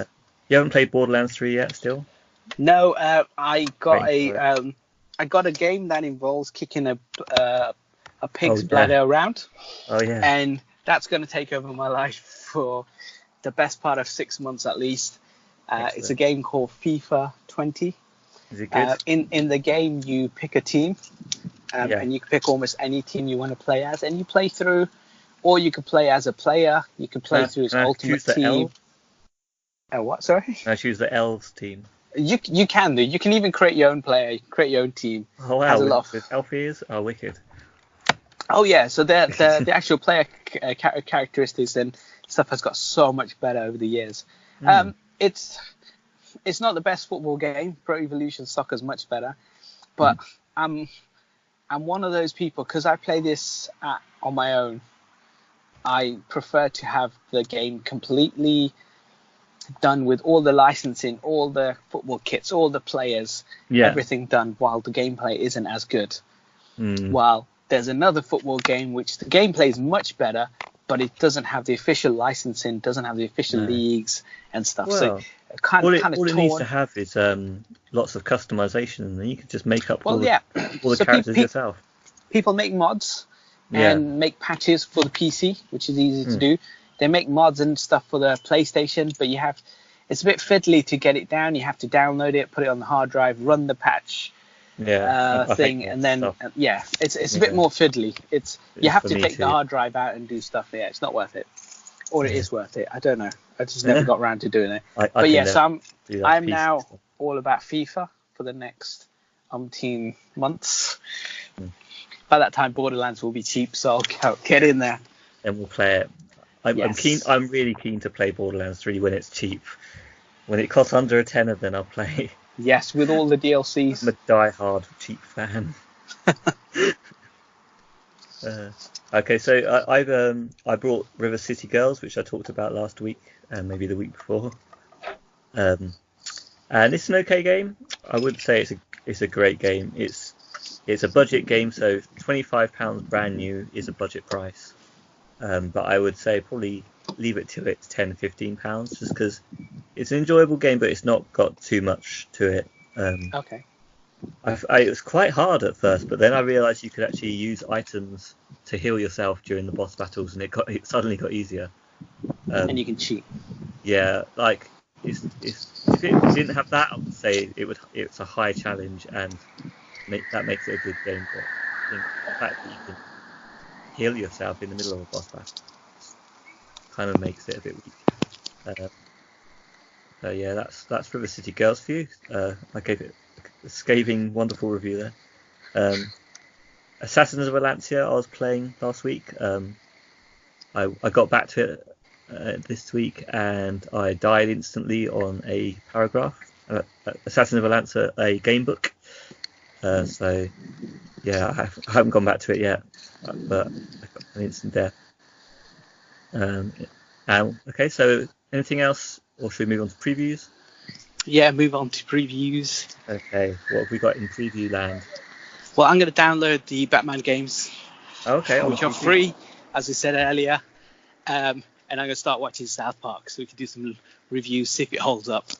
You haven't played Borderlands 3 yet still? No, I got a game that involves kicking a pig's bladder around. Oh yeah. And that's going to take over my life for the best part of 6 months at least. It's a game called FIFA 20. Is it good? In the game, you pick a team, and you can pick almost any team you want to play as, and you play through, or you can play as a player. You can play through his ultimate team. What? Sorry? Can I choose the elves team? You can do. You can even create your own player, create your own team. Oh wow! With elf ears? Oh, wicked. Oh yeah, so the actual player characteristics and stuff has got so much better over the years. It's not the best football game. Pro Evolution Soccer is much better, but I'm one of those people, because I play this on my own. I prefer to have the game completely done with all the licensing, all the football kits, all the players, everything done, while the gameplay isn't as good. While there's another football game which the gameplay is much better, but it doesn't have the official licensing, doesn't have the official leagues and stuff. Well, so kind of it needs to have is lots of customization, and then you can just make up all the characters yourself. People make mods and make patches for the PC, which is easy to do. They make mods and stuff for the PlayStation, but it's a bit fiddly to get it down. You have to download it, put it on the hard drive, run the patch thing, and then it's a bit more fiddly. You have to take the hard drive out and do stuff. Yeah, it's not worth it, or it is worth it. I don't know. I just never got around to doing it. So I'm now all about FIFA for the next umpteen months. By that time, Borderlands will be cheap, so I'll get in there. And we'll play it. I'm keen. I'm really keen to play Borderlands 3 when it's cheap. When it costs under a tenner, then I'll play. Yes, with all the DLCs. I'm a die-hard cheap fan. Okay, so I brought River City Girls, which I talked about last week and maybe the week before. And it's an okay game. I wouldn't say it's a great game. It's a budget game, so £25 brand new is a budget price. But I would say probably leave it till it's £10-15, just because it's an enjoyable game, but it's not got too much to it. Okay. It was quite hard at first, but then I realised you could actually use items to heal yourself during the boss battles, and it suddenly got easier. And you can cheat. Yeah, like if it didn't have that, I would say it's a high challenge, and that makes it a good game. But I think the fact that you can heal yourself in the middle of a boss battle kind of makes it a bit weak. So yeah, that's River City Girls for you. I gave it a scathing, wonderful review there. Assassins of Valencia I was playing last week. I got back to it this week, and I died instantly on a paragraph. Assassins of Valencia, a game book. So yeah, I haven't gone back to it yet, but I got an instant death. Okay, so anything else, or should we move on to previews? Yeah, move on to previews. Okay, what have we got in preview land? Well, I'm going to download the Batman games, which are free, as we said earlier, and I'm going to start watching South Park, so we can do some reviews, see if it holds up.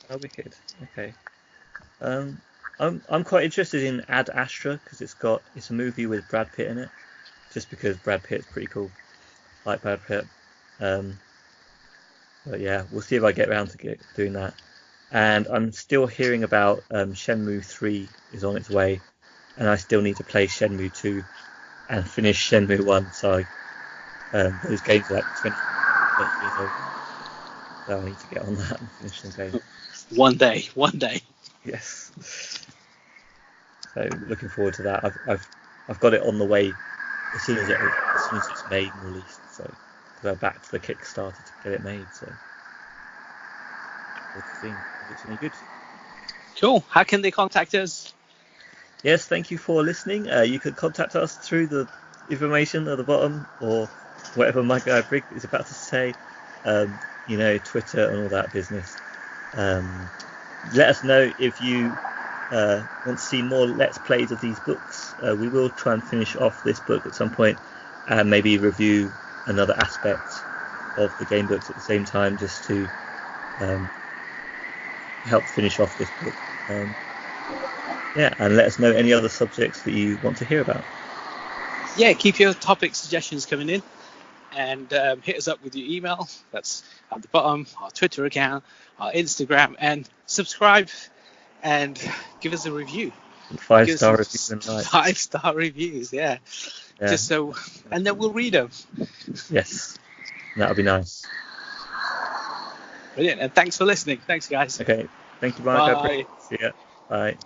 Oh, wicked. Okay. I'm quite interested in Ad Astra, because it's a movie with Brad Pitt in it, just because Brad Pitt's pretty cool. I like Brad Pitt. But yeah, we'll see if I get around to doing that. And I'm still hearing about Shenmue 3 is on its way, and I still need to play Shenmue 2 and finish Shenmue 1. So those games are like 20 years old, so I need to get on that and finish them games. One day. Yes. So looking forward to that. I've got it on the way as soon as it's made and released. So go back to the Kickstarter to get it made. So we'll see if it's any good. Cool. How can they contact us? Yes, thank you for listening. You can contact us through the information at the bottom, or whatever MyGuy Previews is about to say. Twitter and all that business. Let us know if you want to see more Let's Plays of these books. We will try and finish off this book at some point, and maybe review another aspect of the game books at the same time, just to help finish off this book. And let us know any other subjects that you want to hear about. Yeah, keep your topic suggestions coming in, and hit us up with your email. That's at the bottom, our Twitter account, our Instagram, and subscribe and give us a review. 5-star reviews and likes. 5-star reviews, yeah. Just so, and then we'll read them. Yes, that would be nice. Brilliant, and thanks for listening. Thanks, guys. Okay, thank you, Bye. See ya. Bye.